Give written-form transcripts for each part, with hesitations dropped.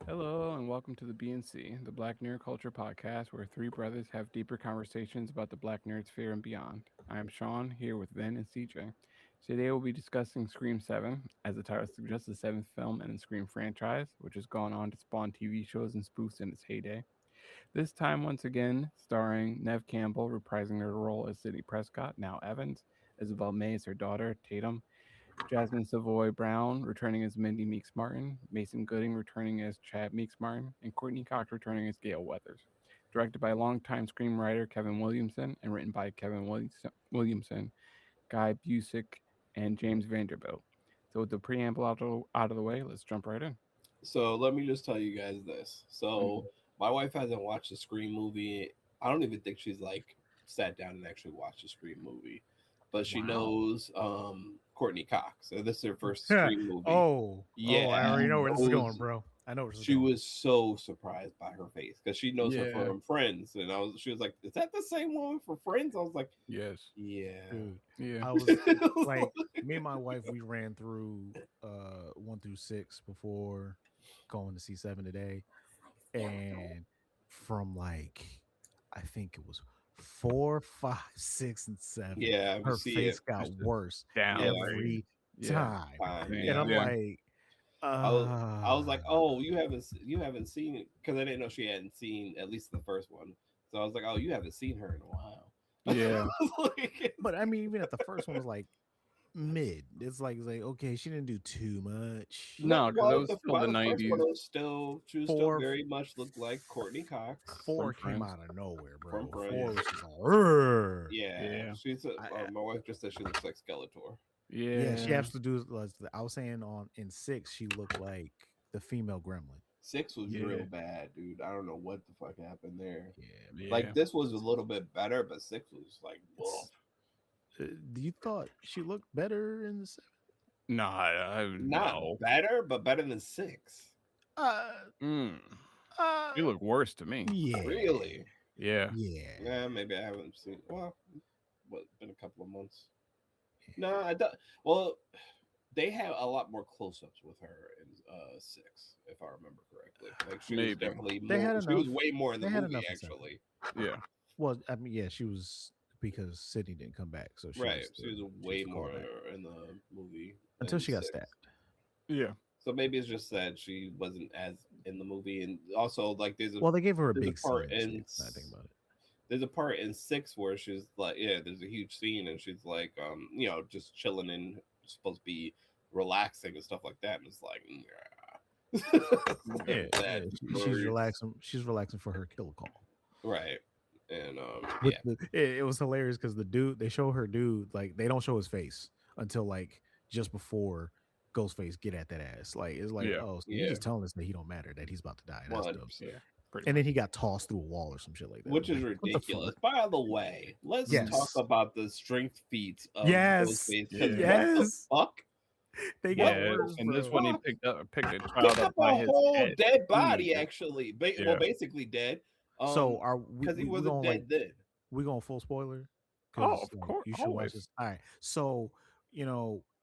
Hello and welcome to the BNC, the Black Nerd Culture Podcast, where three brothers have deeper conversations about the Black nerd sphere and beyond. I am Sean, here with Ben and CJ. Today we'll be discussing Scream 7, as the title suggests, the seventh film in the Scream franchise, which has gone on to spawn TV shows and spoofs in its heyday. This time, once again, starring Nev Campbell reprising her role as Sidney Prescott, now Evans, Isabel May as her daughter, Tatum, Jasmine Savoy Brown returning as Mindy Meeks Martin, Mason Gooding returning as Chad Meeks Martin, and Courtney Cox returning as Gail Weathers. Directed by longtime screenwriter Kevin Williamson and written by Williamson, Guy Busick, and James Vanderbilt. So, with the preamble out of the way, let's jump right in. So let me just tell you guys this. Mhm. So my wife hasn't watched the Scream movie. I don't even think she's like sat down and actually watched the Scream movie, but she Wow. knows Courtney Cox. So this is her first Scream movie. I Yeah, already know where this is going, knows- bro. I know where this is she going. was so surprised by her face because she knows her Yeah. from Friends, and she was like, "Is that the same woman from Friends?" I was like, Yes. "Yeah." Dude, Yeah. I was like, me and my wife, we ran through 1 through 6 before going to see 7 today. And from like, I think it was 4, 5, 6, and 7, Yeah, her see face it. got Just a worse downgrade. every Yeah. time. Fine. Same. And I'm Yeah. like, I was like, "Oh, you haven't seen it," because I didn't know she hadn't seen at least the first one. So I was like, "Oh, you haven't seen her in a while." Yeah. but I mean, even at the first one was like mid. It's like okay, she didn't do too much. No, because it was still by the the first 90s. one, she was still Four- very much looked like Courtney Cox. 4 From came Friends. out of nowhere, bro. From 4 Friends. was just like, "Rrr." Yeah, she's my wife just said she looks like Skeletor. Yeah, she Yeah. absolutely do. I was saying in 6, she looked like the female gremlin. 6 was Yeah. real bad, dude. I don't know what the fuck happened there. Yeah. Yeah. Like this was a little bit better, but 6 was like, whoa. You thought she looked better in the 7? No, Not no. better, but better than 6. You look worse to me. Yeah. Really? Yeah. Yeah. Yeah, maybe I haven't seen. Well, been a couple of months. No, I don't. Well, they have a lot more close-ups with her in 6, if I remember correctly. Like she was Maybe. definitely They more. had She was enough. way more in the They had movie, enough in seven. actually. Yeah. Well, I mean, yeah, she was because Sydney didn't come back, so she Right, was, she was way a more callback. in the movie Until than she got 6. stabbed. Yeah. So maybe it's just that she wasn't as in the movie, and also like there's a Well, they gave her a there's big part scene. in I think about it. there's a part in 6 where she's like, yeah, there's a huge scene, and she's like, just chilling and supposed to be relaxing and stuff like that, and it's like, Yeah, she's relaxing. She's relaxing for her kill call. right, and It was hilarious because they show her dude, like they don't show his face until like just before Ghostface get at that ass. Like it's like, Yeah. oh, so you're just telling us that he don't matter, that he's about to die. That's dope. 100%. Yeah. And then he got tossed through a wall or some shit like that. Which is Like, what the ridiculous. fuck? By the way, let's Yes. talk about the strength feats of Yes. Ghostface. Yeah. Yes. What the fuck? They got Yeah. worse, And this bro. one he picked a Pick child up up by a his whole head. dead body, Yeah. actually. Yeah. Well, basically dead. So are we? Because he we wasn't going dead like then. we going full spoiler? Oh, of course, You should watch always. this. All right. So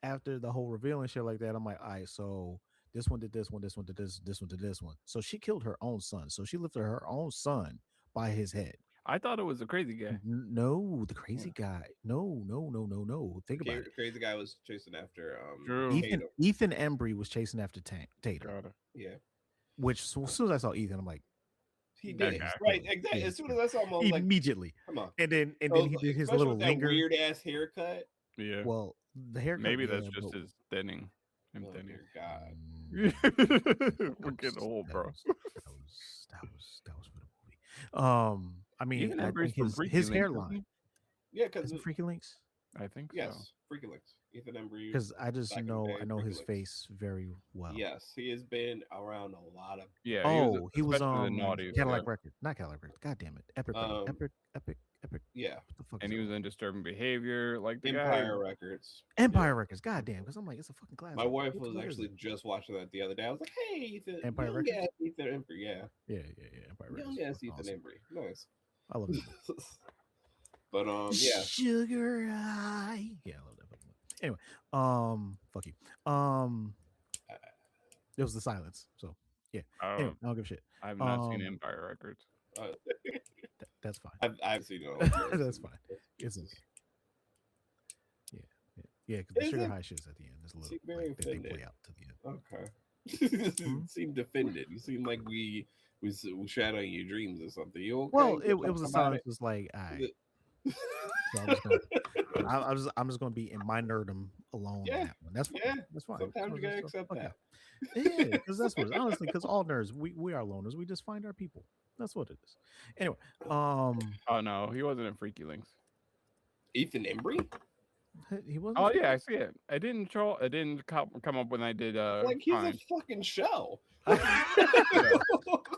after the whole reveal and shit like that, I'm like, all right. So this one did this one. This one did this. This one did this one. So she killed her own son. So she lifted her own son by his head. I thought it was a crazy guy. No, the crazy guy. No. Think about it. Crazy guy was chasing after Drew. Tatum. Ethan Embry was chasing after Tatum, Got it. Yeah, which as soon as I saw Ethan, I'm like, he That did. guy. Right, exactly. As soon as I saw him, I was like, immediately. "Come on!" And then he did his Especially little with that linger. weird ass haircut. Yeah. Well, the haircut. Maybe that's yeah, just but- his thinning. Him Oh thinning. dear God! We're getting old, bro. That was for the movie. I mean, Even I Embry's think from Freaky his Links, hairline. isn't Yeah, Is because it Freaky Links? I think so. yes, Freaky Links. Ethan Embry. Because I just Back in the day, I know his Freaky face very well. Yes, he has been around a lot of. Yeah. He was especially the naughty. Cadillac Record, not Cadillac Record. God damn it, Epic, Epic. Yeah, What the fuck? And is he that? was in disturbing behavior, like the Empire guy. Records. Empire Records. God damn, because I'm like, it's a fucking classic. My wife What was the fuck is actually it? just watching that the other day. I was like, "Hey, Ethan, Empire young Records? ass Ethan Embry, yeah, Yeah. Empire Records. young ass Fucking Ethan awesome. Embry, nice." I love it. But yeah, Sugar high. Yeah, I love that fucking movie. Anyway, fuck you. It was the silence. So Yeah. Oh, Anyway, I don't give a shit. I have not seen Um, Empire Records. Uh, that's fine. I've seen it all. That's fine. It's okay. Yeah, yeah. Because the Is sugar it? high shits at the end is a little Seem very like they play offended. out to the end. Okay. Hmm? You seem defended. You seem like we shat on your dreams or something. You okay? Well, You it talk was a about silence. it. Was like, all right. Is So I'm just gonna, it- I'm just gonna be in my nerdum alone on yeah, that one. That's fine. yeah. That's fine. Sometimes you gotta So, accept fuck that. yeah, because that's what it is. Honestly, because all nerds, we are loners. We just find our people. That's what it is. Anyway, Oh no, he wasn't in Freaky Links. Ethan Embry? he wasn't. Oh yeah, I see it. I didn't troll. It didn't come up when I did. Like he's Prime. a fucking show. Yeah.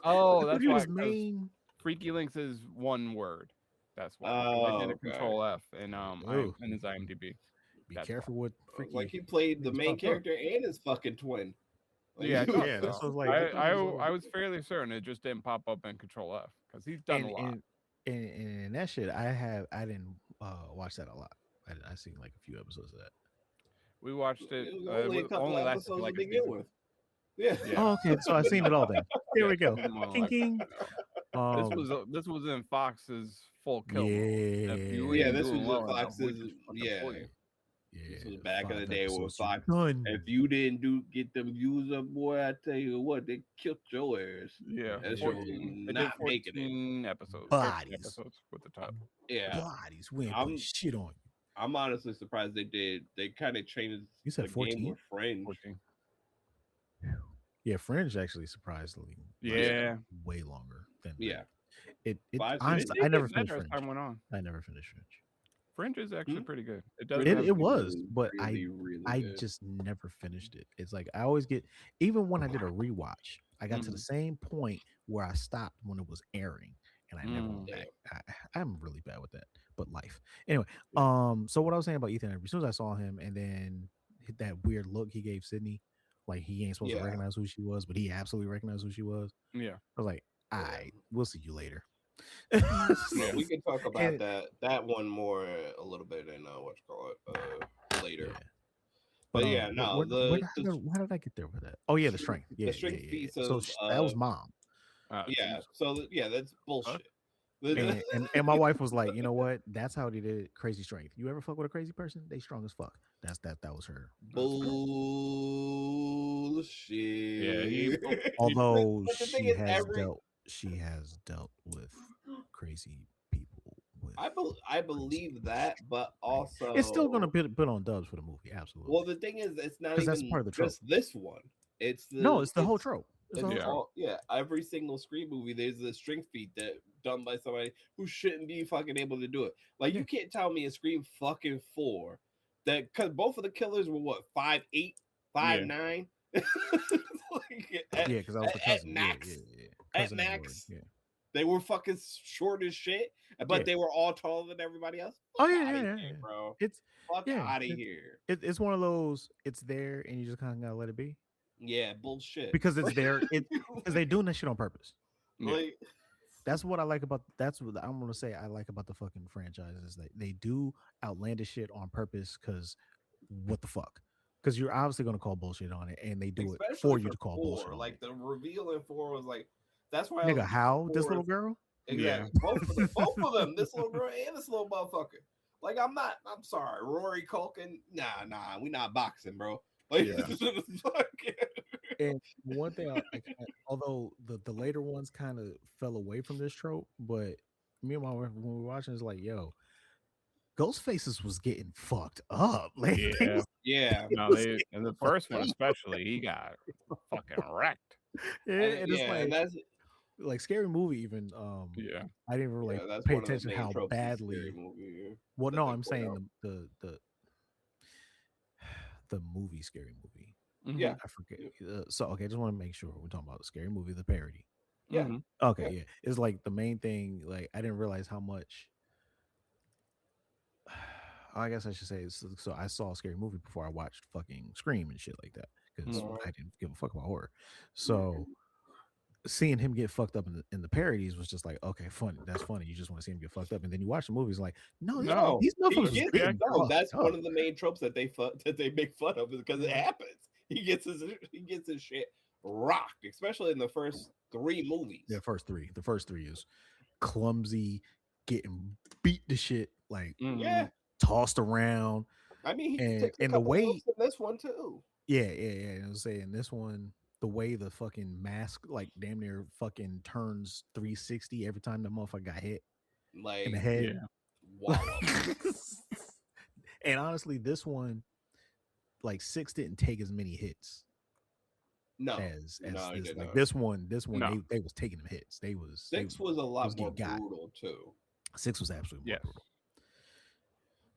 Oh, that's he why. was 'Cause main. Freaky Links is one word. That's why. 'Cause I Oh, did a okay. Control F and Ooh. in his IMDb. Be That's careful with freaky. Like he played the things main pop up. character and his fucking twin. Like, Yeah, I thought Yeah, that's so. what I was like. I was fairly certain it just didn't pop up in Control F because he's done a lot. And that shit, I didn't watch that a lot. I seen like a few episodes of that. We watched it. it was only a couple only lasted episodes for like to a begin season. with. Yeah. Yeah. Oh, okay. So I seen it all then. Here we go. More or King less. King. This was in Fox's full kill mode. If you Yeah, ain't this doing was well in enough, we Fox's. just fucking Yeah. pull you. This was back in the 5 day with episodes, Fox. done. If you didn't get them views up, boy, I tell you what, they killed your ass. Yeah, That show 14. They did not making it. 14 episodes. 13 Bodies. episodes with the top. Yeah, Bodies. We ain't I'm- putting shit on you. I'm honestly surprised they did. They kind of changed You said the 14? game with Fringe. 14. Yeah, Fringe actually surprisingly Yeah. way longer than Yeah, It Five honestly, It I did never get finished better as Fringe. time went on. I never finished Fringe. Fringe is actually Hmm? pretty good. It does. It, have it was, really, but really I good. just never finished it. It's like I always get, even when I did a rewatch, I got to the Mhm. same point where I stopped when it was airing, and I never went Mm. back. I'm really bad with that, but life. Anyway, so what I was saying about Ethan, as soon as I saw him, and then that weird look he gave Sydney, like he ain't supposed to Yeah. recognize who she was, but he absolutely recognized who she was. Yeah. I was like, all Yeah. right, we'll see you later. Well, we can talk about And- that one more a little bit in what you call it later. Yeah. But yeah, no, why did I get there with that? Oh yeah, the strength. Yeah, strength yeah. feats So of, that was mom, yeah. So yeah, that's bullshit. and my wife was like, you know what? That's how they did crazy strength. You ever fuck with a crazy person? They strong as fuck. That was her. Bullshit. Yeah, Although But the thing she is, has dealt with crazy people. With I believe that, but also it's still gonna put on dubs for the movie. Absolutely. Well, the thing is, it's not 'Cause even that's part of the trope. just this one. It's the it's the whole trope. It's the whole It's trope. all, yeah, every single Scream movie, there's a strength feat that done by somebody who shouldn't be fucking able to do it. Like you can't tell me in Scream fucking 4 that because both of the killers were what 5'8", 5'9". Yeah, because I was the at cousin. max. Yeah. At Cousin and max. Lord, yeah. They were fucking short as shit, but Yeah. they were all taller than everybody else. Oh Fuck yeah, outta yeah, here, yeah. bro. It's Fuck yeah, out of it's- here. it's one of those. It's there, and you just kind of gotta let it be Yeah, bullshit. because it's there. Because they're doing that shit on purpose. Yeah. Like, That's what I like about. That's what I'm gonna say. I like about the fucking franchise is that they do outlandish shit on purpose. Because what the fuck? Because you're obviously gonna call bullshit on it, and they do it especially for you to call 4. bullshit. On Like it. the reveal in 4 was like, that's why. I Nigga, was how this 4 little girl? Exactly. Both of them, this little girl and this little motherfucker. Like, I'm sorry, Rory Culkin. Nah, we not boxing, bro. Like, Yeah. And one thing, although the later ones kind of fell away from this trope, but me and my wife when we were watching, it's like, yo, Ghostfaces was getting fucked up. Like, Yeah. yeah. No, they in the first one especially, he got fucking wrecked. and it's Yeah, like, and that's like Scary Movie. Even Yeah. I didn't really yeah, that's pay one of the attention main how tropes of badly. Scary Movie. Well, that no, they I'm put saying out. the movie Scary Movie. Mhm. Yeah. I forget. So okay, I just want to make sure we're talking about Scary Movie, the parody. Yeah. Mhm. Okay, yeah. It's like the main thing. Like I didn't realize how much. I guess I should say so. I saw a Scary Movie before I watched fucking Scream and shit like that because Mhm. I didn't give a fuck about horror. So seeing him get fucked up in the parodies was just like, okay, funny. That's funny. You just want to see him get fucked up, and then you watch the movies like, no, No, these He motherfuckers. gets- getting no, fucked that's up. one of the main tropes that they make fun of because it happens. He gets his shit rocked, especially in the first three movies. The first three is clumsy, getting beat to shit, like Mm-hmm. Yeah, tossed around, I mean he and takes a the couple way, looks in this one too. yeah. I was saying this one, the way the fucking mask like damn near fucking turns 360 every time the motherfucker got hit in the Like head. Yeah. wallop. And honestly, this one, like Six didn't take as many hits No, as no, he this. did Like not. this one, No. they was taking them hits. Six was a They was lot more getting got. brutal too. Six was absolutely more Yes. brutal.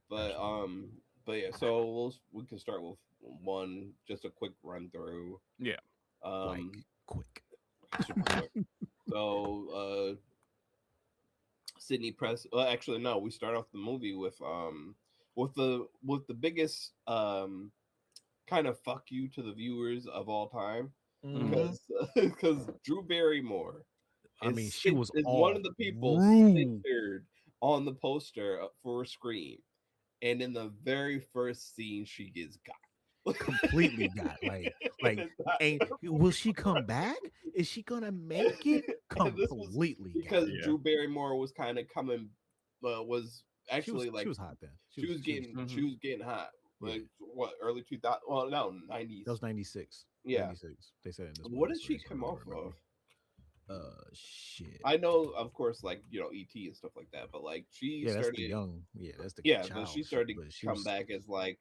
But Absolutely. yeah. So we can start with one, just a quick run through. Yeah. Like Um, quick. super quick. So Sydney Press. Well, actually, no. We start off the movie with the biggest kind of fuck you to the viewers of all time, Mm-hmm. Mhm. because Drew Barrymore I mean, she was is one all of the people rude. centered on the poster for Scream, and in the very first scene, she gets got. Completely got like ain't will she come back? Is she gonna make it? And this was Completely got. because Yeah. Drew Barrymore was kind of coming, was actually She like was hot then. she Mm-hmm. was getting hot, Yeah. like what, early 2000, well no, That 90s. was 96. Yeah. 96. They said in this What movie, did so she that's what come I off remember. of? Shit. I know, of course, like ET and stuff like that, but like she Yeah, that's the started, young. Yeah, that's the yeah, but child she shit. started to But she come was. back as like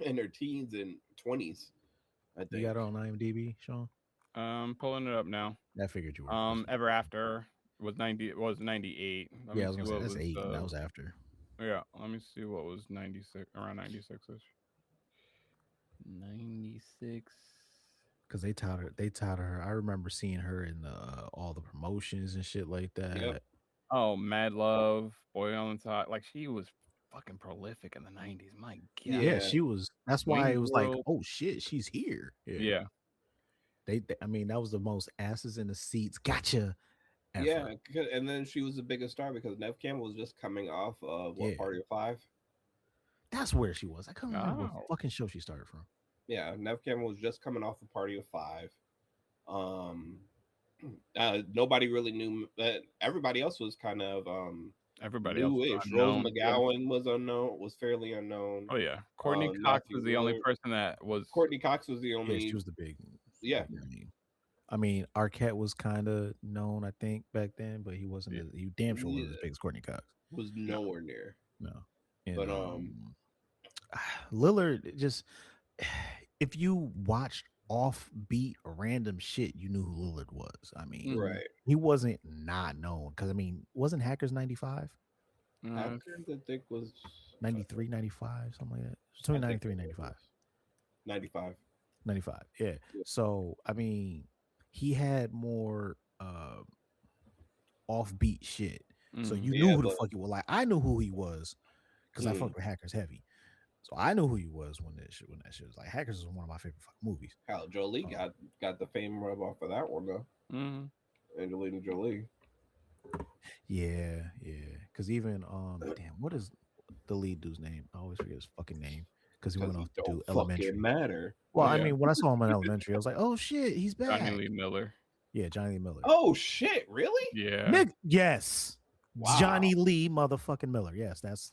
in her teens and 20s, I You think. got her on IMDb, Sean? Pulling it up now. I figured you were. That's fine. Ever after was 98. Let Yeah, me I was see gonna say what that's was 8, and that the was after yeah. Let me see what was 96 around 96 ish. 96. because they taught her. They taught her. I remember seeing her in all the promotions and shit like Yep. that. Oh, Mad Love, Boy on the Top. Like she was fucking prolific in the 90s. My God. Yeah, Yeah. she was. That's why it Wayne's was like, World. oh shit, she's here. Yeah, Yeah. I mean, that was the most asses in the seats. Gotcha. Yeah, Effort. and then she was the biggest star because Nev Campbell was just coming off of what, Yeah, Party of Five? that's where she was. I couldn't remember what Oh. fucking show she started from. Yeah, Nev Campbell was just coming off of Party of Five. Um, nobody really knew that. Everybody else was kind of Everybody else was newish. Rose unknown. Yeah. McGowan was unknown, was fairly unknown. Oh yeah. Courtney Cox Matthew was the only Lillard, person that was Courtney Cox was the Yeah, she only. was the big. Yeah, I mean, Arquette was kind of known, I think, back then, but he wasn't. yeah. He damn sure wasn't yeah, as big as Courtney Cox. was No. nowhere near. No, and But Lillard just. If you watched offbeat random shit, you knew who Lillard was. I mean, Mhm. right, he wasn't not known because I mean, wasn't Hackers 95, Uh, Hackers I think was 93, 95, something like that? Between I think 93 and 95. 95. 95. Yeah. Yeah. So I mean, he had more offbeat shit. So mhm. you knew Yeah, who the but fuck he was. Like I knew who he was because I mm, fucked with Hackers heavy. So I knew who he was when that shit was like Hackers is one of my favorite fucking movies. Hal Jolie got the fame rub off of that one though. Mhm. Angelina Jolie. Yeah, yeah. Because even damn, what is the lead dude's name? I always forget his fucking name because he Because went he off to do don't Elementary. fucking matter. Well, I Yeah. mean, when I saw him in Elementary, I was like, oh shit, he's Johnny back. Lee Miller. Yeah, Johnny Lee Miller. Oh shit! Really? Yeah. Nick, yes, Wow. Johnny Lee motherfucking Miller. Yes, that's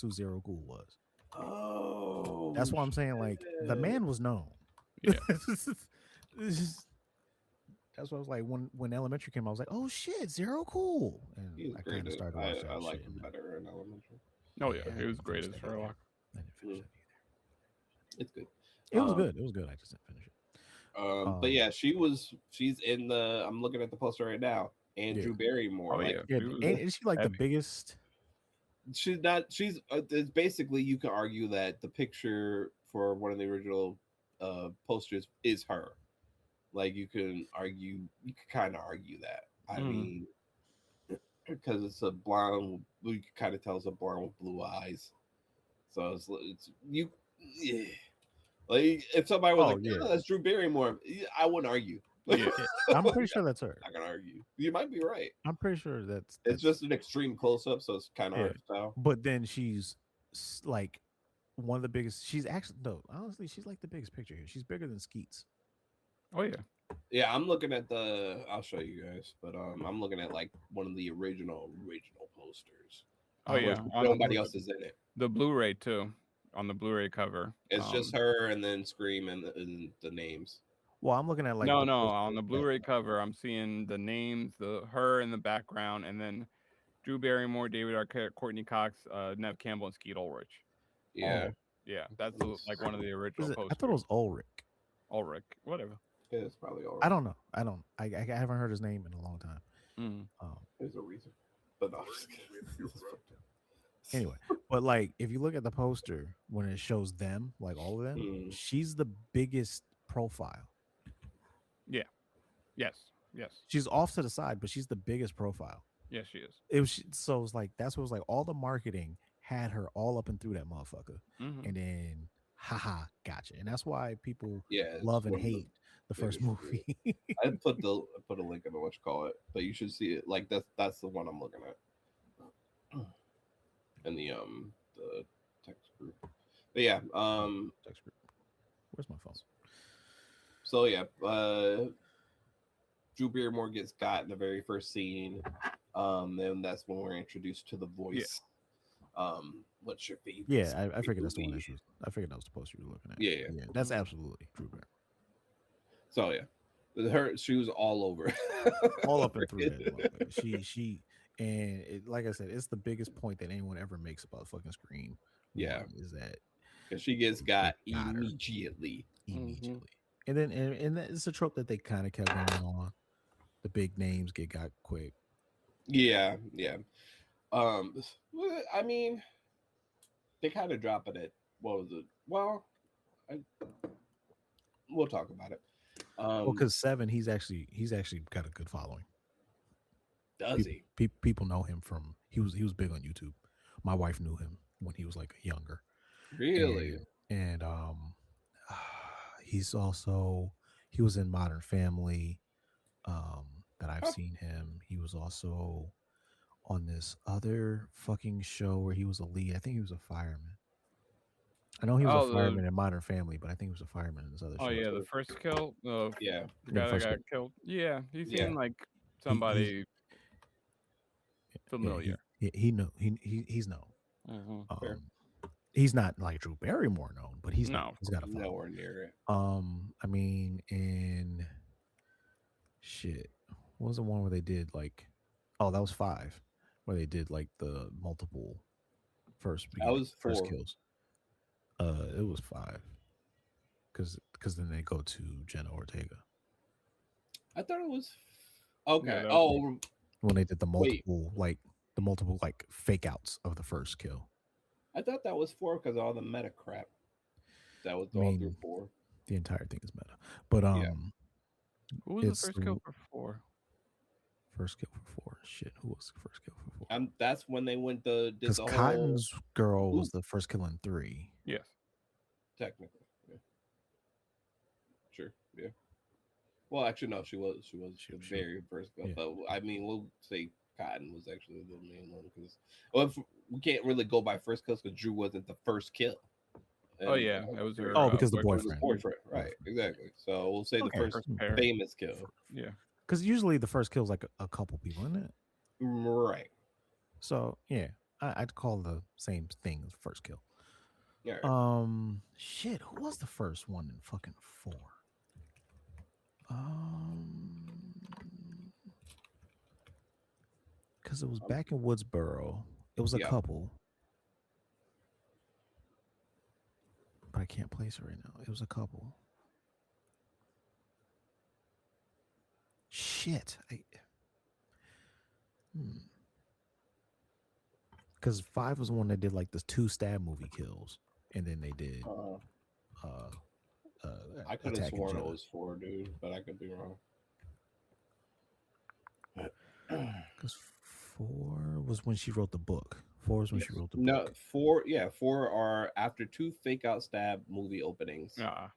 who Zero Cool was. Oh, That's why I'm saying like the shit. man was known. Yeah. It's just- that's what I was like when Elementary came. I was like, oh shit, Zero Cool, and He was I great. kind of started watching I that liked shit. him better in Elementary. Oh yeah. I He was didn't great finish as that either. Sherlock. I didn't finish Mm. that either. It's good. It was good. It was good. I just didn't finish it. But yeah, she's in the. I'm looking at the poster right now. Andrew Barrymore. Oh like, yeah. Yeah, He was is she like the heavy. biggest? she's not. She's it's basically, you can argue that the picture for one of the original posters is her. Like you can kind of argue that. I Mhm. mean, because it's a blonde, you can kind of tell it's a blonde with blue eyes. So it's you. Yeah. Like if somebody was Oh like, yeah, "Yeah, that's Drew Barrymore," I wouldn't argue. Yeah. I'm pretty sure that's her. I can argue. You might be right. I'm pretty sure that's It's just an extreme close up, so it's kind of yeah. hard to tell. But then she's like one of the biggest. She's actually no, honestly, she's like the biggest picture here. She's bigger than Skeets. Oh yeah. Yeah, I'm looking at the. I'll show you guys, but I'm looking at like one of the original posters, Oh where yeah. On nobody else is in it. the Blu-ray too. On the Blu-ray cover. It's just her and then Scream and the names. Well, I'm looking at like No, the no. poster On the that Blu-ray cover, I'm seeing the names, the her in the background, and then Drew Barrymore, David Arquette, Courtney Cox, Nev Campbell, and Skeet Ulrich. Yeah, oh, Yeah, that's like it's, one of the was original it? I thought it posters. was Ulrich. Ulrich, whatever. yeah, it's probably all I right. don't know. I haven't heard his name in a long time. Mm. There's a reason, but no, I'm just kidding. Anyway, but like if you look at the poster when it shows them, like all of them, Mm. she's the biggest profile. Yeah. Yes. Yes. She's off to the side, but she's the biggest profile. Yes, she is. It was so it was like that's what it was like. All the marketing had her all up and through that motherfucker, Mm-hmm. and then haha, gotcha. And that's why people Yeah, it's love and one of the hate the first biggest. movie. I put a link in the what you call it, but you should see it. Like that's the one I'm looking at in the text group. But yeah, Text group. Where's my phone? so yeah, Drew Barrymore gets got in the very first scene. Then that's when we're introduced to the voice. What's your favorite? Yeah, I figured that's the one that was. I figured that was the poster you were looking at. Yeah. That's absolutely Drew Barrymore. So yeah, she was all over, All up and through that. Motherfucker. She, and like I said, it's the biggest point that anyone ever makes about fucking Scream. Yeah. Is that because she gets got got her. immediately. immediately, and then and it's a trope that they kind of kept going on. The big names get got quick. Yeah. Well, I mean, they kind of drop it at what was it? Well, we'll talk about it. Well, because Seven, he's actually got a good following. Does he? People know him from he was big on YouTube. My wife knew him when he was like younger. Really? And he's also he was in Modern Family. That I've seen him. He was also on this other fucking show where he was a lead. I think he was a fireman. I know he was a fireman in Modern Family, but I think he was a fireman in this other show. Oh yeah, the first kill. Yeah. The guy that got killed. Yeah, he seemed like somebody familiar. He know he's known. Mm-hmm. He's not like Drew Barrymore known, but he's no, he's got a follow. Nowhere near it. I mean, in shit, what was the one where they did like? Oh, that was 5, where they did like the multiple first kills. It was 5, because then they go to Jenna Ortega. I thought it was okay. Yeah, when they did the multiple like fake outs of the first kill. I thought that was 4 because all the meta crap. That was all through 4. The entire thing is meta, but who was the first kill for 4? First kill for 4. Shit, who was the first kill for 4? That's when they went because Cotton's girl was the first kill in 3. Yes, technically, yeah. Sure, yeah. Well, actually, no, she was the very first kill. Yeah. But I mean, we'll say Cotton was actually the main one because we can't really go by first kills because Drew wasn't the first kill. And, oh yeah, that was her. Because the boyfriend. Right? Exactly. So we'll say the first famous kill. Yeah. Because usually the first kill is like a couple people, isn't it? Right. So yeah, I'd call the same thing as first kill. Yeah. Shit, who was the first one in fucking 4? Because it was back in Woodsboro. It was a couple. But I can't place it right now. It was a couple. Shit. Because 5 was the one that did like the 2 stab movie kills, and then they did. I could have sworn it was 4, dude, but I could be wrong. Because 4 was when she wrote the book. 4 is when she wrote the book. No, 4. Yeah, 4 are after 2 fake out stab movie openings. Yeah.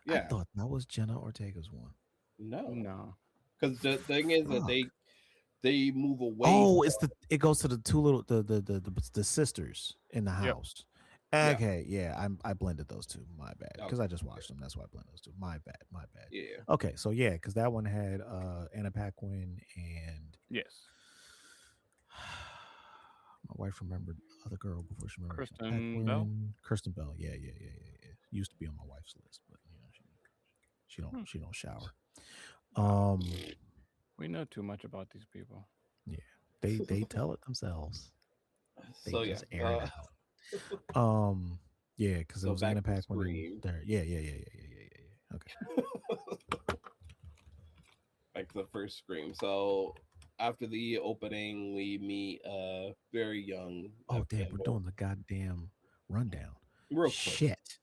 I thought that was Jenna Ortega's one. No. Because the thing is that they move away. Oh, it goes to the 2 little the sisters in the house. Yeah. Okay, yeah, I blended those two. My bad, because Okay. I just watched them. That's why I blended those two. My bad, my bad. Yeah. Okay, so yeah, because that one had Anna Paquin and Yes. my wife remembered the other girl before she remembered Anna Kristen Bell. Paquin, Kirsten Bell. Yeah, yeah, yeah, yeah, yeah. Used to be on my wife's list, but Hmm. she don't shower. Wow. Um, We know too much about these people. yeah, they tell it themselves. They So yeah. just air it out. Yeah, because it So was back Anna to Paquin and Scream. there. Yeah, yeah, yeah, yeah, yeah, yeah, yeah, yeah. Okay. Back to the first Scream. So after the opening, we meet a very young Oh Nev damn, we're Campbell. doing the goddamn rundown. Real quick. Shit.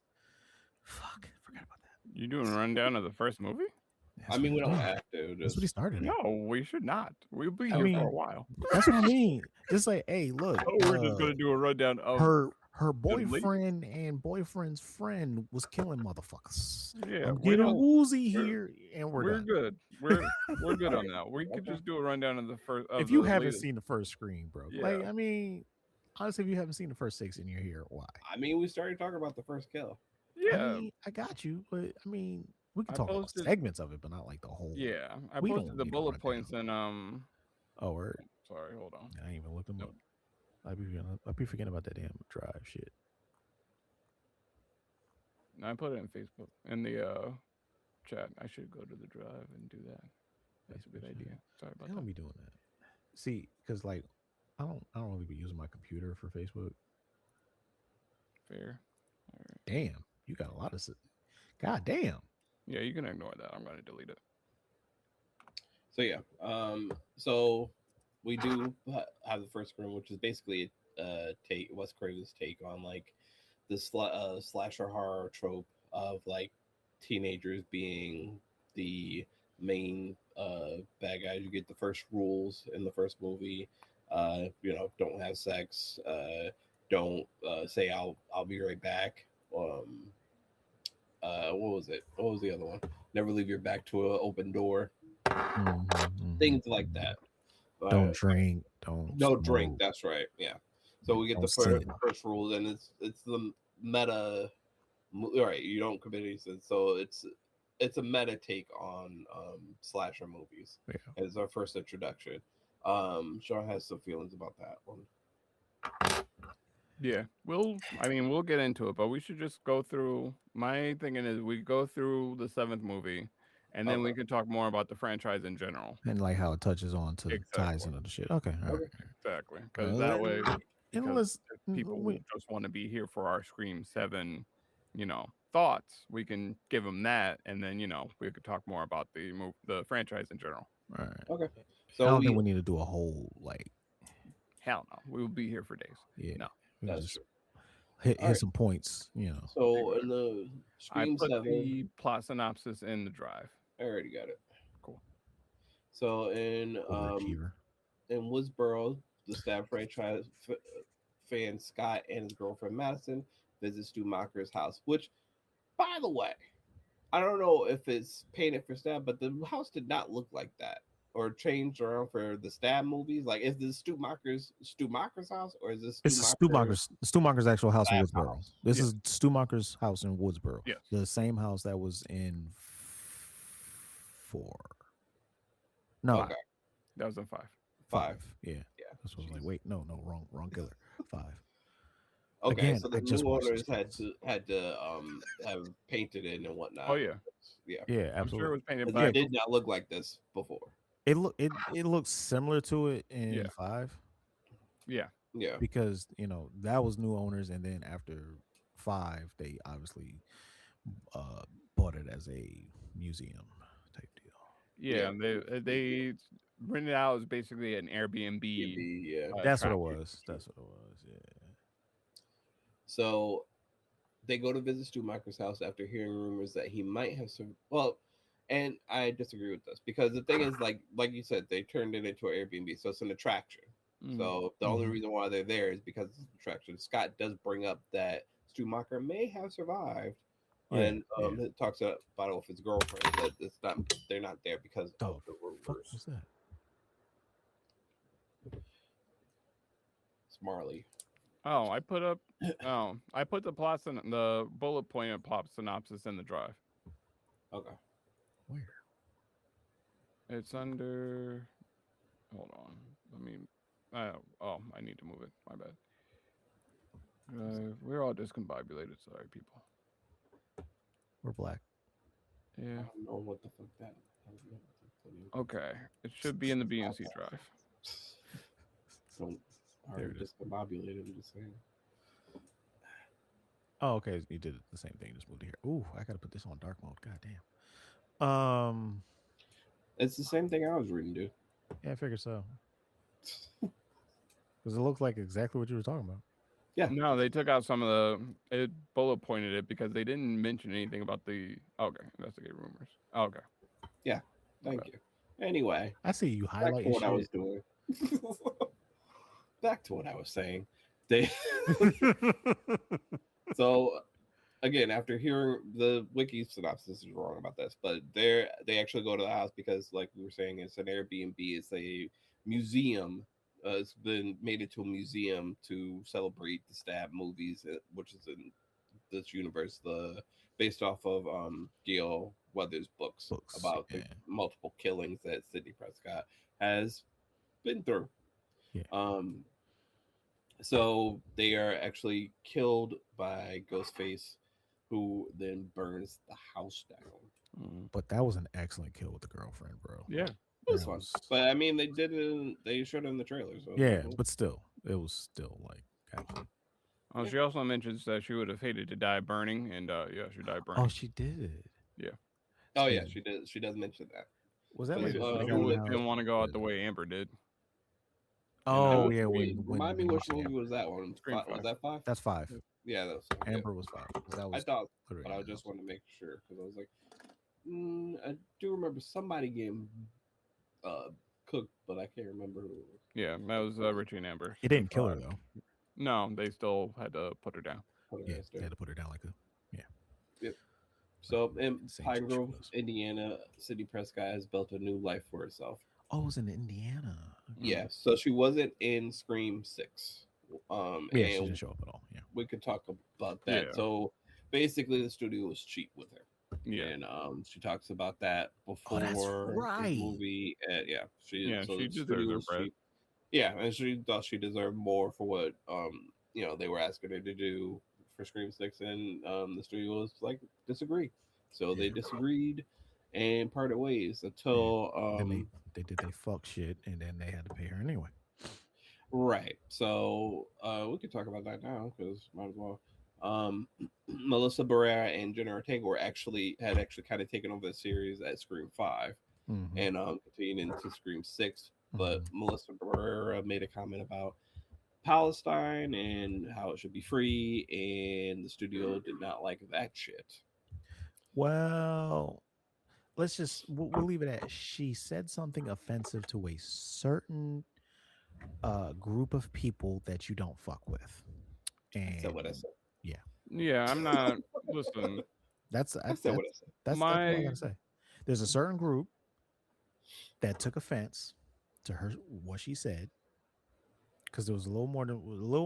Fuck, forgot about that. You doing a rundown of the first movie? I That's what mean, we he's don't doing. have to. That's what he Just started at. No, we should not. We'll be I here for a mean, while. that's what I mean. Just like, hey, look, Oh, we're just gonna do a rundown of her the late. boyfriend and boyfriend's friend was killing motherfuckers. Yeah, I'm we getting don't. woozy We're, here, and we're we're done. good. We're good on that. We could Okay. just do a rundown of the first of If the you haven't latest. seen the first Scream, bro, Yeah. like, I mean, honestly, if you haven't seen the first 6 and you're here, why? I mean, we started talking about the first kill. I Yeah, mean, I got you, but I mean, we can I talk about posted. segments of it, but not like the whole. Yeah, I We posted don't the need a bullet rundown. points in Oh, word. Sorry, hold on. I ain't even looked them Nope. up. I be forgetting about that damn drive shit. No, I put it in Facebook in the chat. I should go to the drive and do that. That's a good Facebook idea. shit. Sorry I about don't that. be doing that. See, because like I don't really be using my computer for Facebook. Fair. All right. Damn, you got a lot of. God damn. Yeah, you can ignore that. I'm gonna delete it. So yeah. So we do have the first Scream, which is basically take Wes Craven's take on like the slasher horror trope of like teenagers being the main bad guys. You get the first rules in the first movie. Don't have sex. Don't say I'll be right back. What was it? What was the other one? Never leave your back to an open door. Things like that. Don't drink. Don't No smoke. drink. That's right. Yeah. So we get Don't the sin. first rules, and it's the meta. Right. You don't commit any sins. So it's a meta take on slasher movies. Yeah. It's our first introduction. Sean has some feelings about that one. Yeah, we'll get into it, but we should just go through. My thinking is we go through the seventh movie, and then we Okay. can talk more about the franchise in general. And like how it touches on to ties Exactly. into the shit. Okay. All right. Okay. Exactly, because that way, And because let's if people we, just want to be here for our Scream 7, thoughts, we can give them that, and then we could talk more about the franchise in general. all right. Okay. I So don't think we need to do a whole like Hell no, we will be here for days. yeah. No, We can that's just true. hit All right. some points. So in the I Scream put 7, the plot synopsis in the drive. I already got it. Cool. So in Overachiever. in Woodsboro, the Stab franchise fan Scott and his girlfriend Madison visit Stu Macher's house. Which, by the way, I don't know if it's painted for Stab, but the house did not look like that or changed around for the Stab movies. Like, is this Stu Macher's house, or is this It's Stu Macher's actual house in Stab Woodsboro. house? This Yeah. is Stu Macher's house in Woodsboro. Yes. The same house that was in 4. No, Okay, That was in 5. 5. Yeah. Yeah, That's what I was like. jeez. Wait, no, wrong killer. 5. Okay, Again, so I the just new watched owners this. had to have painted it and whatnot. Oh yeah, Yeah, Yeah, I'm sure it absolutely. was painted but by. it did not look like this before. It looks similar to it in Yeah. 5 Yeah, Yeah, because that was new owners, and then after 5, they obviously bought it as a museum type deal. yeah. They rented it out as basically an Airbnb. yeah. That's what it attraction. was. That's what it was. Yeah. So they go to visit Stu Macher's house after hearing rumors that he might have some. Well, and I disagree with this because the thing is, like you said, they turned it into an Airbnb, so it's an attraction. Mm. So the only Mhm. reason why they're there is because it's an attraction. Scott does bring up that Stu Macher may have survived, Yeah, and yeah. it talks about it with his girlfriend, but they're not there because The of the fuck rumors. was that? It's Marley. Oh, I put up. Oh, I put the bullet point plot synopsis in the drive. Okay. Where? It's under. Hold on. Let me. Oh, I need to move it. My bad. We're all discombobulated. Sorry, people. We're black. I Yeah. don't know what the fuck that. I don't know what the Okay. It should be in the BNC drive. Don't There already it is. discombobulated. I'm just saying. Oh, okay. You did the same thing. Just moved it here. Ooh, I gotta put this on dark mode. God damn. It's the same thing I was reading, dude. Yeah, I figured so. Because it looks like exactly what you were talking about. Yeah. No, they took out some of it bullet pointed it because they didn't mention anything about the. Okay, investigate rumors. Okay. Yeah. My Thank bad. you. Anyway, I see you back to highlighting what I was shit. doing. Back to what I was saying. They so again, after hearing the wiki synopsis is wrong about this, but they actually go to the house because, like we were saying, it's an Airbnb. It's a museum. It's been made into a museum to celebrate the stab movies, which is in this universe, the based off of Gail Weathers' books Books. about the Yeah. multiple killings that Sidney Prescott has been through. Yeah. Um, so they are actually killed by Ghostface, who then burns the house down. Mm. But that was an excellent kill with the girlfriend, bro. Yeah. It was That fun, was. but I mean, they did it. They showed it in the trailer, so it was Yeah, like, but still, it was still like kind of fun. Oh, yeah. she also mentions that she would have hated to die burning, and yeah, she died Oh, burning. she did. Yeah. Oh yeah, And she does. She does mention that was that Yeah, like because she, right she around would, the house? didn't want to go out With, the way Amber did. And and oh which yeah, movie? when Remind me when which movie was that one? Scream Was 5. that five? that's five. Yeah, that was yeah. Amber was five. 'Cause that I was thought, literally but in I the just house. want to make sure because I was like, I do remember somebody getting uh cooked, but I can't remember who. Yeah, that was Richie and Amber. It The didn't kill her five. though. No, they still had to put her down. Put Yeah, her ass they there. had to put her down like a yeah, Yep. like So in insane Pine chick she Grove, was. Indiana, Sidney Prescott has built a new life for herself. Oh, it was in Indiana. Okay. Yeah, Mm. so she wasn't in Scream 6. Yeah, she And didn't show up at all. Yeah. we could talk about that. Yeah. So basically, the studio was cheap with her. Yeah. And she talks about that Oh, that's before the right. movie. Yeah, Yeah, so she the deserves studio her was bread. cheap. Yeah, and she thought she deserved more for what they were asking her to do for Scream 6, and the studio was like disagree. So they Yeah. disagreed and parted ways And until then they did they fuck shit, and then they had to pay her anyway. right. So we could talk about that now because might as well. Melissa Barrera and Jenna Ortega had actually kind of taken over the series at Scream 5 Mm-hmm. and continued into Scream 6. But Mm-hmm. Melissa Barrera made a comment about Palestine and how it should be free, and the studio did not like that shit. Well, let's just we'll leave it at she said something offensive to a certain group of people that you don't fuck with, I said and what I said. yeah, Yeah, I'm not. Listen, that's I said what I said. that's all I my. gotta say. There's a certain group that took offense to her what she said because there was a little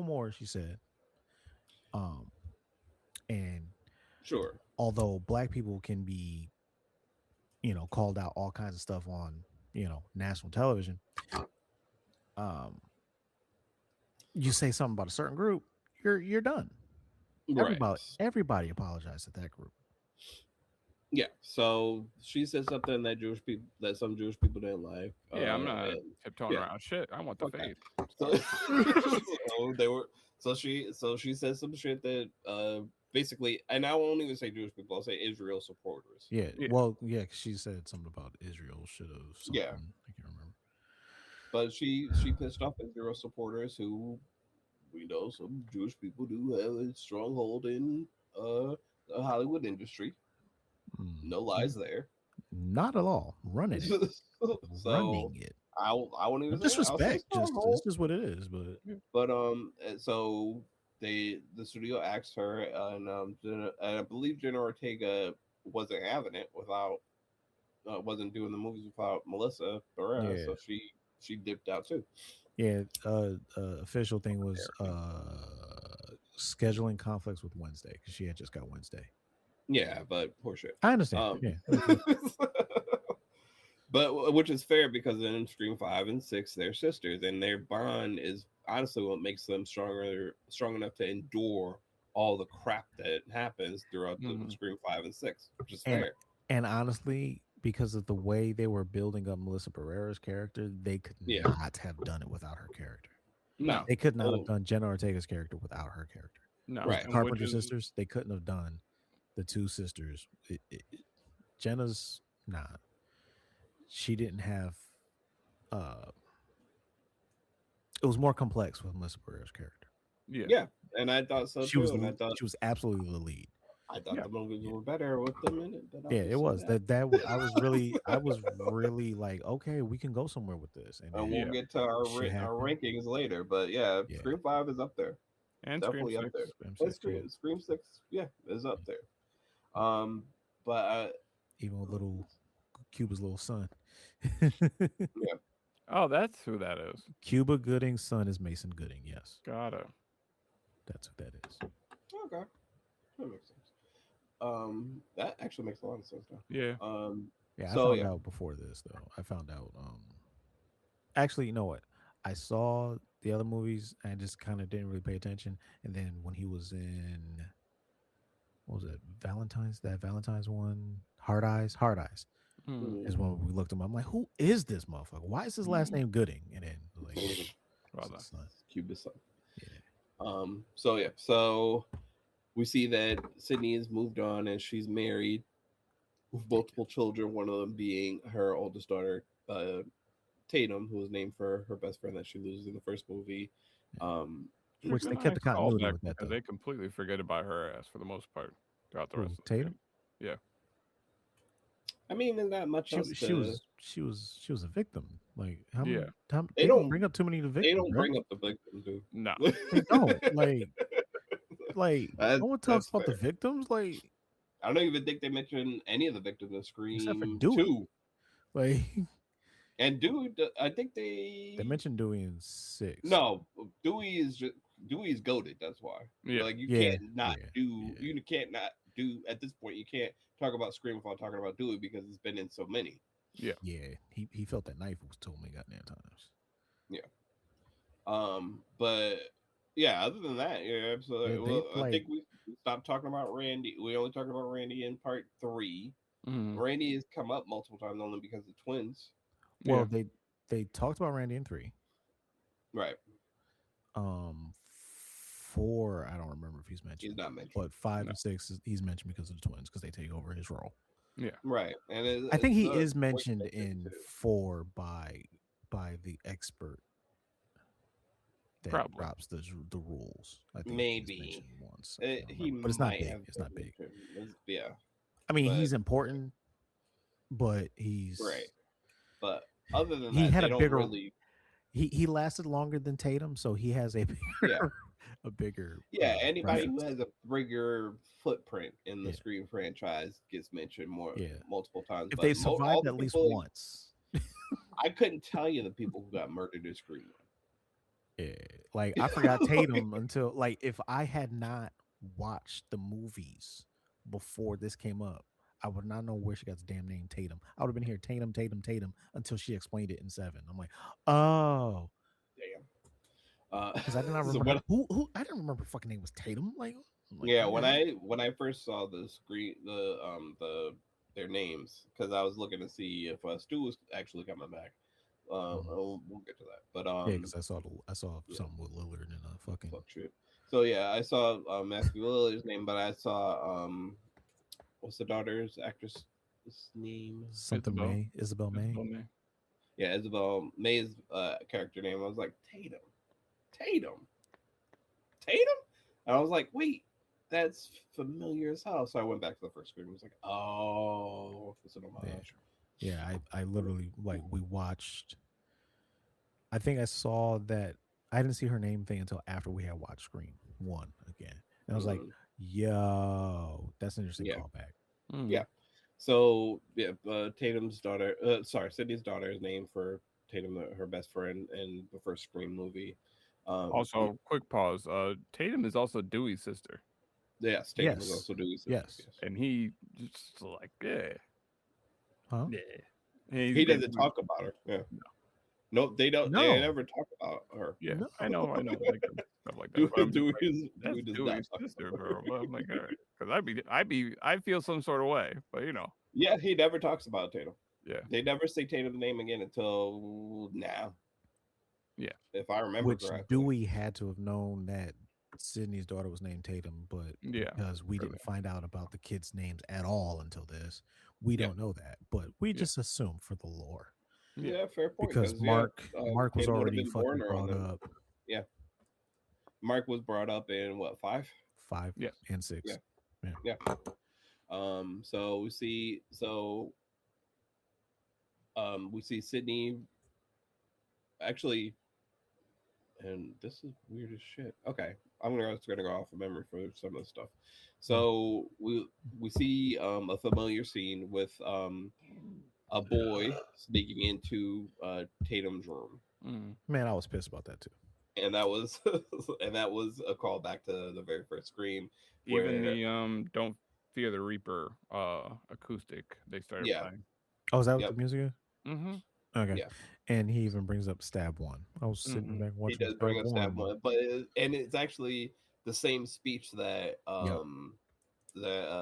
more she said. Um, and Sure. although black people can be, called out all kinds of stuff on, national television, um, you say something about a certain group, you're done. Right. Everybody apologized to that group. Yeah. So she said something that some Jewish people didn't like. Yeah, I'm not And tiptoeing yeah. around shit. I want the Okay. faith. So, Sorry. so they were. So she said some shit that basically, and I won't even say Jewish people. I'll say Israel supporters. Yeah. Yeah. Well, yeah, 'cause she said something about Israel should have something. Yeah. I can't remember. But she pissed off Israel supporters who we know some Jewish people do have a stronghold in the Hollywood industry. No lies there. Not at all. Running it. So Running it. I won't No even say it. I'll say disrespect. Just stronghold. this is what it is. But But and so the studio asked her, and I believe Jenna Ortega wasn't having it without wasn't doing the movies without Melissa Barrera, yeah, so she dipped out too. Yeah, official thing was Therapy. scheduling conflicts with Wednesday because she had just got Wednesday. Yeah, but poor shit. I understand. Um, Yeah, but which is fair because in Scream 5 and 6, they're sisters, and their bond is honestly what makes them strong enough to endure all the crap that happens throughout the Hmm. Scream 5 and 6, which is and fair. and honestly, because of the way they were building up Melissa Barrera's character, they could Yeah, not have done it without her character. no, No, They could not have oh, done Jenna Ortega's character without her character. no, Those right, and which Carpenter is sisters, they couldn't have done the two sisters. Jenna's not. She didn't have. uh It was more complex with Melissa Barrera's character. yeah, yeah, and I thought so She was too, and she was absolutely the lead. I thought yeah, the movies Yeah, were better with them in it, but I'll yeah, it just say was that. I was really like, okay, we can go somewhere with this, and And we'll then yeah, get to our shit our happened. rankings later, but yeah, Yeah, Scream 5 is up there, and Scream definitely up Six. there, and M6, yeah. Scream 6, yeah, is up there. Um, but Even with little Cuba's little son. yeah, Oh, that's who that is. Cuba Gooding's son is Mason Gooding. Yes, Got it. that's who that is. okay, that makes sense. That actually makes a lot of sense now. Yeah. Yeah, I So found yeah, out before this though. I found out. Actually, you know what? I saw the other movies. And I just kind of didn't really pay attention. And then when he was in, what was it? Valentine's one, Hard Eyes Hmm. is when we looked him up. I'm like, who is this motherfucker? Why is his last name Gooding? And then like, it's Brother. his son. Cuba's son. Yeah. So yeah, so we see that Sydney has moved on and she's married with multiple children. One of them being her oldest daughter, Tatum, who was named for her best friend that she loses in the first movie. Um, It's Which a they kept nice the continuity callback with that because though. they completely forget about her ass for the most part throughout the Who rest of the Tatum? movie. Yeah. I mean, there's not much else to. She was a victim. Like how many Yeah. time They they don't don't. bring up too many of the They victims, don't bro. bring up the victim, No. dude. They don't. Like no one talks That's about the fair. victims, like I don't even think they mention any of the victims in except for Scream Dewey. 2. Like And Dewey, I think they they mentioned Dewey in 6. no Dewey is just Dewey's goaded. That's why. Yeah. Like you Yeah, can't not yeah, do. yeah, You can't not do at this point. You can't talk about Scream without talking about Dewey because it's been in so many. Yeah. yeah. He felt that knife was told me goddamn times. Yeah. But yeah. Other than that, yeah, Yeah, absolutely. they Well, I like think we stopped talking about Randy. We only talked about Randy in part 3. Hmm. Randy has come up multiple times only because of the twins. Yeah. well they talked about Randy in 3. Right. Um 4, I don't remember if he's He's mentioned. not mentioned. But 5 No. and 6 he's mentioned because of the twins because they take over his role. Yeah. Right. And I think it's he a is voice mentioned actor in too. 4 by the expert that Probably. drops the rules. I think he's Maybe. mentioned once. I can't He remember. But it's not might big. have It's been not big. mentioned. Yeah. I mean, But he's important, but he's right. But other than he that, had they a don't bigger really. he lasted longer than Tatum, so he has a Yeah. bigger a bigger Yeah. Anybody who reference. has a bigger footprint in the Yeah, Scream franchise gets mentioned yeah. multiple times. If But they all survived the at least people, once, I couldn't tell you the people who got murdered in Scream. yeah. Like I forgot Tatum until like if I had not watched the movies before this came up, I would not know where she got the damn name Tatum. I would have been here Tatum until she explained it in 7. I'm like, oh, Damn. because I did not So remember who I didn't remember her fucking name was Tatum. Like, I'm like, yeah, all when right. I first saw the screen, their names, because I was looking to see if Stu was actually coming back. Mhm. We'll get to that, but Yeah, because I saw yeah, something with Lillard and fucking fuck shit. So yeah, I saw Matthew Lillard's name, but I saw what's the daughter's actress' name? something Isabel. May, Isabel May. Isabel May. Yeah, Isabel May's character name. I was like Tatum, Tatum, and I was like, wait, that's familiar as hell. So I went back to the first screen and was like, oh, it's an Yeah, homage. yeah. I literally like we watched. I think I saw that I didn't see her name thing until after we had watched Scream 1 again, and I was like, Mhm. yo, that's an interesting Yeah, callback. Hmm. yeah. So yeah, Tatum's daughter, sorry, Sydney's daughter is named for Tatum, her best friend in the first Scream movie. We, Also, quick pause. Tatum is also Dewey's sister, yes, Tatum is Yes. also Dewey's sister. Yes. Yes, and he just like Huh? yeah. He's he doesn't basically talk about her. Yeah, no, they don't. They No. never talk about her. yeah. No. I know, like stuff like that. But I'm just like, that's Dewey does not Dewey's talk sister, about bro. her. But I'm like, all right, because I feel some sort of way, but Yeah, he never talks about Tatum. yeah, They never say Tatum's name again until now, yeah, if I remember Which correctly. Dewey had to have known that Sydney's daughter was named Tatum, but yeah. because we For didn't that. find out about the kids' names at all until this, we Yeah, don't know that. But we Yeah, just assume for the lore. yeah. yeah, fair point. Because Because Mark was Tatum would have already been born fucking around brought then. up Yeah, Mark was brought up in what, 5? 5 Yes. and 6. Yeah, Yeah. yeah. So we see Sydney actually, and this is weird as shit. Okay, I'm gonna go off of memory for some of the stuff. Mm. So we see a familiar scene with a boy sneaking into Tatum's room, Mm. Man, I was pissed about that too. and that was and that was a callback to the very first Scream, Even where the Don't Fear the Reaper acoustic they started yeah, playing. Oh, is that what yep, the music is? Mm-hmm. Okay. yeah, And he even brings up Stab 1. I was sitting Mm-hmm. back he watching does Stab bring up Stab 1. One, and it's actually the same speech that Yep.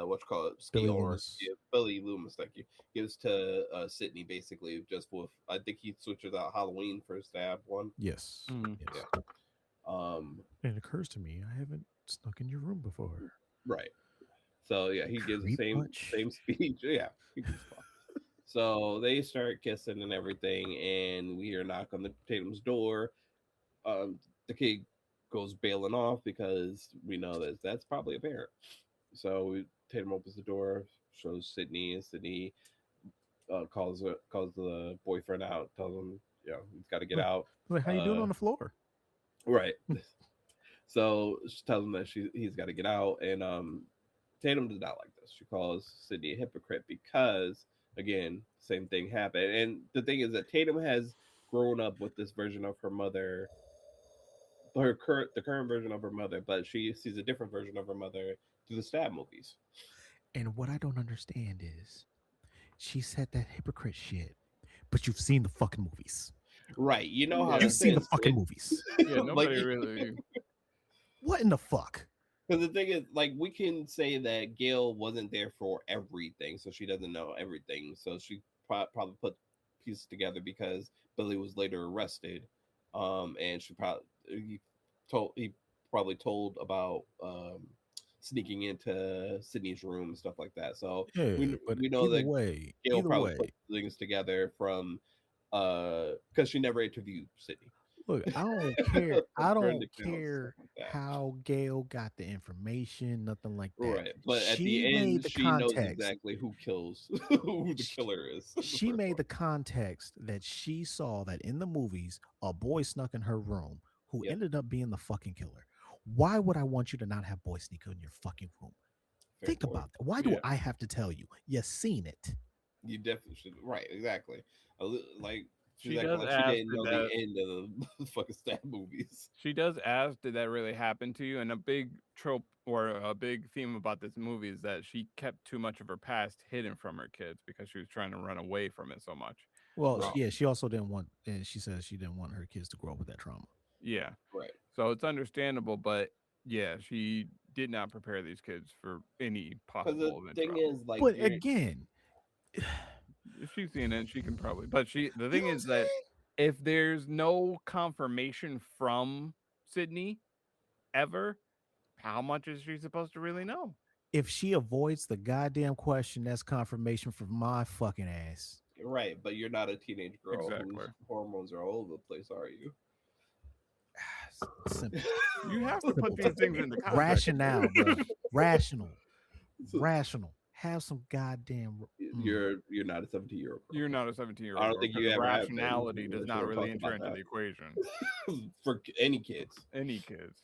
what you call it, Billy Skeeler, Loomis. Billy Loomis, thank you, gives to Sydney basically just with, I think he switches out Halloween for Stab One. Yes. Mm-hmm. Yes. Yeah. And it occurs to me, I haven't snuck in your room before. Right. So yeah, he gives the Creep same much? same speech. Yeah. He gives a fuck. So they start kissing and everything, and we hear a knock on the Tatum's door. The kid goes bailing off because we know that that's probably a parent. So Tatum opens the door, shows Sydney, and Sydney calls the boyfriend out, tells him, he's got to get Like, out. like, how you doing on the floor? Right. So she tells him that he's got to get out, and Tatum does not like this. She calls Sydney a hypocrite because, again, same thing happened. And the thing is that Tatum has grown up with this version of her mother, the current version of her mother, but she sees a different version of her mother through the Stab movies. And what I don't understand is she said that hypocrite shit, but you've seen the fucking movies. Right. You know how Yeah. You've this seen the is. fucking movies. Yeah, Like, nobody really. What in the fuck? because the thing is, like, we can say that Gail wasn't there for everything, so she doesn't know everything. So she probably put pieces together because Billy was later arrested, and he probably told about sneaking into Sydney's room and stuff like that. So Yeah, we but we know that Gail either probably way, put things together from because she never interviewed Sydney. look, I don't care. I Friend don't accounts, stuff care like that. how Gail got the information, nothing like that. Right, but at She the made end, the she knows context. exactly who kills, who the killer is. She made the context that she saw that in the movies, a boy snuck in her room who Yep. ended up being the fucking killer. Why would I want you to not have boy sneak in your fucking room? Fair Think point. about that. Why do Yeah. I have to tell you? You seen it. You definitely should. Right, exactly. Like she's She acting does like she ask, didn't did know that the end of the fucking Stab movies. she does ask, did that really happen to you? And a big trope or a big theme about this movie is that she kept too much of her past hidden from her kids because she was trying to run away from it so much. Well, Right, yeah, she also didn't want, and she says she didn't want her kids to grow up with that trauma. Yeah. right. So it's understandable, but yeah, she did not prepare these kids for any Because the possible thing eventuality. is, like, But again, If she's seen it, she can probably. But the you know thing what I'm is that saying? if there's no confirmation from Sydney ever, how much is she supposed to really know? If she avoids the goddamn question, that's confirmation for my fucking ass. right, but you're not a teenage girl Exactly. whose hormones are all over the place, are you? Simple. You have to put these things into context. Rationale, bro. Rational. So Rational. Have some goddamn. you're not a 17-year-old girl. You're not a 17-year-old I girl. don't think 'Cause you ever have been. rationality does Let's not not really talk enter about into that. the equation. For any kids. Any kids.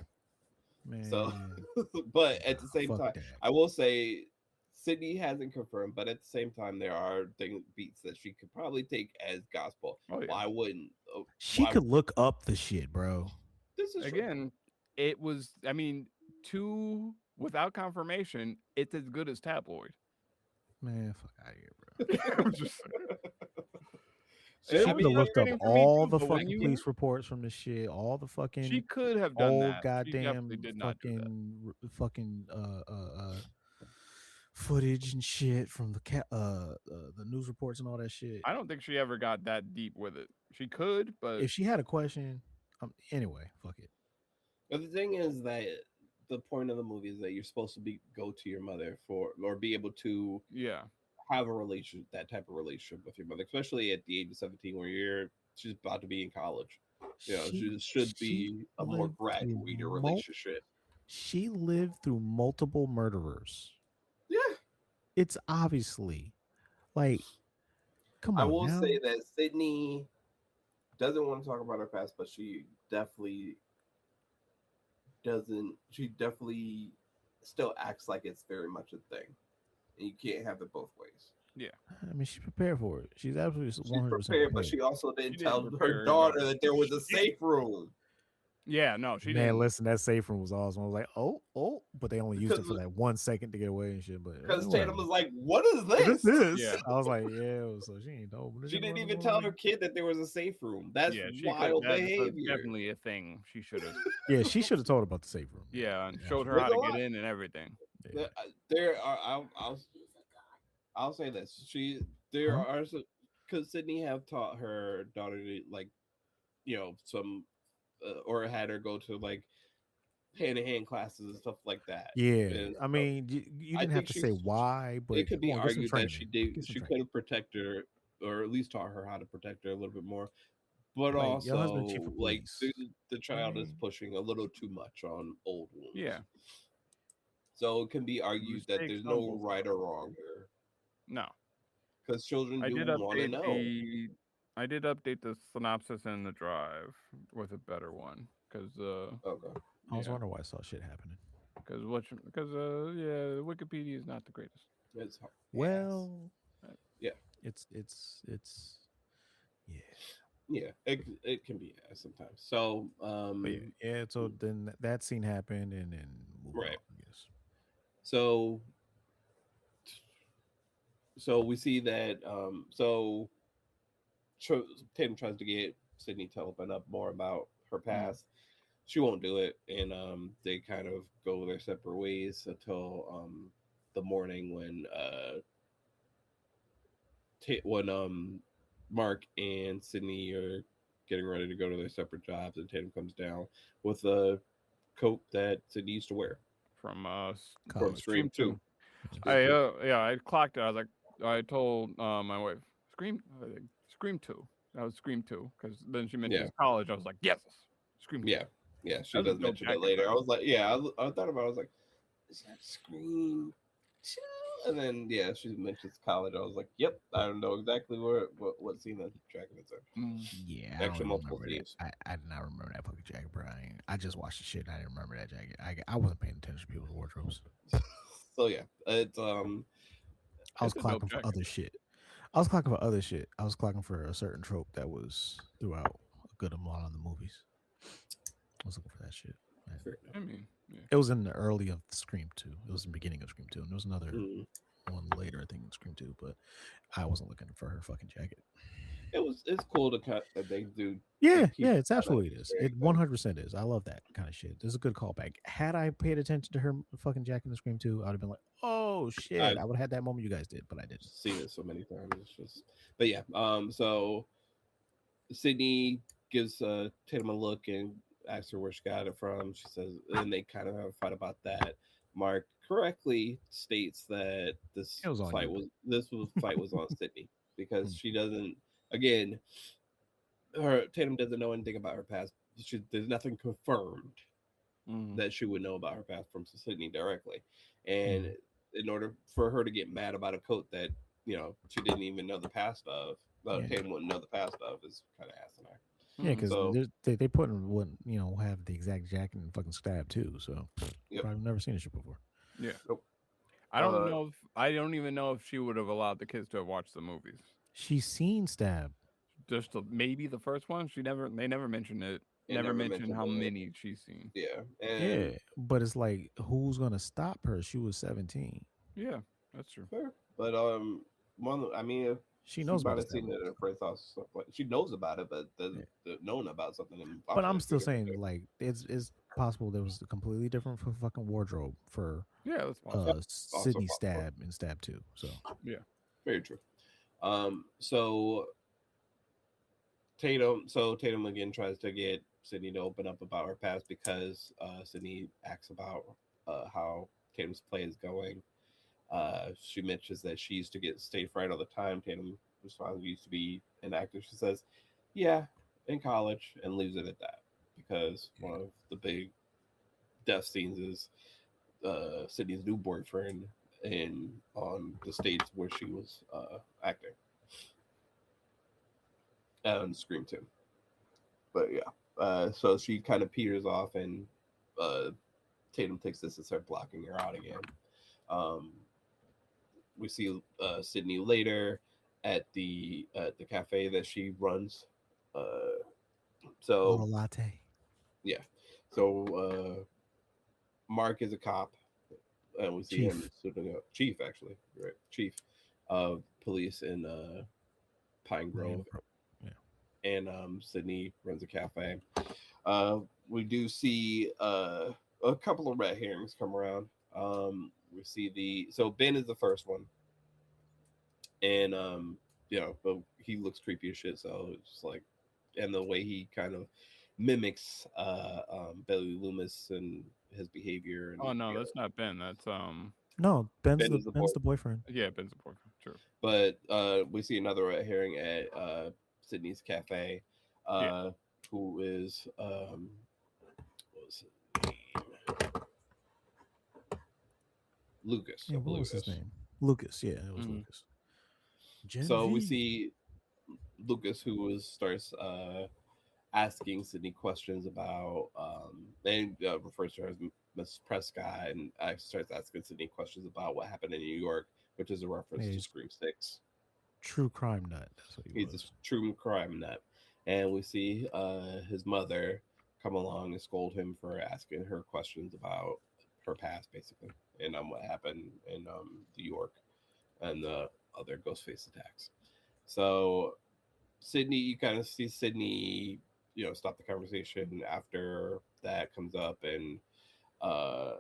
Man, So, but at the same fuck time, that. I will say Sydney hasn't confirmed, but at the same time, there are beats that she could probably take as gospel. Oh yeah. Why wouldn't? She Why? could look up the shit, bro. This is true. Again, it was. I mean, two without confirmation, it's as good as tabloid. Man, fuck out of here, bro. I'm just saying. She I could mean, have looked up frustrating for me all too, the but when fucking you police reports from the shit, all the she fucking could have done old that. She definitely goddamn did not do that. fucking footage and shit from the news reports and all that shit. I don't think she ever got that deep with it. She could, but If she had a question, anyway, fuck it. but the thing is that the point of the movie is that you're supposed to go to your mother for or be able to yeah. have a relation that type of relationship with your mother, especially at the age of 17 where she's about to be in college. She should be a more lived through graduated mul- relationship. She lived through multiple murderers. Yeah. It's obviously like, come I on will now. say that Sydney doesn't want to talk about her past, but she definitely doesn't. She definitely still acts like it's very much a thing, and you can't have it both ways. Yeah. I mean, she's prepared for it. She's absolutely She's 100% prepared, but she also didn't She didn't tell prepare her her daughter daughter. that there was a She safe room. Yeah, no, she Man, didn't. listen, that safe room was awesome. I was like, oh, but they only used it Because for that 1 second to get away and shit. But because whatever. Tatum was like, "What is What is this?" this? Yeah. I was like, yeah. So she ain't know. She didn't even tell her kid that there was a safe room. That's Yeah, she wild that's behavior. definitely a thing. She should have. Yeah, she should have told her about the safe room. Yeah, and showed her There's how a to get lot. in and everything. Yeah. There are. I'll say this. There Huh? are because Sydney have taught her daughter to some or had her go to like hand-to-hand classes and stuff like that. Yeah, And I mean, you I didn't have think to say why, but it could be come on, get some argued that training. Get some she training. could have protected her or at least taught her how to protect her a little bit more. But Like, your husband's chief also, of like police. the child is mean- pushing a little too much on old wounds. Yeah. So it can be argued that Mistakes there's on no both right sides. or wrong here No, because children I do did want to update know. I did update the synopsis and the drive with a better one because Okay. I was yeah, wondering why I saw shit happening. because yeah, Wikipedia is not the greatest. It's hard. Well, Yeah. it's yeah. Yeah, it can be sometimes. So, But yeah. So then that scene happened, and then moved on, Right. I guess. so we see that Tatum tries to get Sydney to open up more about her past. She won't do it, and they kind of go their separate ways until the morning when Mark and Sydney are getting ready to go to their separate jobs, and Tatum comes down with a coat that Sydney used to wear From from College. Scream 2. I clocked it. I told my wife Scream 2. That was Scream 2 because then she mentions college. I was like, yes, Scream 2. Yeah, she That was a does dope mention it jacket, later. though. I was like, I thought about it. I was like, is that Scream 2? And then, she mentions college. I was like, yep, I don't know exactly what scene that jacket is in. Yeah, I Actually, don't multiple remember that. scenes. I did not remember that fucking jacket, bro. I just watched the shit. And I didn't remember that jacket. I wasn't paying attention to people's wardrobes. So, yeah, it's, I was It's a dope clocking for jacket. other shit. I was clocking for a certain trope that was throughout a good amount of the movies. I was looking for that shit. fair enough. I mean, yeah. It was in the early of Scream 2. It was in the beginning of Scream 2. And there was another Mm. one later, I think, in Scream 2. But I wasn't looking for her fucking jacket. It's cool to cut that they do. Yeah, keep yeah, it's that absolutely is. very It good. 100% is. I love that kind of shit. This is a good callback. Had I paid attention to her fucking jacket in Scream 2, I would have been like, oh shit. I would have had that moment you guys did, but I didn't. Seen it so many times. It's just, but yeah. So Sydney gives Tatum a look and asks her where she got it from. She says, and they kind of have a fight about that. Mark correctly states that this It was on fight you. fight was on Sydney because she doesn't. Again, Tatum doesn't know anything about her past. There's nothing confirmed that she would know about her past from Sydney directly, and in order for her to get mad about a coat that she didn't even know the past of, Tatum wouldn't know the past of, is kind of asinine. Yeah, because So- they put in what have the exact jacket and fucking stab too. So Yep. probably never seen this shit before. Yeah. Nope. Uh, I don't even know if she would have allowed the kids to have watched the movies. She's seen Stab. Maybe the first one. They never mentioned it. it Never never mentioned mentioned how the many she's seen. yeah, Yeah, and but it's like, who's gonna stop her? She was 17. Yeah, that's true. fair. But I mean, if She she knows might about have Stab seen it movies. at her friend's house. Stuff like she knows about it, but Yeah. the knowing about something and But watching I'm it two still different saying, things. like, it's possible there was a completely different fucking wardrobe for Yeah, that's possible. Also Sydney possible. Stab and Stab 2. So Yeah. Very true. So Tatum again tries to get Sydney to open up about her past because Sydney asks about how Tatum's play is going. She mentions that she used to get stage fright all the time. Tatum responds, "Used to be an actor." She says, "Yeah, in college," and leaves it at that because one of the big death scenes is Sydney's new boyfriend in on the stage where she was acting on Scream 2. But yeah, so she kind of peters off, and uh, Tatum takes this and starts blocking her out again. Um, we see Sydney later at the cafe that she runs. Uh, want a so latte? yeah, so Mark is a cop, and we see him Chief. suiting up. Chief, actually, right? Chief of police in Pine Grove, Yeah. and Sydney runs a cafe. We do see a couple of red herrings come around. We see Ben is the first one, and but he looks creepy as shit. So it's like, and the way he kind of mimics Billy Loomis and his behavior, and Oh no, that's not Ben. That's No, Ben's Ben the is the boy. Ben's the boyfriend. yeah, Ben's the boyfriend. True. But we see another red herring at Sydney's cafe, Yeah. who is what was his name? Lucas. Yeah, I what believe was it his is. name? Lucas. Yeah, it was Mhm. Lucas. So we Genevieve. see Lucas, starts asking Sydney questions about, and refers to her as Miss Prescott, and starts asking Sydney questions about what happened in New York, which is a reference Yeah, to he's Scream 6. true crime nut. That's what he He's a was. true crime nut. And we see his mother come along and scold him for asking her questions about her past, basically, and what happened in New York and the other Ghostface attacks. So Sydney, you kind of see Sydney, stop the conversation after that comes up, and uh,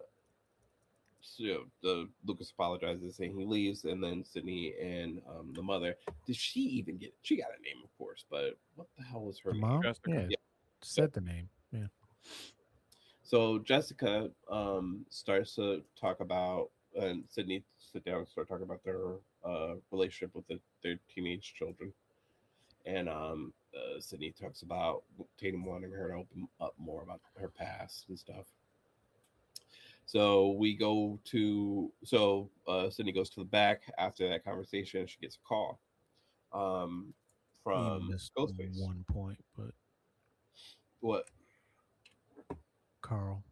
so the Lucas apologizes saying he leaves, and then Sydney and the mother. Did she even get it? She got a name, of course, but what the hell was her The name? mom? Jessica. Yeah, Yeah. said the name. Yeah. So Jessica starts to talk about, and Sydney sit down and start talking about their relationship with their teenage children. And Sydney talks about Tatum wanting her to open up more about her past and stuff. So Sydney goes to the back after that conversation. She gets a call um, You from missed Ghostface. one point, but What? Carl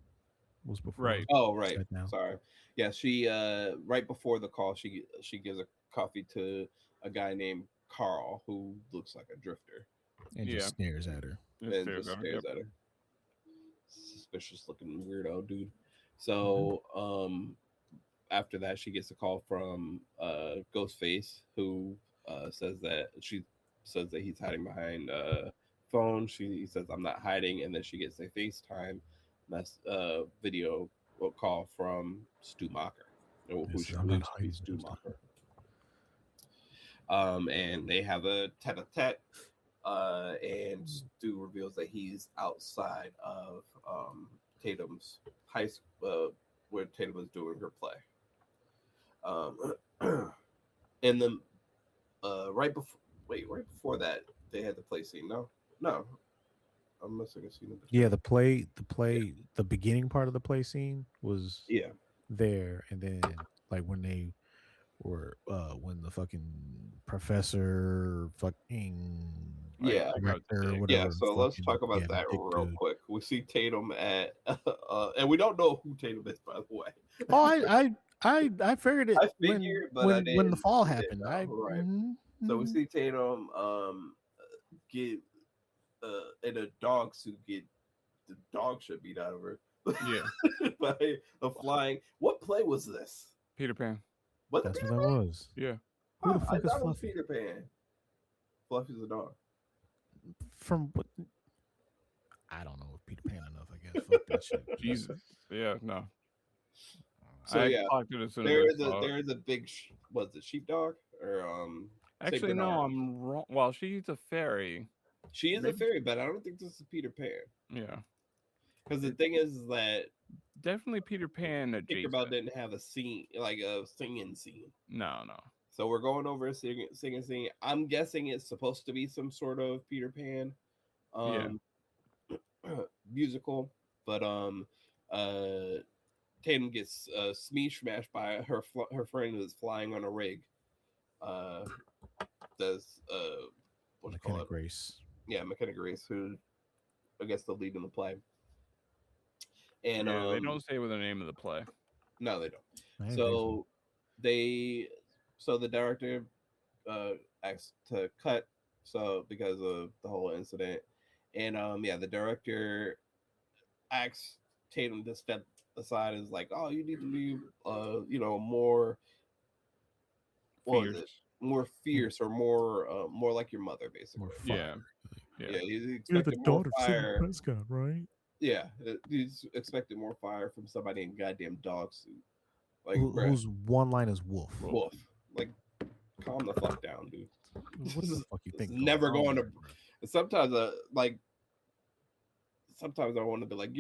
was before. Right. Oh, right. Said now. Sorry. Yeah, she right before the call, she gives a coffee to a guy named Carl who looks like a drifter And Yeah. just stares at her. and just stares Yep. at her. Suspicious looking weirdo dude. So after that, she gets a call from Ghostface, who says that he's hiding behind phone. He says, "I'm not hiding," and then she gets a FaceTime video call from Stu Macher, who This she I'm not believes to be hiding. Stu Macher. And they have a tete-a-tete, and Stu reveals that he's outside of Tatum's high school, where Tatum is doing her play. And then right before that, they had the play scene. No, I'm missing a scene. Yeah, the beginning part of the play scene was Yeah, there, and then like when they were when the fucking professor fucking yeah, rector Dick. whatever yeah. So let's talk about the that dick real dude. quick. We see Tatum at, and we don't know who Tatum is, by the way. Oh, I figured it I figured, but I when the didn't. fall Didn't happened. know. Right. So we see Tatum get in a dog suit get the dog shit beat out of her Yeah, by a flying. What play was this? Peter Pan. Was it That's what Peter that Pan? was. Yeah, Who the Oh, I fuck is thought it was Fluffy? Peter Pan. Fluffy's a dog. From what? I don't know Peter Pan enough. I guess fuck that shit. Jesus. Yeah, no. So I yeah, clocked it as soon as I saw it. there is a big was it sheepdog or Saint Actually, no, Bernard. I'm wrong. Well, she's a fairy. She is a Maybe. fairy, but I don't think this is Peter Pan. Yeah, Because the thing is that definitely Peter Pan Tinkerbell adjacent. didn't have a scene like a singing scene. No, no. So we're going over a singing scene. I'm guessing it's supposed to be some sort of Peter Pan Yeah, um musical, but Tatum gets smashed by her friend who's flying on a rig. Uh does what you call McKenna it? Grace. Yeah, McKenna Grace, who I guess the lead in the play. And yeah. They don't say what the name of the play. no, they don't. I didn't think so. So they so the director asked to cut because of the whole incident. And yeah, the director asks Tatum to step aside and is like, oh, you need to be more what was it? Fierce. More fierce or more like your mother, basically. More Yeah, fire. yeah. Yeah, he's You're the expecting more daughter of Sidney fire. Prescott, right? Yeah, he's expecting more fire from somebody in goddamn dog suit. Like, Whose one line is wolf. wolf. Like, calm the fuck down, dude. What the fuck you It's think? never going on going to. there, bro? Sometimes, sometimes I want to be like,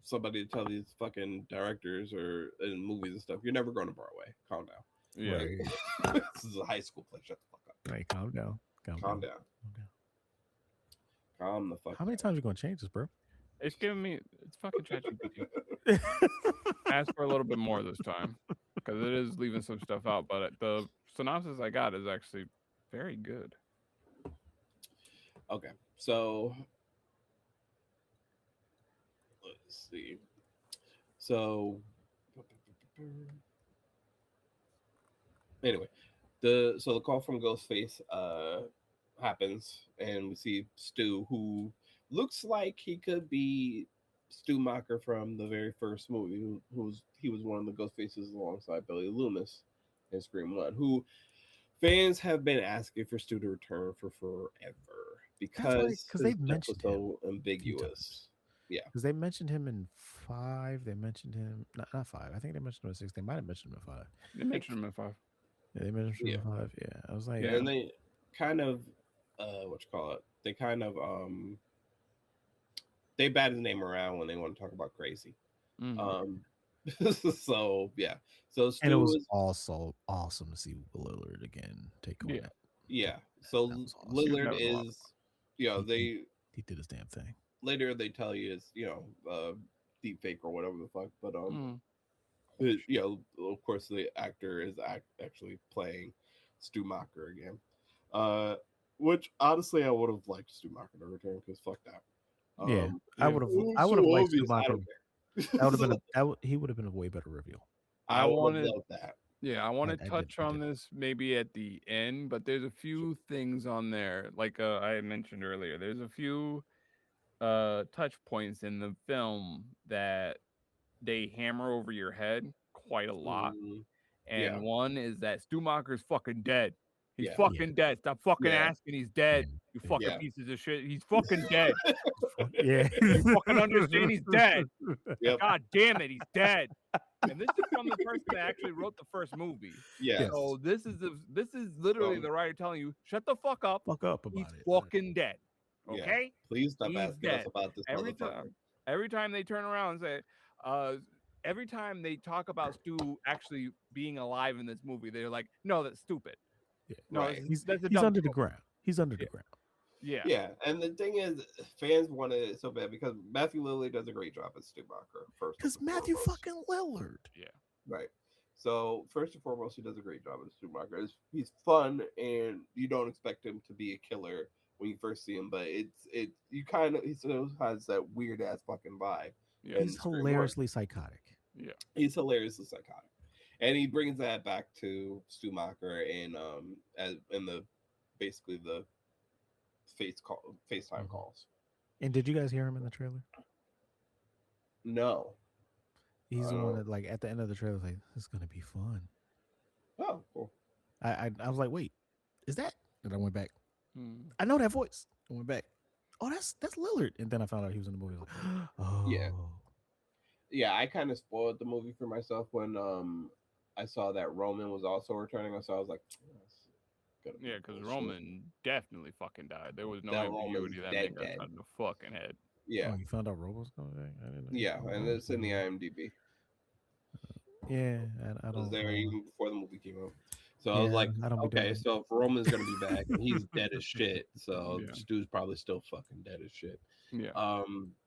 somebody to tell these fucking directors or in movies and stuff, you're never going to Broadway. Calm down. Yeah. Right. This is a high school play. Shut the fuck up. Right, calm down. Calm down. Calm down. Calm the fuck How many down. times are you gonna change this, bro? It's giving me. It's fucking ChatGPT. Ask for a little bit more this time because it is leaving some stuff out. But the synopsis I got is actually very good. Okay, so let's see. So anyway, the call from Ghostface happens, and we see Stu, who looks like he could be Stu Macher from the very first movie. He was one of the Ghostfaces alongside Billy Loomis in Scream One, who fans have been asking for Stu to return for forever because they've his death was mentioned him so a few ambiguous. Yeah. Because they mentioned him in 5. They mentioned him not 5. I think they mentioned him in 6. They might have mentioned him in 5. They mentioned him in 5. Yeah, they mentioned him Yeah. in 5. Yeah, I was like, Yeah, and they kind of what you call it? They kind of they bat his name around when they want to talk about crazy. Mhm. So yeah, so Stu and it was also awesome to see Will Lillard again take on Yeah. it. yeah. So That was awesome. Lillard That was a lot of is they He did his damn thing. later they tell you it's deep fake or whatever the fuck, but Mm. of course the actor is actually playing Stu Macher again. Which honestly I would have liked Stu Macher to return because fuck that. Yeah, I would have. I would have liked Stu Macher. That would have been. He would have been a way better reveal. I would wanted- have loved that. Yeah, I want to I touch did. on this maybe at the end, but there's a few things on there, like I mentioned earlier. There's a few touch points in the film that they hammer over your head quite a lot. Mm, And yeah. one is that Stumacher's fucking dead. He's Yeah. fucking dead. Stop fucking Yeah. asking. He's dead. Yeah. You fucking Yeah. pieces of shit. He's fucking dead. Yeah, You fucking understand he's dead. Yep. God damn it, he's dead. And this is from the person that actually wrote the first movie. Yes. So this is literally the writer telling you, shut the fuck up. Fuck up He's about it. fucking dead. Yeah. Okay? Please stop He's asking us dead. about this Every motherfucker. every time they turn around and say, every time they talk about Stu actually being alive in this movie, they're like, no, that's stupid. Yeah. No, Right. that's a He's dumb under the joke." ground. He's under the ground. Yeah. Yeah, and the thing is, fans wanted it so bad because Matthew Lillard does a great job as Stu Macher. Because Matthew fucking Lillard. Right. So first and foremost, he does a great job as Stu Macher. He's fun, and you don't expect him to be a killer when you first see him, but he still has that weird ass fucking vibe. Yeah. He's hilariously psychotic. He's hilariously psychotic. And he brings that back to Stumacher as in the basically the FaceTime Mhm. calls. And did you guys hear him in the trailer? No, He's I the one don't. that like at the end of the trailer was like, "This is gonna be fun." Oh, cool. I was like, "Wait, is that?" And I went back. Hmm. I know that voice. I went back. Oh, that's Lillard. And then I found out he was in the movie. I was like, Yeah, oh, yeah. I kind of spoiled the movie for myself when I saw that Roman was also returning. So I was like, that's gonna be Yeah, because bullshit. Roman definitely fucking died. There was no That Roman's ambiguity. That man dead, got dead. shot in the fucking head. Yeah, oh, you found out Robo's coming back. I didn't know. yeah, Oh, and Robo's it's in coming the back. IMDb. Yeah, I It was don't. there even before the movie came out. So I was Yeah, like, I don't be doing okay, that. so if Roman's gonna be back and he's dead as shit, so Yeah, Stu's probably still fucking dead as shit. yeah.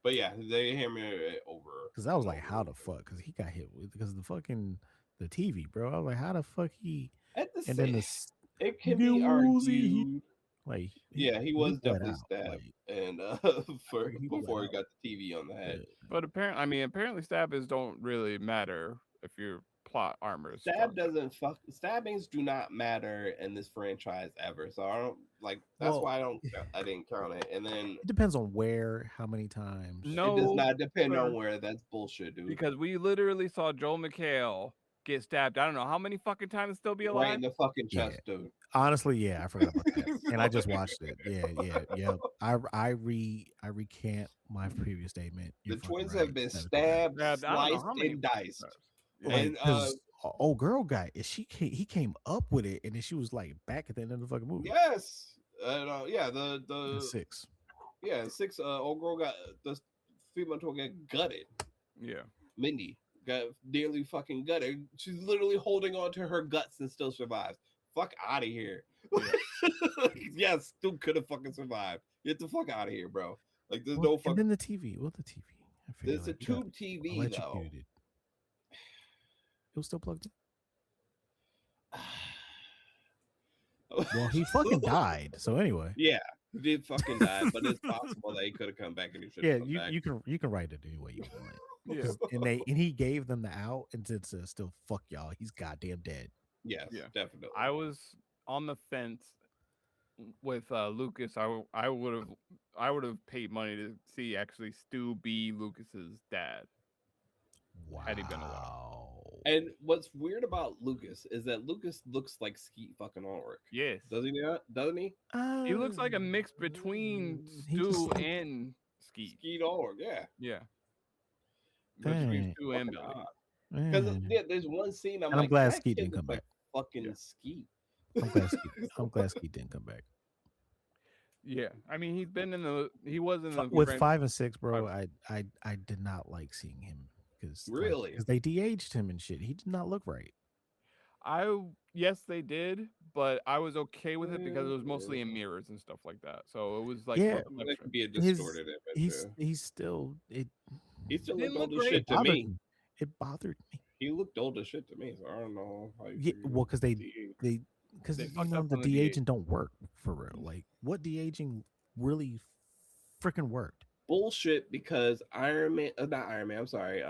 But yeah, they hammer it over Because I was and like, how over the fuck? Because he got hit with because the fucking the TV, bro. I was like, how the fuck he? at the And same. then this It can be newsy, argued. like Yeah, he he was bled definitely out. stabbed, Like and for he bled before he out. got the TV on the head. Yeah. But apparently stabbings don't really matter if your plot armor is Stab strong. doesn't fuck. Stabbings do not matter in this franchise ever. So I don't like. That's Well, why I don't. I didn't count it. And then it depends on where, how many times. it does No, not depend sir, on where. That's bullshit, dude. because we literally saw Joel McHale get stabbed. I don't know how many fucking times to still be Right alive. in the fucking Yeah. chest, dude. Honestly, yeah, I forgot about that. And I just watched it. Yeah. I recant my previous statement. You're The fucking twins right. have been That is correct. stabbed, Yeah, I don't know sliced, how many and fucking diced. times. Yeah. Like, And because old girl guy, he came up with it, and then she was like back at the end of the fucking movie. yes, and yeah, In the 6. yeah six old girl got the female told got gutted. Yeah. Mindy got nearly fucking gutted. She's literally holding on to her guts and still survives. Fuck out of here. Yes, still could have fucking survived. Get the fuck out of here, bro. Like there's Well, no and fuck. then the TV. Well, the TV. I figured There's a like you got tube TV though. electrocuted. It was still plugged in. Well, he fucking died. So anyway, Yeah, he did fucking die, but it's possible that he could have come back and he should yeah, have come back. you can write it any way you want. Yeah. 'Cause- and he gave them the out and said still fuck y'all. He's goddamn dead. Yes, Yeah. definitely. I was on the fence with Lucas. I would have paid money to see actually Stu be Lucas's dad. Wow. Had he been alive. And what's weird about Lucas is that Lucas looks like Skeet fucking Ulrich. Yes. Does he not? Doesn't he? He looks like a mix between He just Stu like- and Skeet. Skeet Ulrich, yeah. Yeah. Between Dang. Stu and Fucking Billy. odd. Because Man. yeah, there's one scene I'm And I'm like, glad that Skeet kid didn't come looks like fucking Yeah. Skeet. I'm glad Skeet didn't come back. Yeah. I mean, he was in the With French- 5 and 6, bro. I did not like seeing him because Really? because they de-aged him and shit. He did not look right. Yes, they did, but I was okay with it because it was mostly in mirrors and stuff like that. So it was like Yeah. fucking That extra. could be a His- distorted image. He's still it. He still Didn't looked look old as great. shit to bothered me. It bothered me. He looked old as shit to me, so I don't know how you Yeah, figure well, because they de-age. because They you fucked know up the on the de-aging don't work for real. Like what de-aging really freaking worked. Bullshit because Iron Man, not Iron Man. I'm sorry.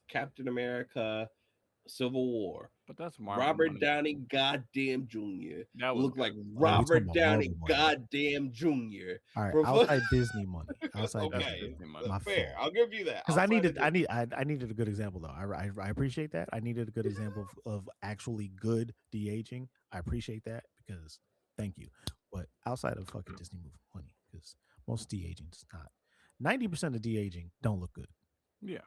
Captain America, Civil War. But that's Marvel Robert money. Downey, goddamn Jr. That was looked good. like talking Robert about Downey, Marvel money. goddamn Jr. All right, For outside Disney money. Outside Okay, Disney Disney money. money. My fair. fault. I'll give you that. Because I Outside of needed a good example though. I appreciate that. I needed a good example of actually good de-aging. I appreciate that because thank you. But outside of fucking Disney movie money, because most de-aging is not 90% of de-aging don't look good. Yeah.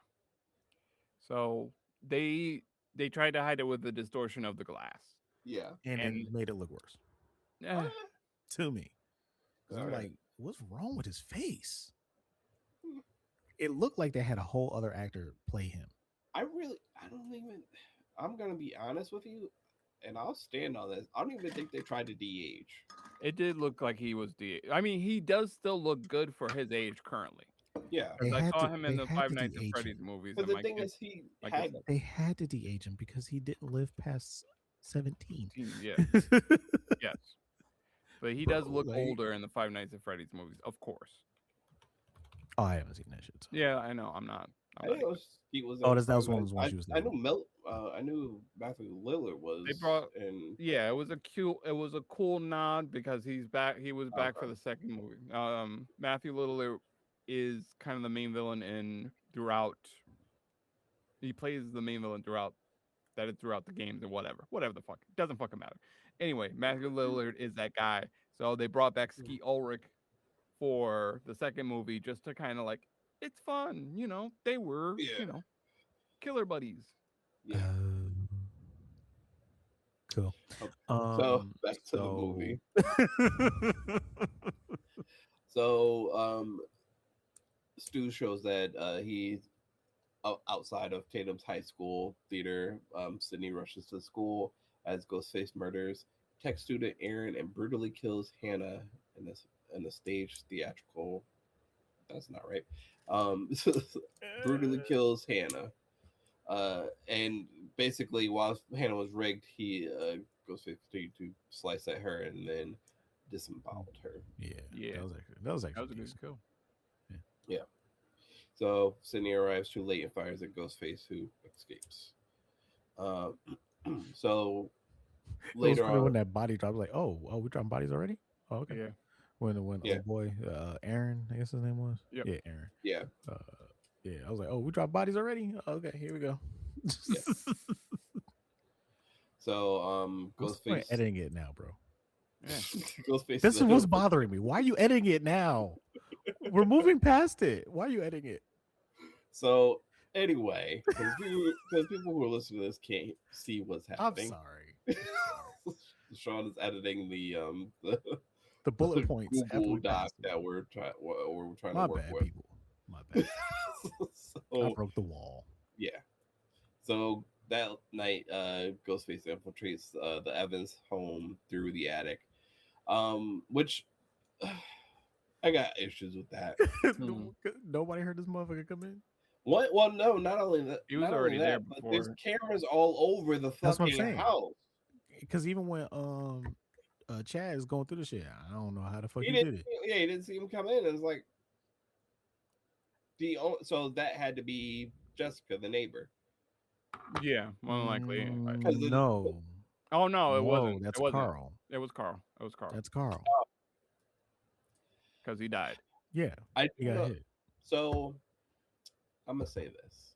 So they tried to hide it with the distortion of the glass. yeah. And And- it made it look worse. Eh, To me. 'Cause I'm Alright. like, what's wrong with his face? It looked like they had a whole other actor play him. I don't even. I'm gonna be honest with you, and I'll stand on this. I don't even think they tried to de-age. it did look like he was I mean, he does still look good for his age currently. Yeah, They 'Cause I had saw to- him in they the had Five to Nights at de-age Freddy's him. movies. but and the my thing kid- is, he my kid had said They had to de-age him because he didn't live past 17. 15, yeah, yes. But he does Bro, look like- older in the Five Nights at Freddy's movies, of course. Oh, I haven't seen that shit. So. Yeah, I know. I'm not I'm I not think it even. was he was Oh, in that was Prime. one she was I knew thinking. I knew Matthew Lillard They was brought. in. Yeah, it was a cute. It was a cool nod because he's back. He was back for Okay. the second movie. Matthew Lillard is kind of the main villain in throughout. He plays the main villain throughout that is throughout the games and whatever the fuck. It doesn't fucking matter. Anyway, Matthew Lillard is that guy. So they brought back Skeet Ulrich for the second movie just to kind of like it's fun, They were, Yeah, killer buddies. yeah. Cool. Okay. So back to the So movie. So Stu shows that he's outside of Tatum's high school theater. Sydney rushes to school as Ghostface murders tech student Aaron and brutally kills Hannah in this in the stage theatrical. That's not right. Um, brutally kills Hannah. And basically, while Hannah was rigged, he Ghostface continued to slice at her and then disemboweled her. yeah, Yeah, that was that was actually a good decent. kill. Yeah. So Sydney arrives too late and fires at Ghostface, who escapes. Um, so It was later funny when on, that body dropped. Like, oh, we dropping bodies already? Oh, okay. Yeah. When yeah, old boy Aaron, I guess his name was. Yep. Yeah, Aaron. yeah, Uh, yeah, I was like, oh, we dropped bodies already? Okay, here we go. yeah. So What's the point of Ghostface, editing it now, bro? Yeah. Ghostface. This is what's bothering me. Why are you editing it now? We're moving past it. Why are you editing it? So anyway, because people who are listening to this can't see what's I'm happening. sorry. Sean is editing the The bullet points after Google we Doc passed them. that we're trying My to work bad, with. people. My bad. I So broke the wall. yeah. So that night, Ghostface infiltrates the Evans home through the attic, which I got issues with that. Nobody heard this motherfucker come in. What? Well, no, not only that, He was already there but there's before. cameras all over the That's what I'm fucking saying. house. Because even when Chad is going through the shit, I don't know how the fuck He he didn't. did it. Yeah, he didn't see him come in. It's like so that had to be Jessica, the neighbor. Yeah, more than likely. No. Oh no, it wasn't. That's It wasn't. Carl. It was Carl. It was Carl That's Carl. because he died. Yeah, I he do got know. hit. So I'm gonna say this.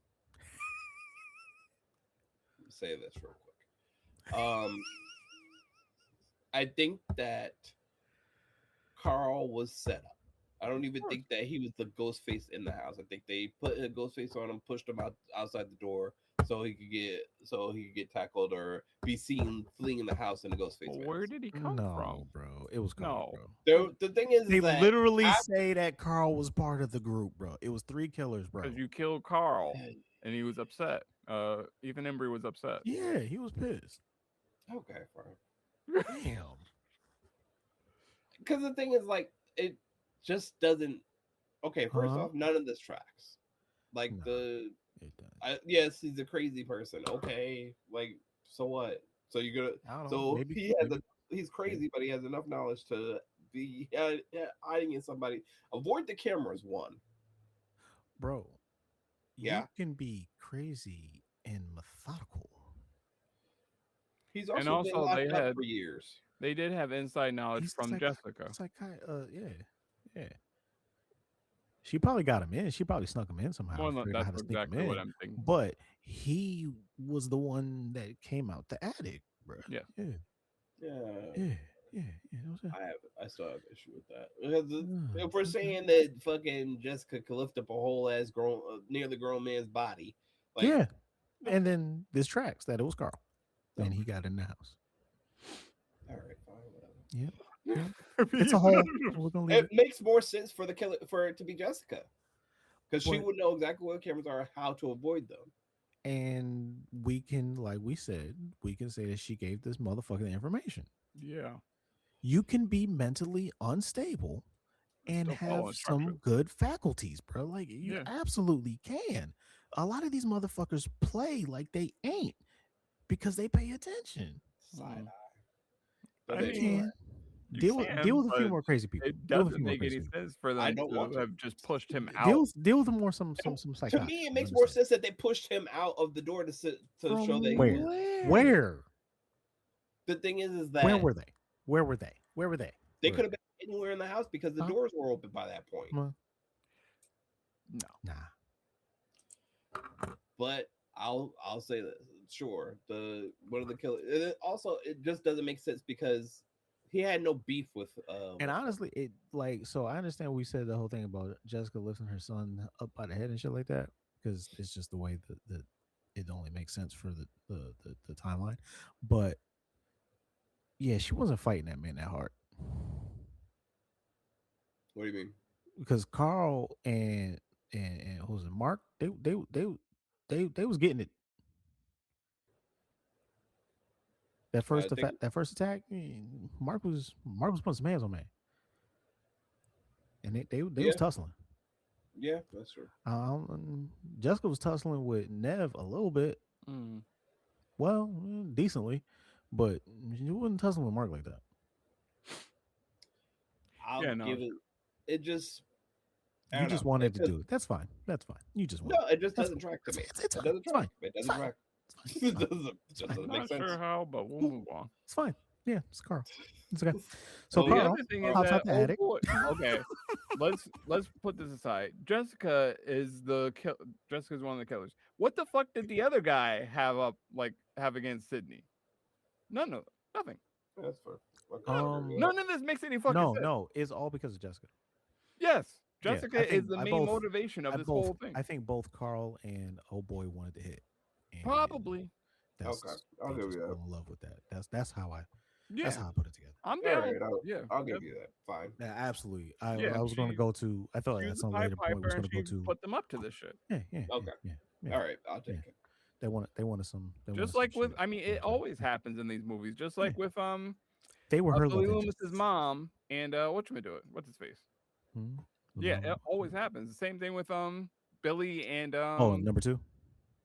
Say this real quick. I think that Carl was set up. I don't even think that he was the ghost face in the house. I think they put a ghost face on him, pushed him outside the door so he could get tackled or be seen fleeing the house in the ghost face. Well, where did he come No, from? bro. It was Carl, No. bro. The thing is, They that literally say that Carl was part of the group, bro. It was 3 killers, bro. Because you killed Carl and he was upset. Ethan Embry was upset. Yeah, he was pissed. Okay, fine. Damn. Because the thing is, like, it just doesn't. Okay, first off, none of this tracks. Like No, it doesn't. yes, he's a crazy person. Okay, like so what? So you're I gonna don't know, so maybe- he's crazy, but he has enough knowledge to be hiding in somebody. Avoid the cameras. One, Bro, Yeah. you can be crazy and methodical. he's And also been also locked they up had- for years. They did have inside knowledge He's from Jessica. Yeah. She probably got him in. She probably snuck him in somehow. More than figured out how that's to sneak him exactly what in. I'm thinking. But he was the one that came out the attic, bro. Yeah. Yeah. Yeah, You know what I'm saying? I still have issue with that. Because if we're Okay. saying that fucking Jessica could lift up a whole ass nearly grown man's body, like Yeah. And then this tracks that it was Carl. And Okay. he got in the house. all right, fine, whatever. Yeah. It's a whole. We're gonna leave It makes more sense for the killer for it to be Jessica, because she But- would know exactly where the cameras are, how to avoid them. And we can, like we said, we can say that she gave this motherfucker the information. Yeah. You can be mentally unstable and Still follow have some instructions. good faculties, bro. Like you Yeah. absolutely can. A lot of these motherfuckers play like they ain't because they pay attention. Side Mhm. eye. I But You mean, anyway, can. You deal can, with a few but more crazy people. it Deal with a doesn't few more make crazy any people. sense for I them don't want to to. have just pushed him Deal out. deal with more some To psychotic. me, it I makes more understand. sense that they pushed him out of the door to show that he Where? was. Where? The thing is Where that were they? Where were they? Where were they? they Where could were have been anywhere in the house because the Huh? doors were open by that point. they? Well, No. nah. But I'll say this: sure, the one of the killers. Also, it just doesn't make sense because he had no beef with. And with honestly, it like so I understand we said the whole thing about Jessica lifting her son up by the head and shit like that because it's just the way that it only makes sense for the timeline. But yeah, she wasn't fighting that man that hard what do you mean? because Carl and who was it, Mark? They was getting it. I think That first attack, Mark was putting some hands on man, and they was yeah, tussling. yeah, that's true. Jessica was tussling with Nev a little bit, Mm. well, decently, but she wasn't tussling with Mark like that. I'll Yeah, no. give it. It just I You don't just know. wanted It to just do it. That's fine. That's fine. You just no, want. it just That's doesn't fine. track to me. It's It fine. doesn't It's track. fine. It It's doesn't fine. track. It's It fine. doesn't. It's Just fine. doesn't make Not sense. sure how, but we'll move on. It's fine. Yeah, it's Carl. It's okay. So Oh, The yeah. Carl other thing is hops that out the attic. boy. Okay, let's put this aside. Jessica is Jessica's one of the killers. What the fuck did the other guy have against Sydney? Nothing. That's fair. Okay, I'll agree with Um, that. None of this makes any fucking sense. no, it's all because of Jessica. Yes, Yeah, Jessica is the main motivation of this whole thing. I think both Carl and oh boy wanted to hit. And Probably. That's Okay, I'll they give just you fell that. in love with that. That's how I Yeah, put it together. I'm All down. right, Yeah, I'll give you that. Fine. Yeah, absolutely. yeah. I was going to go to. I thought She was at the some Pied later point Piper, was and going to go she to. put them up to this shit. Okay. Yeah. All right, I'll Yeah. take it. They wanted some. They wanted Just some like with, shit. I mean, it always happens in these movies. Just like with They were her Billy love Loomis's interest. mom and whatchamacallit, what's his face? Hmm? The Yeah, mama. it always happens. The same thing with Billy and Oh, and number two.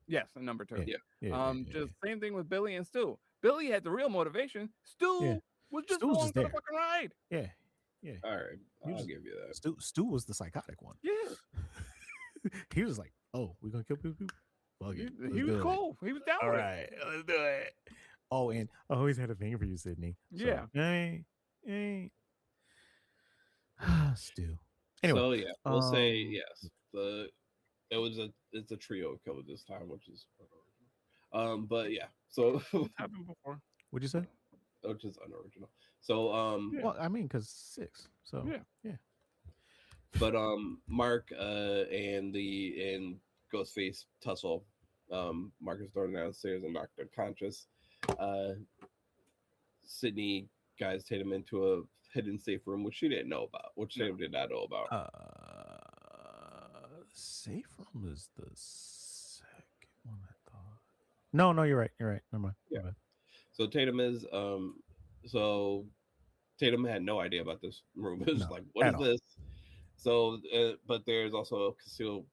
yes, and number two. Yeah. Yeah. Just same thing with Billy and Stu. Billy had the real motivation. Stu Yeah. was just Stu was along just for the there. fucking ride. Yeah. Yeah. All right, You I'll just- give you that. Stu was the psychotic one. Yeah, He was like, "Oh, we're gonna kill people." Fuck it. he Let's was do it. cool. He was down All with it. right, let's do it. Oh, and I always had a thing for you, Sydney. So, Yeah. hey. Stu. Anyway, So yeah, we'll say um, yes. It's a trio killer this time, which is but yeah. So It's happened before. what'd you say? which is unoriginal. So Yeah. Well, I mean, because 6. So Yeah. but Mark and Ghostface tussle. Mark is thrown downstairs and knocked unconscious. Sydney guys take him into a hidden safe room, which she didn't know about, which Tatum did not know about. safe room is the second one. I thought. No, you're right. Never mind. Yeah. Never mind. So Tatum had no idea about this room. It was No, like, what at is all. this? So, but there's also concealed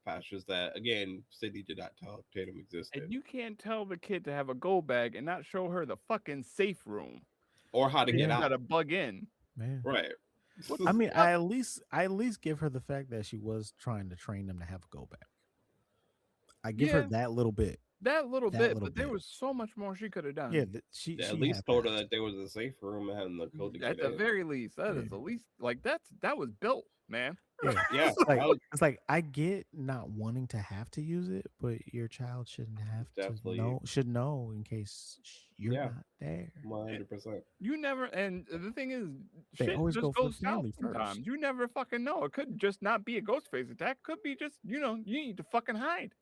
passages that again Sydney did not tell Tatum existed, And you can't tell the kid to have a go bag and not show her the fucking safe room. or how to You get got to out. bug in. Man. Right. I mean, I at least give her the fact that she was trying to train them to have a go back. I give her Yeah. that little bit. That little That bit, little but there bit. was so much more she could have done. Yeah, she At she least had told her that. that there was a safe room and the code to At get the in. very least, that is Yeah. the least. Like that was built, man. Yeah. Yeah, It's like I get not wanting to have to use it, but your child shouldn't have Definitely. to know. Should know in case you're Yeah. not there. 100%. You never, and the thing is, They shit always just go for the goes south family first. sometimes. You never fucking know. It could just not be a ghost face attack. Could be just, you need to fucking hide.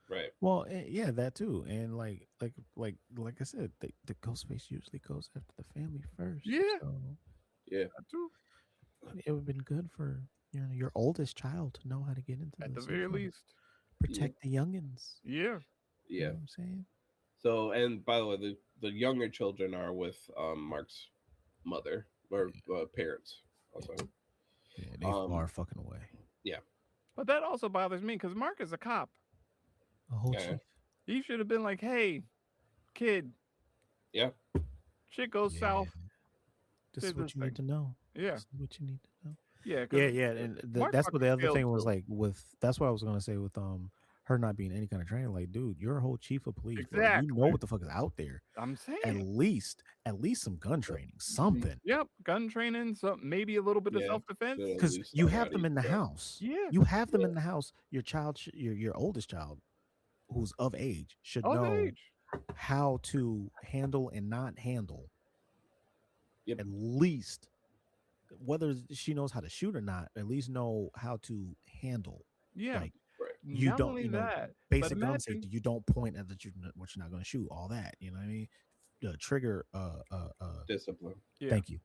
Right. Well, yeah, that too, and like I said, the ghost face usually goes after the family first. Yeah. So Yeah. That too. it would have been good for your oldest child to know how to get into At the safe very room. least. Protect the youngins. Yeah. You know Yeah. what I'm saying? So, and by the way, the younger children are with Mark's mother or parents. Also. Yeah, they far fucking away. But that also bothers me because Mark is a cop. A whole Yeah. chief. He should have been like, hey, kid. Yeah. Shit goes south. This Did is what this you need thing. to know. Yeah, This is what you need to know. yeah, because Yeah, yeah, and Mark that's what fucking the other failed thing was too. like with. That's what I was gonna say with her not being any kind of trainer. Like, dude, you're a whole chief of police, bro. You know Exactly. what the fuck is out there. I'm At saying. least some gun training, something. Yep, gun training, so maybe a little bit of Yeah, self defense. should at Because least you learn how have to them use in a the gun. house. Yeah, You have them Yeah, in the house. Your child, your oldest child, who's of age, should of know age. how to handle and not handle. yep, At least, whether she knows how to shoot or not, at least know how to handle. Yeah. Like, right. you Not don't, only that, but basic gun imagine. safety. You don't point at what you're not going to shoot. All that, you know what I mean? Trigger. Discipline. Yeah. Thank you.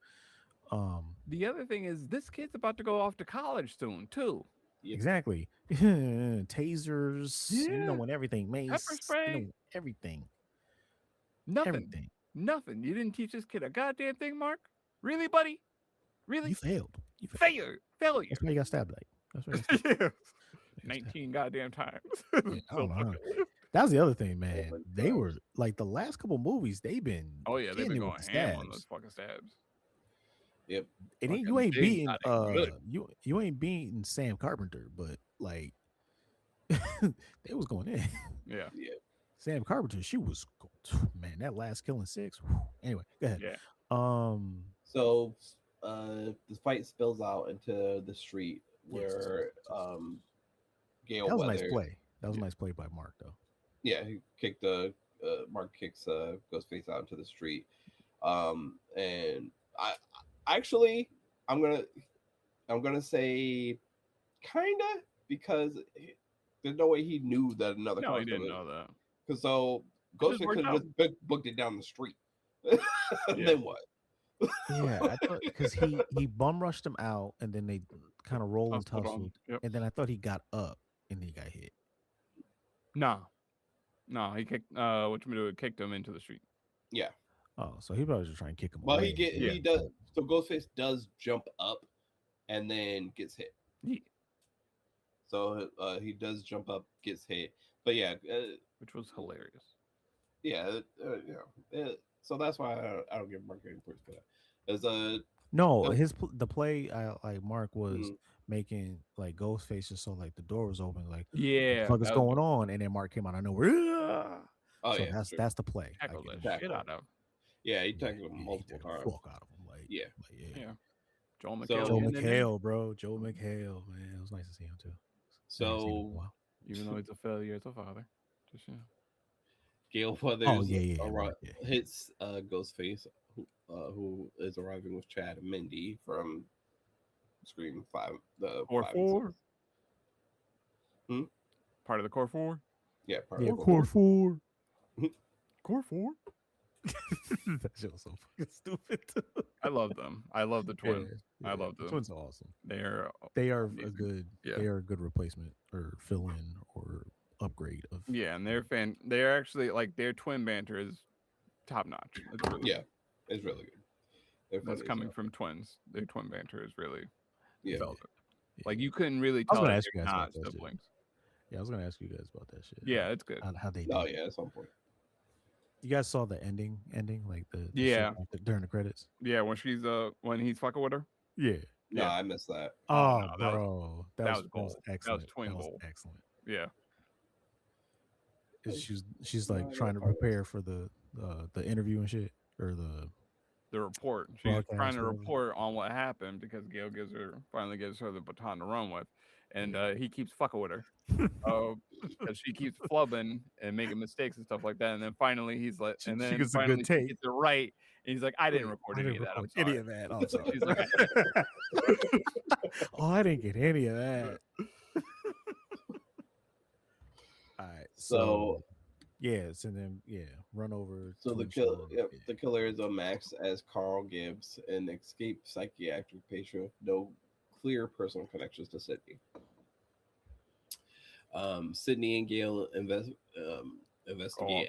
Um, The other thing is, this kid's about to go off to college soon too. Yep. exactly. Tasers. You Yeah. know, and everything. Pepper Mace. You spray. know, everything. Nothing. Everything. Nothing. You didn't teach this kid a goddamn thing, Mark. Really, buddy? Really? You failed. You failed. Failure. Failure. That's why you got stabbed. Like, that's why you got stabbed. Yeah. You got stabbed. 19 goddamn times. Yeah, I So don't know. fucking live. That was the other thing, Oh man. my They gosh. were like the last couple movies. They've been Oh yeah, they've getting been it going with the ham on those stabs. fucking stabs. Yep. And Fucking you ain't big beating goddamn good. you ain't beating Sam Carpenter, but like they was going in. Yeah. Yeah. Sam Carpenter, she was man, that last killing six. Whew. Anyway, go ahead. Yeah. So the fight spills out into the street where Gail That was a nice Weathers. play. That was a Yeah. nice play by Mark, though. Yeah, he kicked Mark kicks Ghostface out into the street. And I actually I'm gonna say kinda because there's no way he knew that another No, car he was didn't coming. know that. Because so It just Ghostface worked could have out. just booked it down the street. And Yeah. then what? Yeah, I thought because he bum rushed him out, and then they kind of rolled and Tussled on. tussled, Yep. and then I thought he got up, and then he got hit. No. No, he kicked kicked him into the street. Yeah. Oh, so he probably was just trying to kick him Well, away. Yeah. he does. So Ghostface does jump up and then gets hit. Yeah. So he does jump up, gets hit. But yeah, Which was hilarious. yeah, so that's why I don't give Mark any points for that. As No, Oh. the play like Mark was Mhm. making like Ghostface just so like the door was open, like Yeah. what the fuck is that was going on, and then Mark came out of nowhere. "Ah!" oh so yeah, that's the play. I tackled give the him Tackle. shit out of. yeah, he Yeah, tackled him he multiple took the times. fuck out of him. Like, Yeah. Yeah. Joel So- McHale. Joe getting it in, McHale, bro. Joe McHale, man. It was nice to see him too. I haven't seen him in a So while. even though he's a failure as a father. Just Gail Weathers Oh, yeah, arri- yeah. hits Ghostface, who is arriving with Chad and Mindy from Scream 5. The Core 5 and 4. 6. Hmm? Part of the core 4. Yeah, part Yeah, of the core four. Core 4. That shit was so fucking stupid. Too. I love them. I love the twins. Yeah, I love the them. twins are awesome. They're They are a amazing. good. Yeah. They are a good replacement or fill in or upgrade of. Yeah, and they're actually like their twin banter is top notch. It's really Yeah, it's really good. They're that's funny as coming hell. from twins. Their twin banter is really Yeah. velvet. Like you couldn't really I was tell gonna that ask you they're guys about not that shit. siblings. Yeah, I was gonna ask you guys about that shit. Yeah, it's good. How they did. Oh yeah, at some point. You guys saw the ending, like the shit Yeah. during the credits. Yeah, when he's fucking with her. Yeah. No, Yeah. I missed that. Oh, no, that was- bro, that was gold. That was excellent. twin gold. Excellent. Yeah. She's like trying to prepare for the interview and shit, or The report. She's Broadcast, trying to whatever. report on what happened because Gail finally gives her the baton to run with, and he keeps fucking with her. Because she keeps flubbing and making mistakes and stuff like that, and then finally he's like, She and then gets a good finally she take. gets it right, and he's like, I didn't record any of that. I'm sorry. Any of that. Oh, I'm sorry. She's like, Oh, I didn't get any of that. All right. So yes, and then run over. So the twin killer, store. yep, the killer is a Max as Carl Gibbs, an escaped psychiatric patient with no clear personal connections to Sydney. Sydney and Gail investigate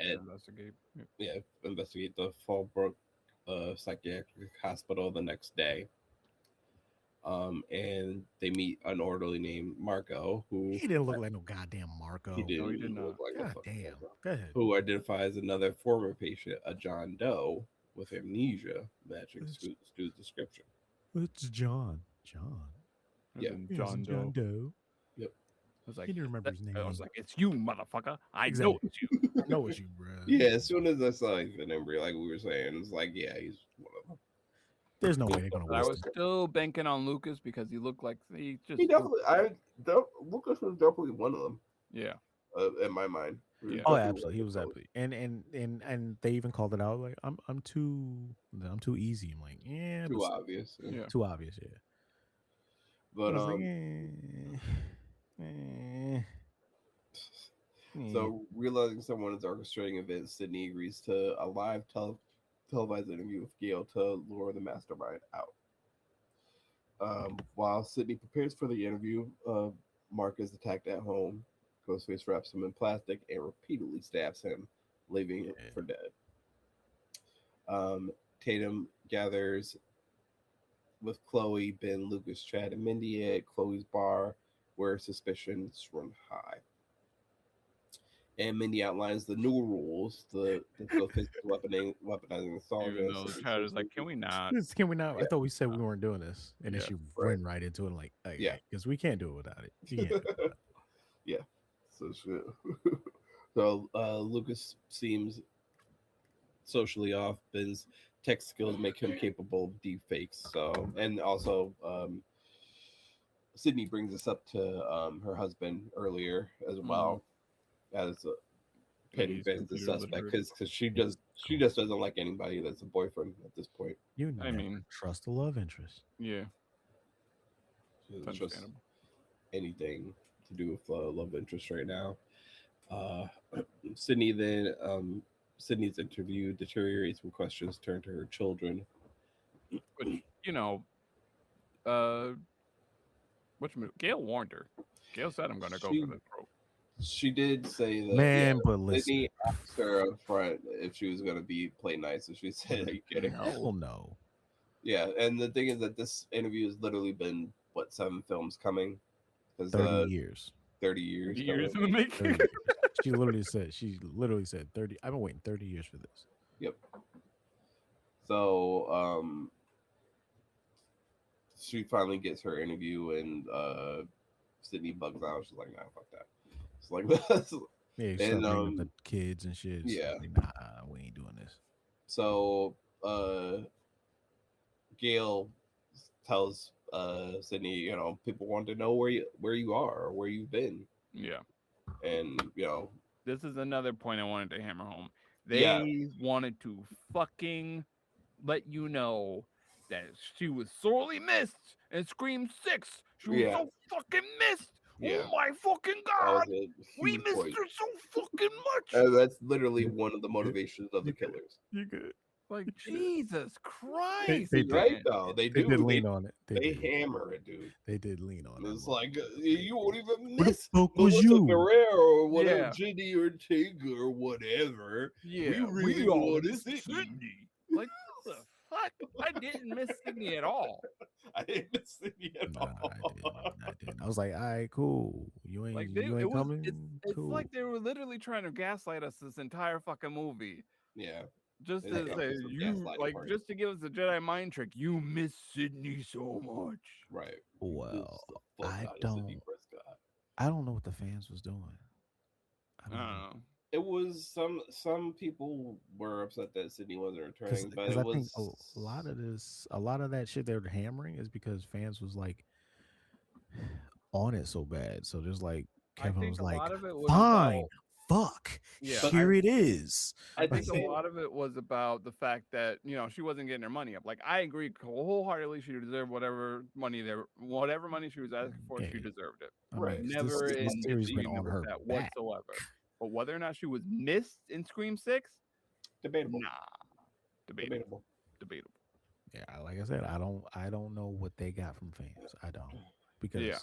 investigate the Fallbrook psychiatric hospital the next day. And they meet an orderly named Marco, who He didn't look like no goddamn Marco. he didn't No, he did look not. like a God fucking damn. Marco, Go ahead. who identifies another former patient, a John Doe, with amnesia matching It's, Stu's description. it's John. John. As Yeah. in Yes, John John Doe. Doe. Yep. I was like, He didn't remember his name. I was like, it's you, motherfucker. I know Exactly. it's you. I know it's you, bro. Yeah, as soon as I saw Ethan Embry, like we were saying, it's like, yeah, he's one of them. There's no way they're gonna But I waste was him. still banking on Lucas because he looked like he just He definitely, Lucas was definitely one of them, yeah. in my mind. He was Yeah. Oh, definitely absolutely. He one was of those. absolutely, and they even called it out. Like I'm too easy. I'm like, yeah, Too but obvious. Yeah. too obvious. Yeah. I But was like, eh, eh. so realizing someone is orchestrating events, Sydney agrees to a live televised interview with Gail to lure the mastermind out. While Sydney prepares for the interview, Mark is attacked at home. Ghostface wraps him in plastic and repeatedly stabs him, leaving him Yeah. for dead. Tatum gathers with Chloe, Ben, Lucas, Chad, and Mindy at Chloe's bar, where suspicions run high. And Mindy outlines the new rules: the Ghostface is weaponizing the song. Even though Chad is like, can we not? Can we not? I Yeah. thought we said we weren't doing this, and then Yeah. she Right. went right into it, like, okay, Yeah. because we can't do it without it. You can't do it without it. Yeah. So shit. So Lucas seems socially off. Ben's tech skills make him capable of deep fakes. So, and also Sydney brings this up to her husband earlier as well, as pitting he's Ben as the computer suspect, literate. because she just doesn't like anybody that's a boyfriend at this point. You I never mean- trust the love interest. Yeah. She It's doesn't trust understandable. anything to do with love interest right now. Sydney then Sydney's interview deteriorates when questions turn to her children. Which, Gail warned her. Gail said I'm gonna go She- for the throat. She did say that, Man, but listen, Sydney asked her up front if she was going to play nice, and she said, "Are you kidding?" hell no. Yeah, and the thing is that this interview has literally been 7 films coming, because 30 years. 30 years. Years in coming. the making. 30 years. She literally said 30. I've been waiting 30 years for this. Yep. So she finally gets her interview, and Sydney bugs out. She's like, "Nah, fuck that." It's like that's. Yeah, she And, started bringing up the kids and shit. It's yeah. like, nah, we ain't doing this. So Gail tells Sydney, people want to know where you are or where you've been, Yeah. and This is another point I wanted to hammer home. They Yeah. wanted to fucking let you know that she was sorely missed in Scream 6. She was Yeah. so fucking missed. Yeah. Oh my fucking that god. was a We huge missed point. her so fucking much. That's literally one of the motivations of the killers. You good? Like, Jesus Christ. They You're right man. though, they They do. did lean on it. They hammer it, dude. They did lean on it. It's like you won't even What the miss fuck was Melissa you? Ferrer or whatever, Yeah. Ginny Ortega or whatever. Yeah, really all wanna missed see Sydney. Like, what the fuck? I didn't miss Sydney at all. I didn't miss Sydney at Nah, all. I didn't. I was like, all right, cool. You ain't Like, you ain't coming. it's Cool. like they were literally trying to gaslight us this entire fucking movie. Yeah, Just Yeah, to yeah, say, it's a you, gaslighting like, part. just to give us a Jedi mind trick. You miss Sydney so much. right. Well, Miss the fuck I out of Sidney don't- Prescott. I don't know what the fans was doing. I I don't don't know. know. It was some people were upset that Sydney wasn't returning, but Because it I was think a lot of that shit they were hammering is because fans was like on it so bad. So just like I Kevin think was a like, lot of it was fine, about- fuck, Yeah, here it is. I At the think a same- lot of it was about the fact that she wasn't getting her money up. Like, I agree wholeheartly, she deserved whatever money she was asking for. Yeah. She deserved it. I mean, Right. Never this in series been disagreement on with her that back. whatsoever. But whether or not she was missed in Scream 6, debatable. nah, debatable. Yeah, like I said, I don't know what they got from fans. I don't, because Yeah.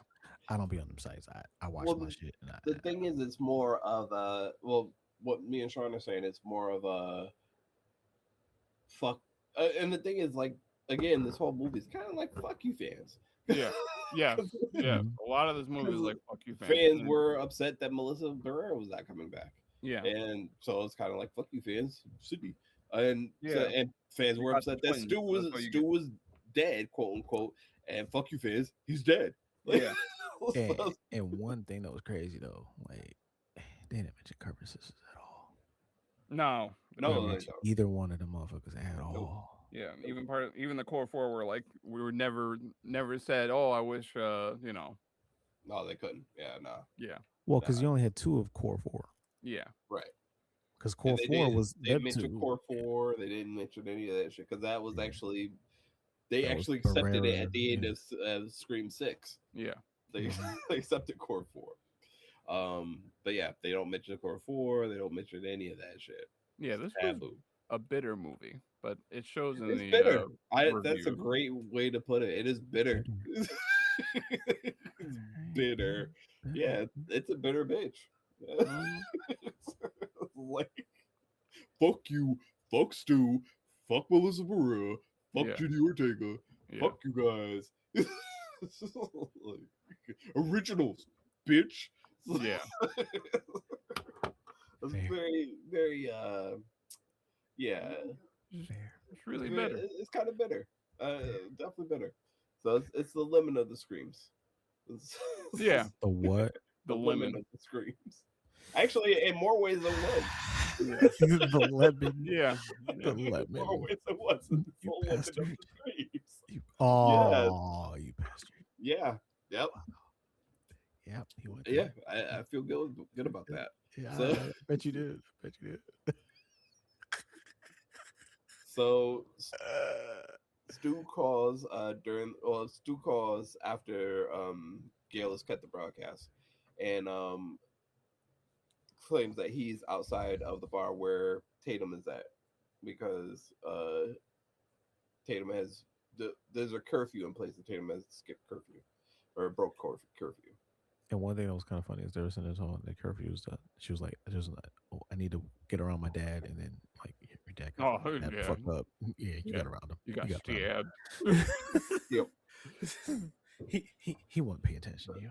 I don't be on them sites. I watch Well, my shit. And The thing is, it's more of a what me and Sean are saying. It's more of a fuck. And the thing is, like, again, this whole movie is kind of like fuck you fans. Yeah. Yes. Yeah. Mhm. A lot of this movie is like fuck you fans. Fans were upset that Melissa Barrera was not coming back. Yeah. And so it's kind of like fuck you fans, Sydney. Yeah, and fans we were got the upset that twins. That's what you Stu get. was dead, quote unquote. And fuck you, fans, he's dead. Like, Yeah. And one thing that was crazy though, like they didn't mention Kermit sisters at all. No, They no. didn't no, they mention don't. either one of the motherfuckers at Nope. all. Yeah, Nope. even the core four were like we were never said. Oh, I wish No, they couldn't. Yeah, nah, Yeah, Well, nah. because you only had two of core four. yeah, Right. Because And core four was they them mentioned two. Core Four. They didn't mention any of that shit because that was Yeah. actually they That was actually accepted it Barrera. at the end Yeah. of Scream Six. yeah, They, Mhm. they accepted Core Four. But yeah, they don't mention Core Four. They don't mention any of that shit. yeah. It's This was taboo. a bitter movie, but it shows in It's the bitter. That's a review. great way to put it. It is bitter. Bitter. It's bitter. Yeah, it's a bitter bitch. Mhm. It's like fuck you, fuck Stu, fuck Melissa Barrera, fuck Yeah, Judy Ortega, yeah, fuck you guys. Like, originals, bitch. yeah. It's Fair. very, very, yeah. Fair. It's really better. It's kind of bitter. Definitely bitter. So it's the lemon of the screams. It's Yeah, The what? the the lemon lemon. of the screams. Actually, in more ways than one. Yeah, The lemon. yeah, The yeah. lemon. More ways than one. It's You the lemon of bastard. the screams. You, Yes. oh, you bastard. Yeah. Yep. Yep. He went Yeah. there. I feel good about that. Yeah, So- I bet you did. Bet you did. So Stu calls Stu calls after Gail has cut the broadcast and claims that he's outside of the bar where Tatum is at because Tatum has there's a curfew in place and Tatum has skipped curfew or broke curfew. And one thing that was kind of funny is there was in this whole the curfew was done. She was like, oh, I need to get around my dad, and then like your dad got Oh, that yeah. fucked up. Yeah, you Yeah. got around him. You got around him. stabbed. Yep. He wasn't paying attention to you.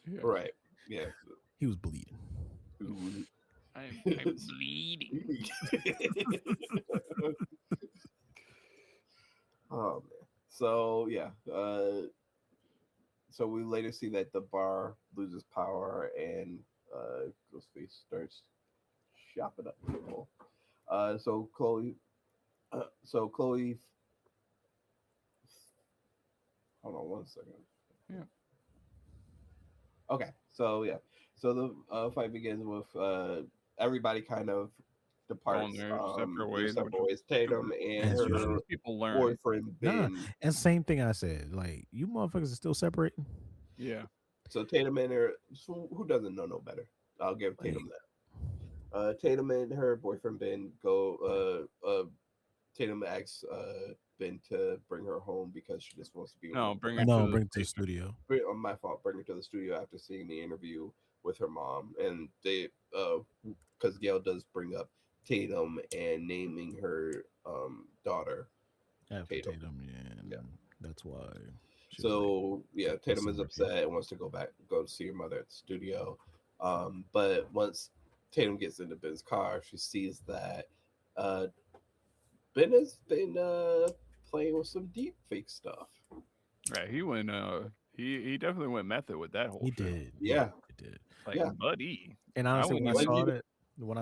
Yeah. Right. Yeah. He was bleeding. I'm bleeding. Oh man. So yeah. So we later see that the bar loses power and Ghostface starts chopping up people. So Chloe hold on one second. Yeah. Okay. So yeah. So the fight begins with everybody kind of departs their separate ways, separate which ways. Tatum and As her usual. People learn. boyfriend Nah. Ben. And same thing I said. Like you motherfuckers are still separating. Yeah. So Tatum and her, so who doesn't know no better? I'll give Tatum that. Tatum and her boyfriend Ben go. Tatum asks Ben to bring her home because she just wants to be. with No, her bring friend. her No, to bring it to the studio. My fault. Bring her to the studio after seeing the interview with her mom, and they, because Gail does bring up Tatum and naming her daughter. After Tatum. Tatum, yeah. That's why. she was like, So yeah, Tatum is December upset and wants to go see her mother at the studio. But once Tatum gets into Ben's car, she sees that Ben has been playing with some deep fake stuff. Right. He went. He definitely went method with that whole. He shit. did. Yeah. He did. Like, Yeah. buddy. And honestly, wouldn't when I even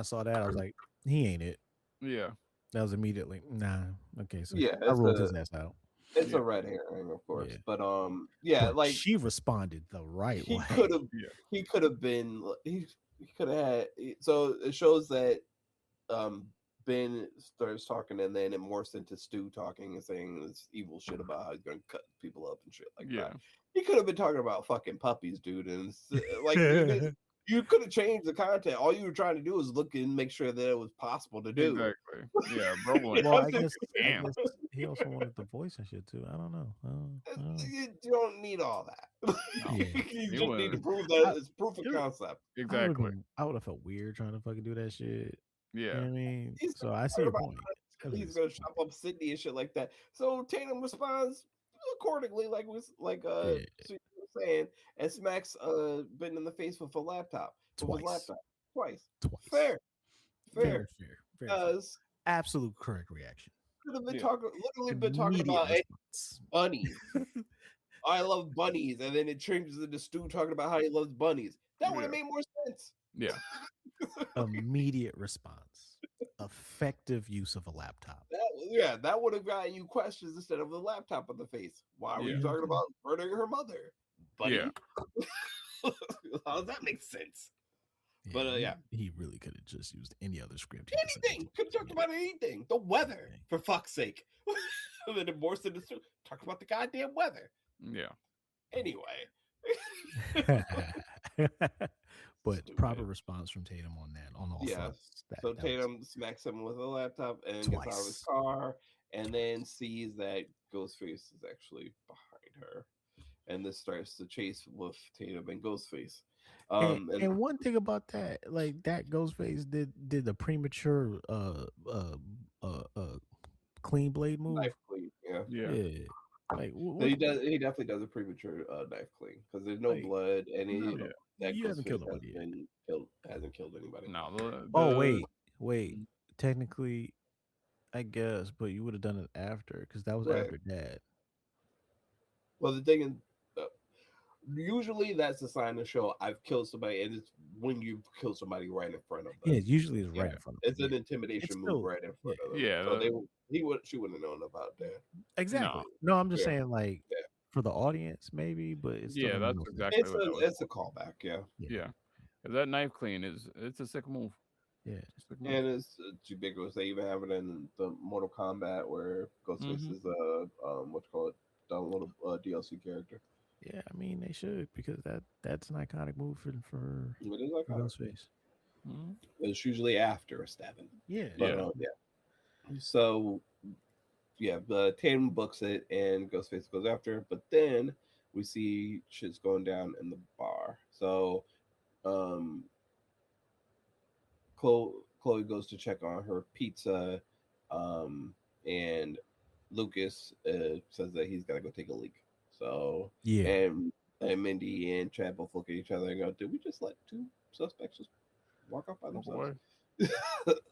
saw do that, I was like, he ain't it. Yeah. That was immediately nah. Okay, so Yeah, I it's ruled a- his ass out. It's Yeah. a red herring, of course. Yeah. But yeah, But like she responded the right he way. could have Yeah. he could have been he could have had so it shows that Ben starts talking and then it morphs into Stu talking and saying this evil shit about how he's gonna cut people up and shit like Yeah. that. He could have been talking about fucking puppies, dude, and like you could have changed the content. All you were trying to do was look and make sure that it was possible to do. Exactly. Yeah, bro. Like, Well, I think- I damn. guess he also wanted the voice and shit too. I don't know. I don't know. You don't need all that. No. You He just need to was- prove that it's proof of concept. Exactly. I would have felt weird trying to fucking do that shit. You know Yeah. what I mean? He's So I see talking your about point. That He's was- gonna chop up Sydney and shit like that. So Tatum responds accordingly, Yeah. Sue was saying, and smacks Ben in the face with a laptop. With his Twice. laptop. Twice. Twice. Fair. Very fair. Very fair. Because Absolute correct reaction. Yeah. Literally been talking Immediate about response. bunnies. I love bunnies, and then it changes into Stu talking about how he loves bunnies. That would have Yeah. made more sense. Yeah. Immediate response. Effective use of a laptop. That would have gotten you questions instead of the laptop on the face. Why were Yeah. you talking about murdering her mother, Yeah. buddy? How does that make sense? Yeah, But he really could have just used any other script. He decided anything to could have use. talked about anything. The weather, for fuck's sake. And then it morphs into talk about the goddamn weather. Yeah. Anyway, But Stupid. proper response from Tatum on that on all Yes. fronts. That was Tatum smacks him with a laptop and gets out of his twice. car, and then sees that Ghostface is actually behind her, and this starts the chase with Tatum and Ghostface. And one thing about that, like that Ghostface did the premature clean blade move. knife clean, yeah. Yeah. Like He does. He definitely does a premature knife clean because there's no Like, blood, and no, that you haven't killed Ghostface nobody yet. hasn't killed anybody. No. Oh wait. Technically, I guess, but you would have done it after because that was Right. after Dad. Well, the thing is, usually that's a sign to show I've killed somebody, and it's when you kill somebody right in front of them. Yeah, usually it's right in front of It's them. an intimidation It's move still- right in front of them. Yeah, So she wouldn't have known about that. Exactly. No, I'm just Yeah. saying like Yeah. for the audience maybe, but it's still Yeah, gonna that's make no sense. exactly what that was. It's a callback, yeah. Yeah. 'Cause that knife clean it's a sick move. Yeah. It's a sick move. And it's ubiquitous. They even have it in the Mortal Kombat where Ghostface is what you call it, download a DLC character. Yeah, I mean they should because that's an iconic move for It is like Ghostface. Mhm. it's usually after a stabbing. Yeah. But, Yeah. So Tatum books it and Ghostface goes after it, but then we see shit's going down in the bar. So Chloe goes to check on her pizza, and Lucas says that he's got to go take a leak. So Yeah. and Mindy and Chad both look at each other and go, "Did we just let two suspects just walk off by Oh, themselves?" boy.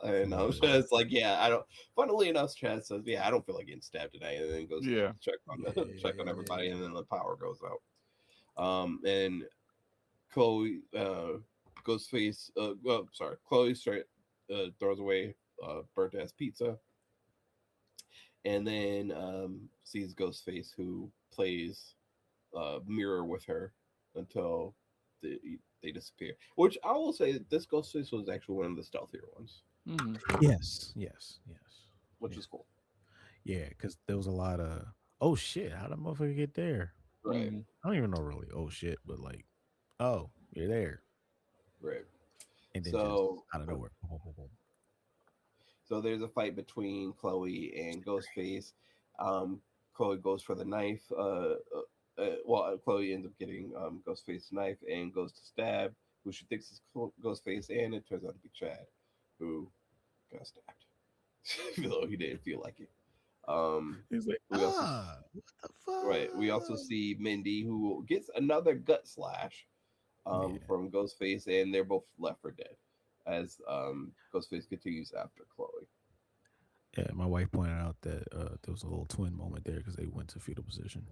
I know. Chad's like, "Yeah, I don't." Funnily enough, Chad says, "Yeah, I don't feel like getting stabbed tonight," and then goes Yeah. check on everybody, and then the power goes out. And Chloe Ghostface, Chloe straight throws away burnt ass pizza, and then sees Ghostface, who plays mirror with her until they disappear. Which I will say, this Ghostface was actually one of the stealthier ones, Yes. which is cool. Yeah, because there was a lot of oh shit, how did motherfucker get there? Right, I don't even know really oh shit, but like, oh, you're there. right. And then So just out of nowhere. Boom, boom, boom. So there's a fight between Chloe and Ghostface. Chloe goes for the knife. Chloe ends up getting Ghostface's knife and goes to stab who she thinks is Ghostface, and it turns out to be Chad, who got stabbed, even though he didn't feel like it. He's like, we also, what the fuck? right. We also see Mindy, who gets another gut slash from Ghostface, and they're both left for dead as Ghostface continues after Chloe. Yeah, my wife pointed out that there was a little twin moment there because they went to fetal position.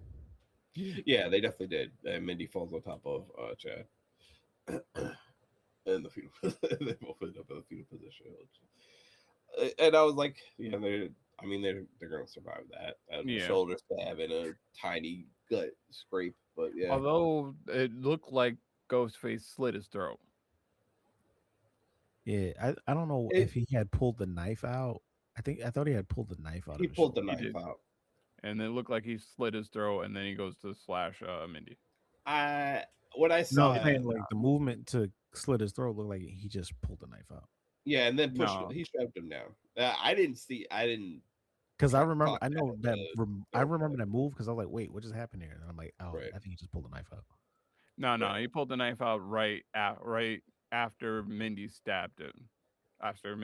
Yeah, they definitely did. And Mindy falls on top of Chad. And the fetal, they both end up in the fetal position. And I was like, yeah, they're gonna survive that. Shoulder stab and a tiny gut scrape, but yeah. Although it looked like Ghostface slit his throat. Yeah, I don't know if he had pulled the knife out. I thought he had pulled the knife out. He pulled the knife out, and it looked like he slit his throat, and then he goes to slash Mindy. What I saw, I'm saying like the movement to slit his throat looked like he just pulled the knife out. Yeah, and then he shoved him down. I didn't because I remember I remember that move because I was like, wait, what just happened here? And I'm like, oh, I think he just pulled the knife out. No, he pulled the knife out right after Mindy stabbed him. After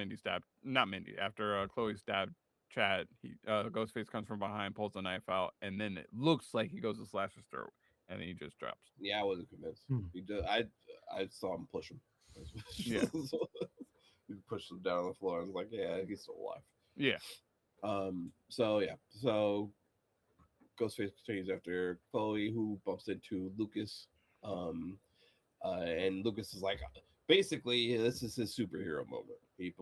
Chloe stabbed Chad, Ghostface comes from behind, pulls the knife out, and then it looks like he goes to slash his throat, and then he just drops. Yeah, I wasn't convinced. I saw him push him. Yeah, he pushed him down on the floor. I was like, yeah, he's still alive. Yeah. So yeah, so Ghostface continues after Chloe, who bumps into Lucas. Um, and Lucas is like, basically, this is his superhero moment. He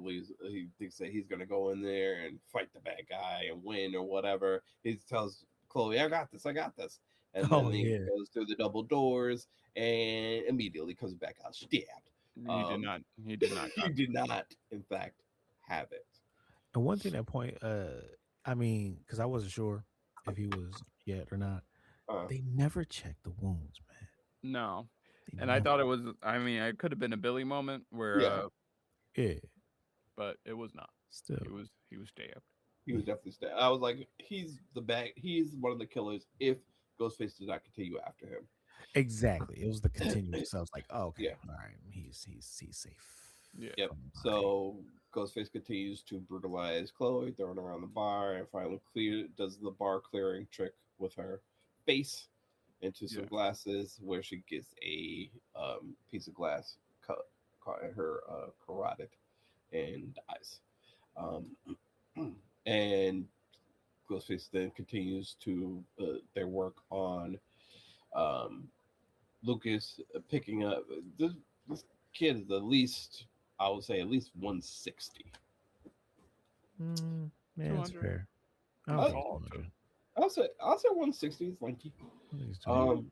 thinks that he's gonna go in there and fight the bad guy and win or whatever. He tells Chloe, I got this," and then Oh he yeah. goes through the double doors and immediately comes back out stabbed. He did Um, not. He did not he got did not, in fact, have it. And one thing that point, I mean, because I wasn't sure if he was yet or not. Uh, They never checked the wounds, man. no. They And I never. thought it was. I mean, it could have been a Billy moment where, yeah, Yeah. but it was not. Still. He was stabbed. he was definitely stabbed. I was like, he's the bad. He's one of the killers. If Ghostface does not continue after him. Exactly. It was the continuous. So I was like, oh, okay, Yeah. all right, he's safe. Yeah. Yep. From my- So Ghostface continues to brutalize Chloe, throwing her around the bar, and finally does the bar clearing trick with her face into some Yeah. glasses, where she gets a piece of glass caught in her carotid and dies. Um, and Ghostface then continues to their work on um, Lucas picking up this kid is at least, I would say, at least 160. Yeah, that's 200. fair. I don't I, think it's Oh, 200. I'll say 160 is lanky. I think it's 200.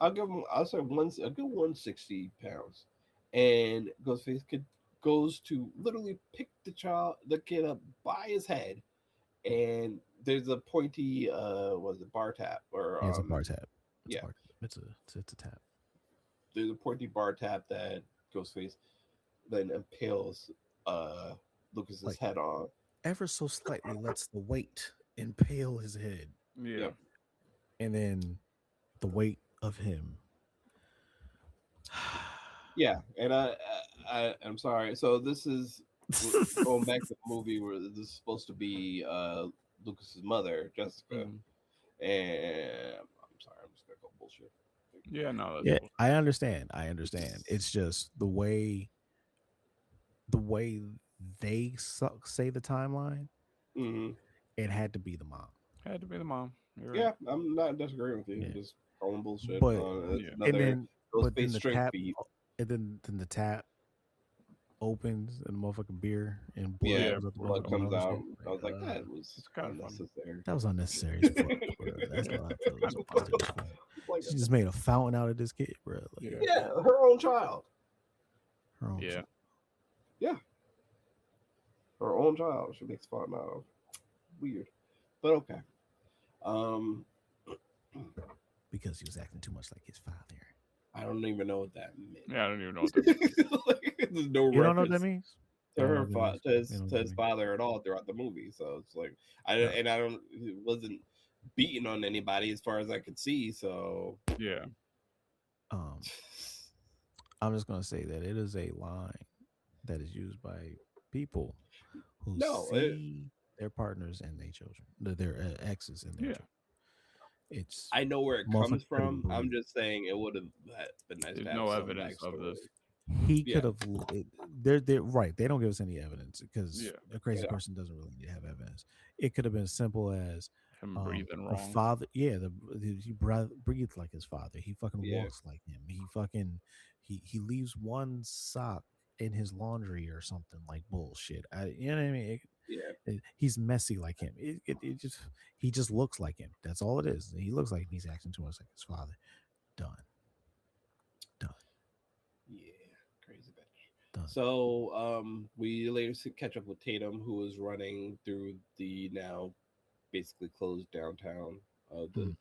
I'll give him. I'll say a good 160 pounds, and goes to literally pick the kid up by his head, and there's a pointy was it bar tap or Yeah, it's a bar tap. It's yeah, a bar tap. It's a tap. there's a pointy bar tap that Ghostface then impales Lucas's Like head on. ever so slightly lets the weight impale his head, yeah. Yep. and then the weight of him. Yeah, and I'm sorry. So this is going back to the movie where this is supposed to be Lucas's mother, Jessica, Mhm. and I'm sorry, I'm just gonna go bullshit. Yeah. No, that's Yeah, cool. I understand. I understand. It's just the way they say the timeline. Hmm. It had to be the mom. Had to be the mom. You're right. Yeah, I'm not disagreeing with you. Yeah. Just calling bullshit. But It's Yeah. and another then Ghost but then Face the strength tap feat. and then the tap opens and motherfucking beer and blood Yeah, comes out the blood motherfucking comes mouth out. and shit. I was like, Like, that was It's kind of fun. unnecessary. that was unnecessary as fuck, bro. That's how I feel. It was fun. Like, She just made a fountain out of this kid, bro. Like, Yeah. yeah, her own child. her own Yeah. shit. Yeah, her own child. She makes fun of. Weird, but okay. Um, Because he was acting too much like his father. I don't even know what that meant. Yeah. I don't even know what that. Like, there's no You don't know what that reference means? to You don't know her what that means? to You his, don't know to what his that means? father at all throughout the movie. So it's like No. I don't it wasn't beating on anybody as far as I could see. So Yeah. Um, I'm just gonna say that it is a line that is used by people who No, see their partners and their children, their exes and their Yeah. children. It's I know where it motherfucker comes could have from. I'm breathed. just saying it would have been nice There's to have no some evidence of backstory. this. He Yeah. could have. They're right. They don't give us any evidence because Yeah. a crazy Yeah. person doesn't really need to have evidence. It could have been as simple as Him breathing the wrong. father. Yeah, he breathes like his father. He fucking Yeah. walks like him. He fucking he leaves one sock in his laundry or something like bullshit. You know what I mean? Yeah. He's messy like him. It just he just looks like him. That's all it is. He looks like he's acting too much like his father. Done. Yeah. Crazy bitch. Done. So we later catch up with Tatum, who is running through the now basically closed downtown of the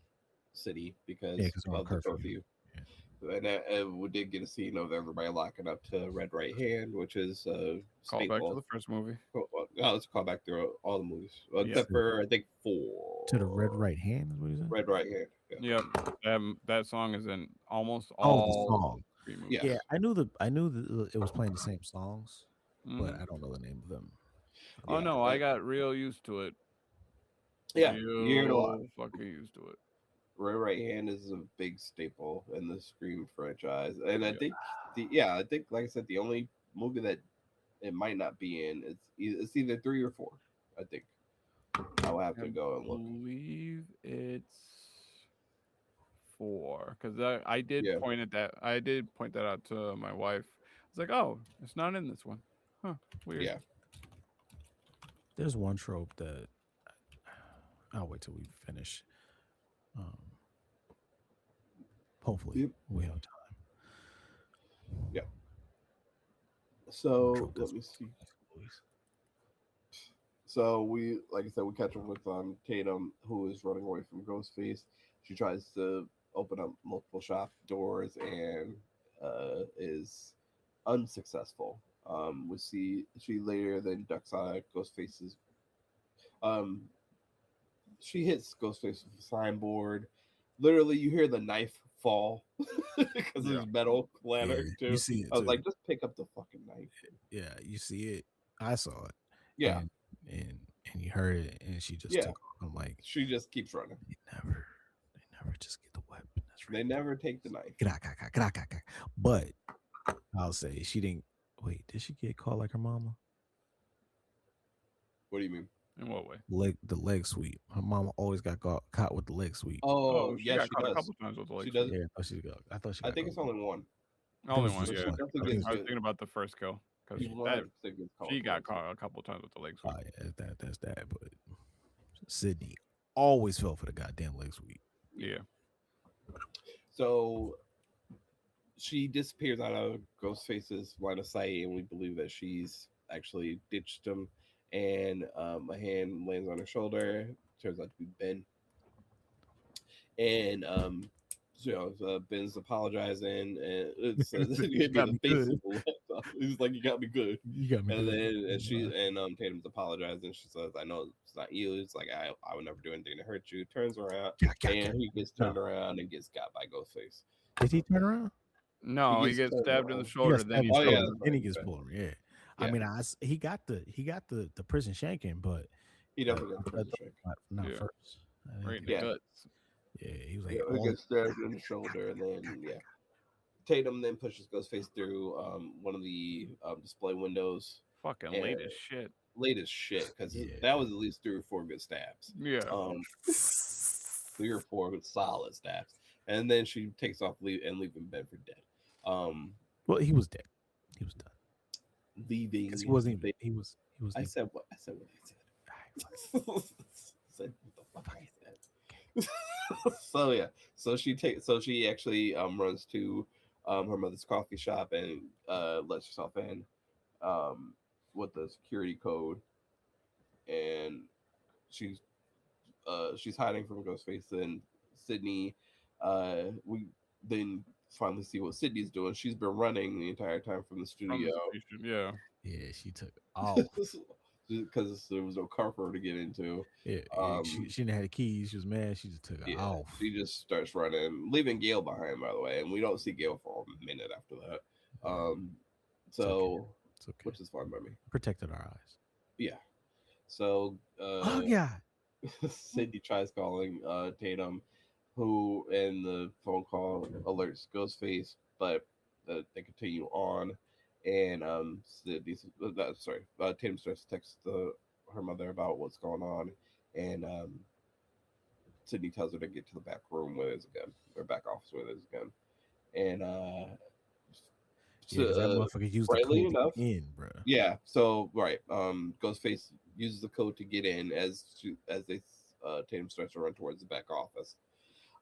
city because Yeah, 'cause they're on of the curfew. curfew. Yeah. And we did get a scene of everybody locking up to Red Right Hand, which is Call state back law. to the first movie. It's a callback through all the movies, Yeah. except for I think 4. To the red right hand is what he said? Red Right Hand. Yeah. Yep. That song is in almost Oh, the all song. three movies. Yeah. Yeah, I knew that it was playing the same songs, but Mhm. I don't know the name of them. Oh Yeah, no, I got real used to it. Yeah, you hear it a lot. Real fucking used to it. Red Right Hand is a big staple in the Scream franchise, and I Yeah. think I think like I said, the only movie that it might not be in it's either 3 or 4. I think I'll have I to go and look. believe it's 4 because I did Yeah, point that out to my wife. I was like, oh, it's not in this one. Huh? Weird. yeah. There's one trope that I'll wait till we finish. Um, hopefully, Yep. we have time. Yeah. One So trope let that's me see. So like I said, we catch up with Tatum, who is running away from Ghostface. She tries to open up multiple shop doors and is unsuccessful. We see she later then ducks out at Ghostface's. Um, she hits Ghostface with a signboard. Literally, you hear the knife fall because Yeah. there's metal Yeah, lantern you too. see it I was too. like, just pick up the fucking knife. Yeah, you see it. I saw it, Yeah, and and and you heard it, and she just yeah. took off. I'm like, She just keeps running. they never just get the weapon. That's They right. never take the knife. But I'll say she didn't. Wait, did she get caught like her mama? What do you mean? In what way? The leg sweep. Her mama always got caught with the leg sweep. Oh, Oh, she yes, got she caught a does. couple times with the She leg does. sweep. Yeah, I thought she I got think caught. it's only one. Only was one, just But yeah. she one. definitely I I think gets was good. thinking about the first kill because She 100% gets caught. she with got legs. caught a couple times with the leg Oh sweep. yeah, that's that. But Sydney always fell for the goddamn leg sweep. Yeah. So she disappears out of Ghostface's line of sight, and we believe that she's actually ditched him. And a hand lands on her shoulder. Turns out to be Ben. And Ben's apologizing, and it says You give me got the me face good. of the laptop. He's like, "You got me good." You got me And good. then Tatum's apologizing. She says, "I know it's not you." It's like I would never do anything to hurt you. Turns around, and he gets No. turned around and gets got by Ghostface. Did he turn around? No, he gets turned stabbed in the around. He got shoulder, then stabbed he in the Oh yeah, shoulder, turns. that's then he right. gets Okay. pulled. Yeah. I Yeah, mean, he got the prison shanking, but he definitely got the not, prison shake. not Yeah. first. I didn't Right in think the Yeah, guts. Yeah, he was yeah, like, he all gets stabbed in the shoulder, and then yeah, Tatum then pushes Ghostface through one of the display windows Fucking and late as shit. late as shit because yeah. that was at least 3 or 4 good stabs. Yeah. 3 or 4 good solid stabs, and then she takes off leaving Ben for dead. Um, Well, he was dead. He was done leaving. because he wasn't even. He was. He was. I said what? I said what I said. Said what the fuck I said. So yeah, so she actually runs to her mother's coffee shop and lets herself in with the security code, and she's she's hiding from Ghostface. And Sydney, we then finally see what Sydney's doing. She's been running the entire time from the From studio the station. Yeah. Yeah, she took off. because there was no car for her to get into. Yeah, she didn't have the keys. She was mad. She just took Yeah, off. she just starts running, leaving Gail behind, by the way, and we don't see Gail for a minute after that. So, It's okay. which is fine by me. Protected our eyes. Yeah. So, Oh yeah. Sydney tries calling Tatum, who in the phone call alerts Ghostface, but they continue on, and Tatum starts to text her mother about what's going on, and Sydney tells her to get to the back room where there's a gun, or back office where there's a gun, and Yeah, because that motherfucker used the rightly code enough, to get in, bro. yeah. So right, Ghostface uses the code to get in as Tatum starts to run towards the back office.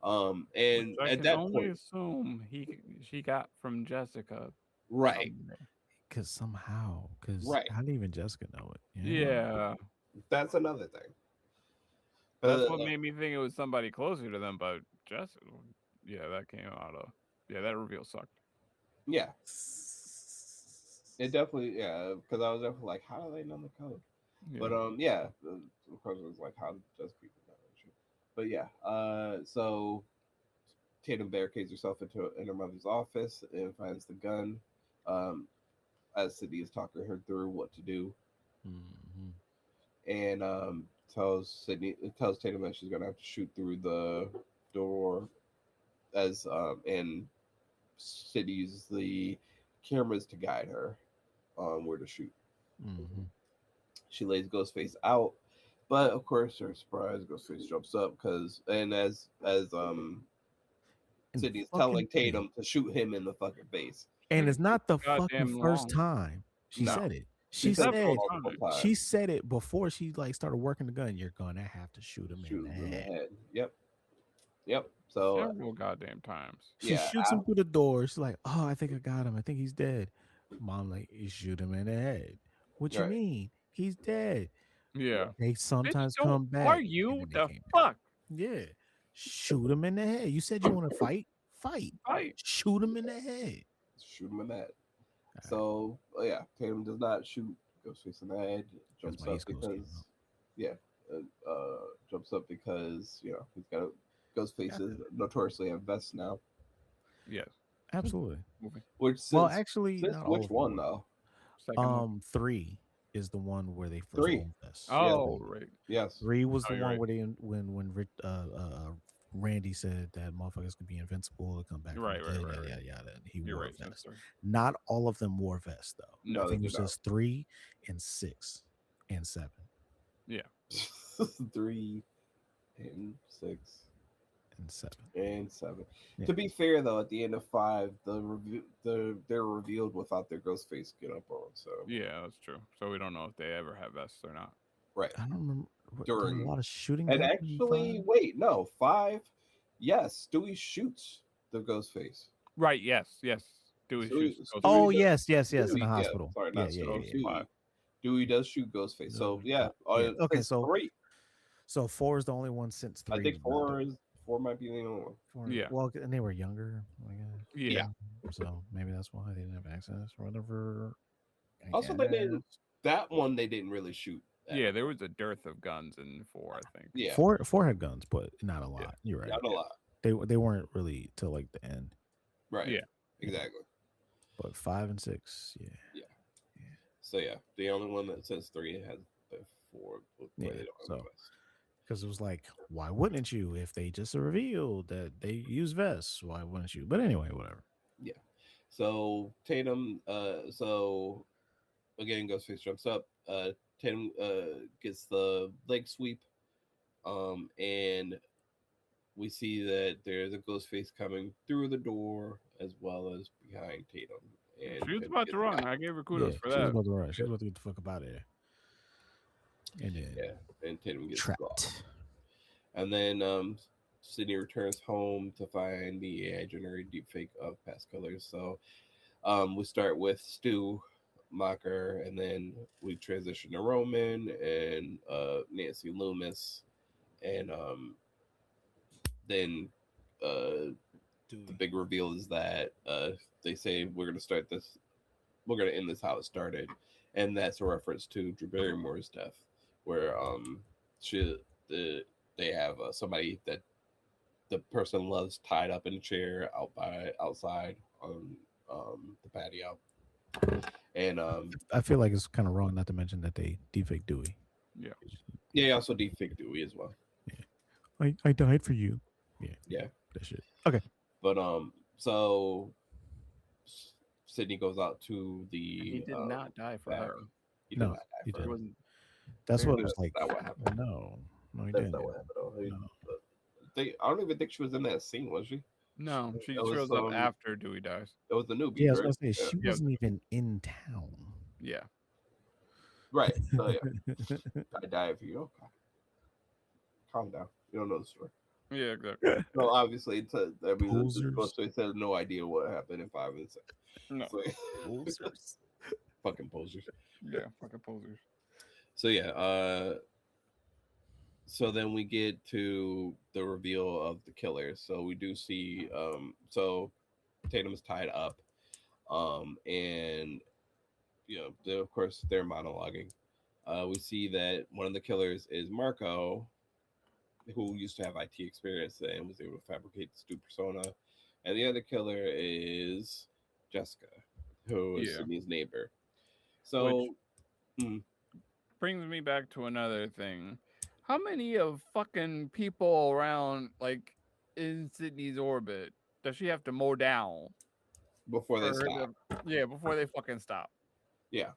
And Which I at can that only point, assume she got from Jessica. right, somewhere. Because somehow, right, how did even Jessica know it? Yeah. that's another thing. That's what made me think it was somebody closer to them, but Jessica. Yeah, that came out of. Yeah, that reveal sucked. Yeah, it definitely, yeah, because I was definitely like, how do they know the code? Yeah. But yeah, the question was like, how does people know that shit? But yeah, so Tatum barricades herself in her mother's office and finds the gun. As Sydney is talking her through what to do, and tells Tatum that she's gonna have to shoot through the door, as and Sydney uses the cameras to guide her on where to shoot. She lays Ghostface out But of course, they're surprised. Ghostface jumps up because, and as And Sydney's fucking telling Tatum to shoot him in the fucking face. and Nigga it's not the fucking goddamn first long. time she No, said it. she She said it said Several multiple times. times. she said it before she like started working the gun. You're gonna have to shoot him in Shoot the him in the head. head. Yep. So Several goddamn times. She yeah, shoots him through the door. She's like, "Oh, I think I got him. I think he's dead." Mom like, "You shoot him in the head." What you right. mean? He's dead. Yeah. They Bitch, sometimes don't come back, and argue. then they The came back. fuck? Yeah, shoot him in the head. You said you want to fight. Fight. Fight. Shoot him in the head. Shoot him in the head. All right, So yeah, Tatum does not shoot Ghostface in the head. that's Jumps my up East Coast game. because yeah, jumps up because he's got a Ghostface is notoriously a vest now. Yes. Absolutely. Moving. Which Well, since, actually, since not all which of them. one though? Second one. 3 is the one where they first Three. won this. Oh, right. Yes. 3 was Oh, the you're one right. where they when Randy said that motherfuckers could be invincible to come back Right, from the right, dead, right, yada right. yada yada. And he You're wore right. a That's vest. right. Not all of them wore vests though. No, I they think did it was not. just 3 and 6 and 7 Yeah. 3 and 6 and 7. and 7. Yeah. To be fair though, at the end of 5, they're revealed without their Ghostface get up on. So Yeah, that's true. So we don't know if they ever have vests or not. right. I don't remember. There During- a lot of shooting. And actually, wait, no, 5. Yes, Stewie shoots the Ghostface. Right. Yes. Yes. Dewey Stewie- shoots. Stewie Oh does- yes, in the Stewie, yeah, hospital. sorry, Yeah, not yeah, Stewie, yeah, Stewie. Five. Dewey does shoot Ghostface. So yeah, Yeah, okay, since so 3. So 4 is the only one since 3. I think 4 might be the only one. 4 Yeah. Well, and they were younger, I guess. Yeah. So maybe that's why they didn't have access or whatever. I Also, they guess. didn't. That one they didn't really shoot. at. Yeah. There was a dearth of guns in 4, I think. Yeah, 4 had guns, but not a lot. You're right. not a lot. They weren't really till like the end. Right. Yeah. Exactly. But 5 and 6, yeah. So yeah, the only one that says 3 has the 4. Where Yeah, they don't have so- the vest. Because it was like, why wouldn't you? If they just revealed that they use vests, why wouldn't you? But anyway, whatever. So Tatum, so again, Ghostface jumps up. Tatum gets the leg sweep, and we see that there's a Ghostface coming through the door as well as behind Tatum. And She was Tatum about gets to run. got. I gave her kudos for She was that. about to run. She was about to get the fuck up out of there. And then Yeah, and Tatum gets trapped. got. And then Sydney returns home to find the AI generated deepfake of past killers. So we start with Stu Mocker, and then we transition to Roman and Nancy Loomis, and then the big reveal is that they say we're going to end this how it started, and that's a reference to Drew Barrymore's death, where they have somebody that the person loves tied up in a chair outside on the patio, and I feel like it's kind of wrong not to mention that they defake Dewey. yeah, also deepfake Dewey as well. I died for you. Yeah. That shit. But so Sydney goes out to the. He did not die for back. her. He did No, not die he for It her. didn't. wasn't. That's what it was That's like. not what happened. No, he That's didn't. not what happened. Though. No. I don't even think she was in that scene, was she? No, she That was, shows up after Dewey dies. It was the newbie. Yeah, I was right? gonna say she Yeah. wasn't even in town. Yeah. Right. So yeah, I died for you. Okay. Calm down. You don't know the story. Yeah, exactly. No, obviously, Posers. Ghostface has no idea what happened in 5 and 6. No. So, Posers. fucking posers. Yeah, fucking posers. So yeah, so then we get to the reveal of the killer. So we do see so Tatum is tied up. And of course they're monologuing. We see that one of the killers is Marco, who used to have IT experience and was able to fabricate the Stu persona. And the other killer is Jessica, who is Yeah. Sydney's neighbor. So Brings me back to another thing. How many of fucking people around, like, in Sydney's orbit does she have to mow down? before they for her stop. Yeah, before they fucking stop. Yeah.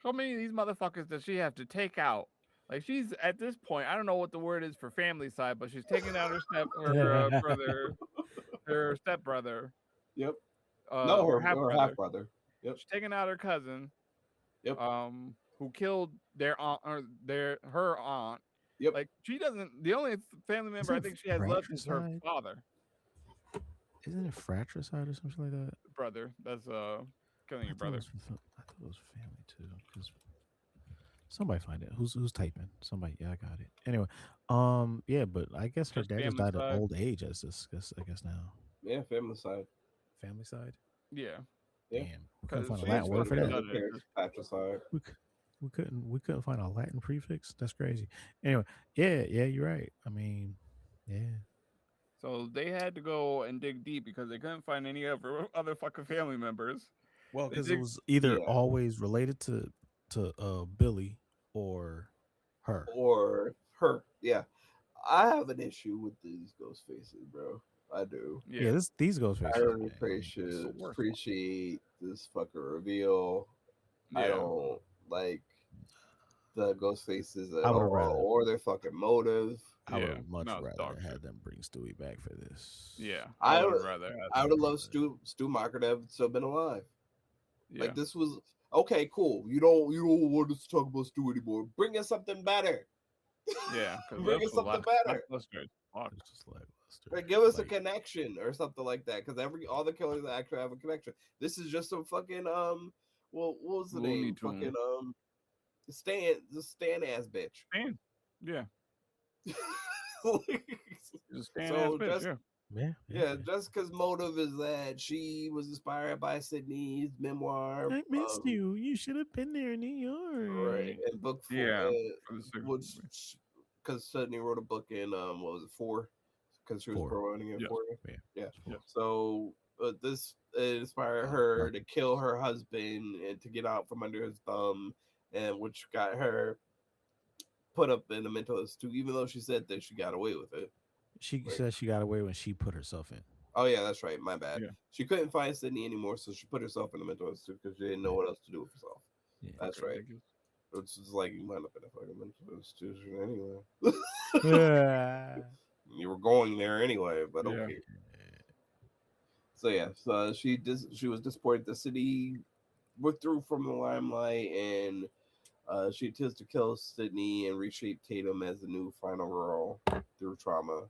How many of these motherfuckers does she have to take out Like she's at this point, I don't know what the word is for family side, but she's taking out her brother, her stepbrother, Yep. No, or half her half brother. brother. Yep. She's taking out her cousin, Yep. who killed their aunt or her aunt. Yep. Like she doesn't. The only family member I Isn't think she has left is her fratricide? father, Isn't it fratricide or something like that? brother. That's killing I your thought it brother. was. I thought it was family too. Because somebody find it. Who's typing? Somebody. Yeah, I got it. Anyway, yeah, but I guess her Just dad just family died of side. old age. I guess now. Yeah, family side. Family side. Yeah, Yeah. Damn, we couldn't because find a She Latin just word went for to that. the done it. parents patricide. We couldn't find a Latin prefix. That's crazy. Anyway, yeah, you're right. I mean, yeah. So they had to go and dig deep because they couldn't find any other fucking family members. Well, They because it dig. was either Yeah. always related to Billy or her. Or her. Yeah. I have an issue with these ghost faces, bro. I do. Yeah, Yeah, these ghost I faces. really Yeah, I mean, it's the worst. appreciate this fucking reveal. I Yeah, don't like the ghost faces at I would have all, rather. or their fucking motive. I would yeah. have much No, it's dog rather shit. had them bring Stewie back for this. Yeah, I I would would, have rather had I that. would have loved Stu Macher to have still been alive. Yeah, Like this was okay, cool. You don't want us to talk about Stu anymore. Bring us something better. yeah, because Bring this us was something better. lackluster as fuck. It's just lackluster. Like, give us a Like, connection or something like that. Because all the killers actually have a connection. This is just some fucking well, what was the Looney name? Fucking Tune. the Stan ass bitch. Stan. Yeah, she's a Stan ass So bitch. just Yeah, yeah, just because motive is that she was inspired by Sydney's memoir, I missed you. You should have been there in New right? York. And book four, yeah. For the second which movie. because Sydney wrote a book in what was it 4? Because she was Four. promoting it Yes. 4. Yeah. Yeah. Yes. So this inspired her to kill her husband and to get out from under his thumb, and which got her put up in a mental institute, even though she said that she got away with it. She Right. said she got away when she put herself in. Oh yeah, that's right. My bad. Yeah. She couldn't find Sydney anymore, so she put herself in a mental institute because she didn't know what else to do with herself. Yeah. That's right. Ridiculous. It's just like you might have been a fucking mental institution anyway. Yeah. You were going there anyway, but Yeah. okay. So yeah, so she was disappointed the city withdrew from the limelight, and she attempts to kill Sydney and reshape Tatum as the new final girl through trauma.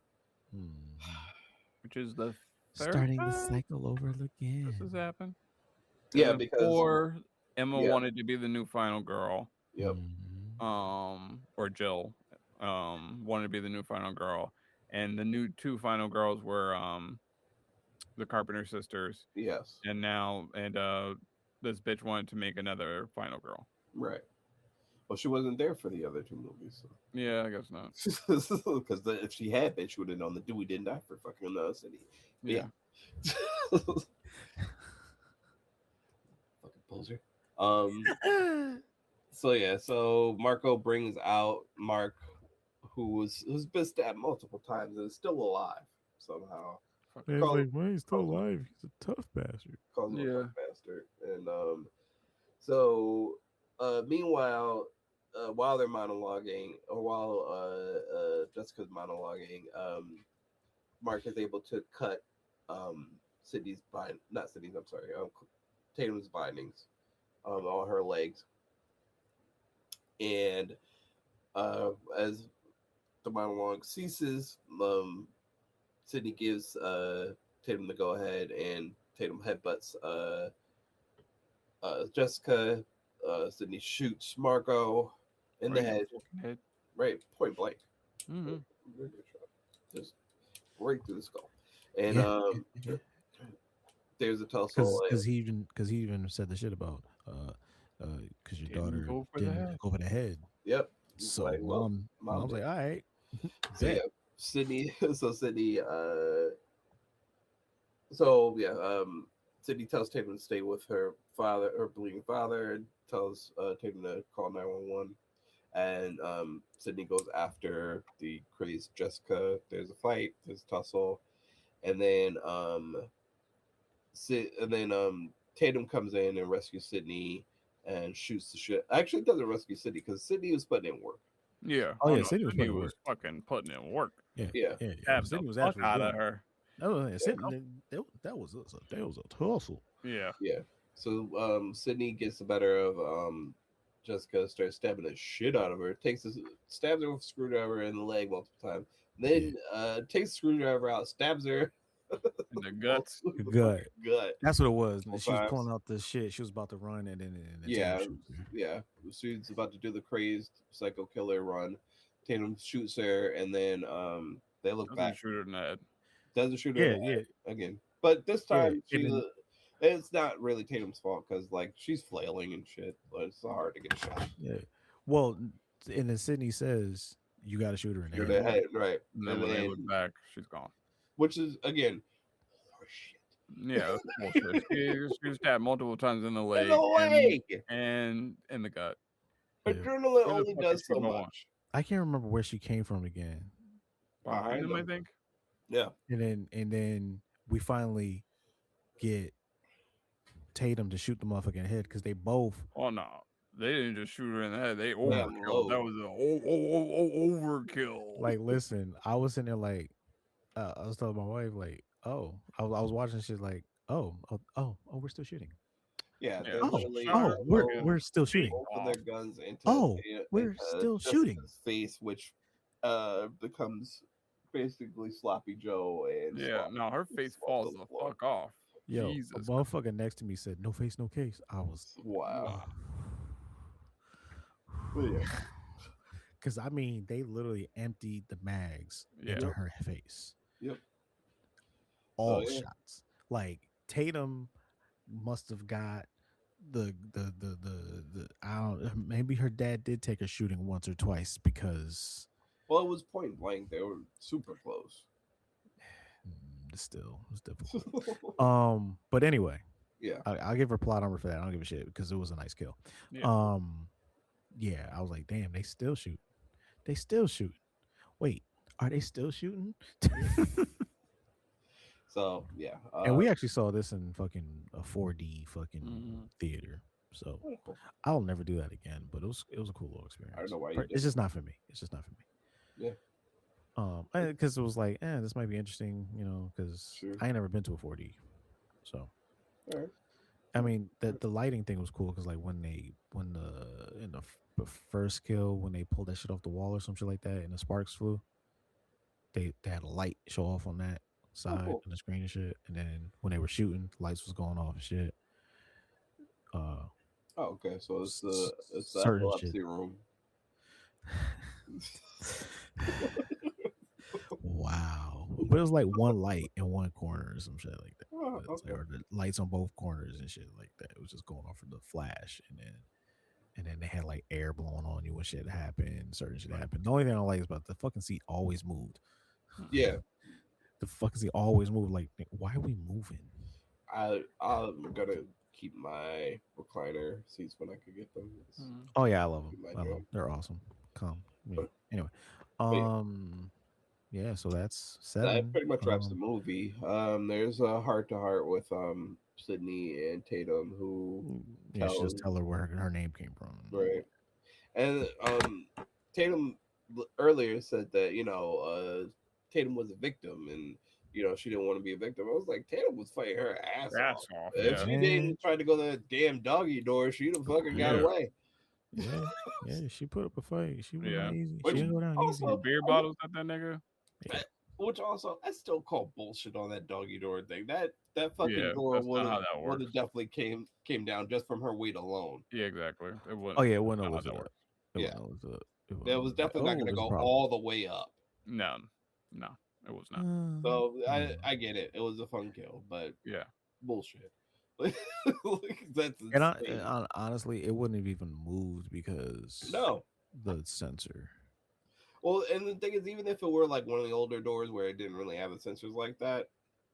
Which is the third Starting the time cycle over again. this has happened. Yeah, And because before Emma yeah. wanted to be the new final girl, Yep. or Jill, wanted to be the new final girl, and the new two final girls were the Carpenter sisters, Yes. and this bitch wanted to make another final girl. Right. Well, she wasn't there for the other 2 movies. So. Yeah, I guess not. Because if she had been, she would have known that Dewey didn't die for fucking City. Yeah. Fucking poser. So yeah, so Marco brings out Mark, who's been stabbed multiple times and is still alive somehow. It's Call- like, why he's still alive? He's a tough bastard. Calls him a Yeah. fuck bastard. And so meanwhile, while they're monologuing, or while Jessica's monologuing, Mark is able to cut Tatum's bindings on her legs. And as the monologue ceases, Sydney gives Tatum the go ahead, and Tatum headbutts Jessica. Sydney shoots Marco in the head, right, point blank. Mm-hmm. Very good shot. Just right through the skull. And there's a tussle. Because he even said the shit about because your Didn't daughter go for the didn't head. go for the head. Yep. So Like, well, mom's like, did. all right. So bet." yeah, Sydney. Sydney tells Tatum to stay with her bleeding father, and tells Tatum to call 911. And Sydney goes after the crazed Jessica. There's a fight. There's a tussle, and then Tatum comes in and rescues Sydney and shoots the shit. Actually, doesn't rescue Sydney because Sydney was putting in work. Yeah. Oh Oh yeah, no, Sydney was Sydney putting in was work. fucking putting in work. Yeah, Yeah. yeah, yeah. Stabbed the Sydney was fuck actually out doing of it. her. Oh, yeah, Sydney, that was a tussle. Yeah. Yeah. So Sydney gets the better of Jessica, starts stabbing the shit out of her, stabs her with a screwdriver in the leg multiple times. Then takes the screwdriver out, stabs her In the guts. with the Gut. fucking gut. That's what it was. Couple She was times. pulling out the shit. She was about to run, and then Tatum Yeah, shoots her. yeah. She's about to do the crazed psycho killer run. Tatum shoots her, and then they look Doesn't back. shoot her in the head. Doesn't shoot her in Yeah, the yeah, head again. But this yeah. time, And then it's not really Tatum's fault because like she's flailing and shit. But it's so hard to get shot. yeah. Well, and then Sydney says you got to shoot her in the Shoot head. her head, right? And then And when they look then, back, she's gone. which is again, horseshit. Yeah, that's bullshit. She was stabbed multiple times in the In leg the leg. and in the gut. Yeah. Adrenaline Where the only fuck does is she so going? much. I can't remember where she came from again. Behind him, I them. think. Yeah. And then we finally get Tatum to shoot the motherfucker in the head because they both. Oh no, they didn't just shoot her in the head. They Yeah, overkilled. That low. was an overkill. Like, listen, I was sitting there like, I was telling my wife like, oh, I was watching shit like, we're still shooting. Yeah. Yeah. They Oh, literally Sure. we're still shooting. open their guns into We're still shooting. Jessica's face, which becomes basically Sloppy Joe and Yeah, Sloppy no, her face falls falls to the the floor. fuck off. Yo, Jesus. a motherfucker next to me said, "No face, no case." I was, Wow. But yeah. because I mean, they literally emptied the mags into Yeah. her face. Yep. All yeah. shots. Like Tatum must have got the I don't, maybe her dad did take her shooting once or twice because Well, it was point blank. They were super close. still it was difficult. But anyway, Yeah. I'll give her plot number for that. I don't give a shit because it was a nice kill. Yeah. Yeah, I was like, damn, they still shoot. They still shoot. Wait, are they still shooting? So yeah. And we actually saw this in fucking a 4D fucking Mhm. theater. So oh, cool. I'll never do that again. But it was a cool little experience. I don't know why you But did. it's just not for me. It's just not for me. Yeah. Because it was like, this might be interesting, because Sure. I ain't never been to a 4D. So All right. I mean, the lighting thing was cool because like when the first kill when they pulled that shit off the wall or some shit like that and the sparks flew, they had a light show off on that side cool. on the screen and shit. And then when they were shooting, lights was going off and shit. Oh, okay. So it's the Certain epilepsy shit. room. Wow, but it was like one light in one corner or some shit like that. Oh, It's like, okay. or the lights on both corners and shit like that. It was just going off for the flash, and then they had like air blowing on you when shit happened, certain shit happened. The only thing I don't like is about the fucking seat always moved. Yeah. The fucking seat always moved. Like, why are we moving? I'm gonna keep my recliner seats when I could get them. Mhm. Oh yeah, I love them. My I love job. 'em. They're awesome. Come, yeah. Anyway, yeah. yeah. So that's That 7. pretty much wraps the movie. There's a heart to heart with Sydney and Tatum, who Yeah, she just tell- tell her where her name came from. right, and Tatum earlier said that Tatum was a victim and she didn't want to be a victim. I was like, Tatum was fighting her ass off. off. If Yeah. she didn't try to go to that damn doggy door, she'd have fucking got Yeah. away. Yeah, yeah. She put up a fight. She went Yeah. easy. Which She didn't go down easy. also- Beer bottles at that nigga. Which also, I still call bullshit on that doggy door thing. That fucking Yeah, door that's would not how have that works. definitely came down just from her weight alone. Yeah, exactly. It wouldn't. Oh yeah, it wasn't not how always that up. works. It Yeah. wasn't always up. That was definitely not going to go all the way up. No, it was not. So I get it. It was a fun kill, but Yeah. bullshit. That's and insane. honestly, it wouldn't have even moved because No. the sensor. Well, and the thing is, even if it were like one of the older doors where it didn't really have the sensors like that,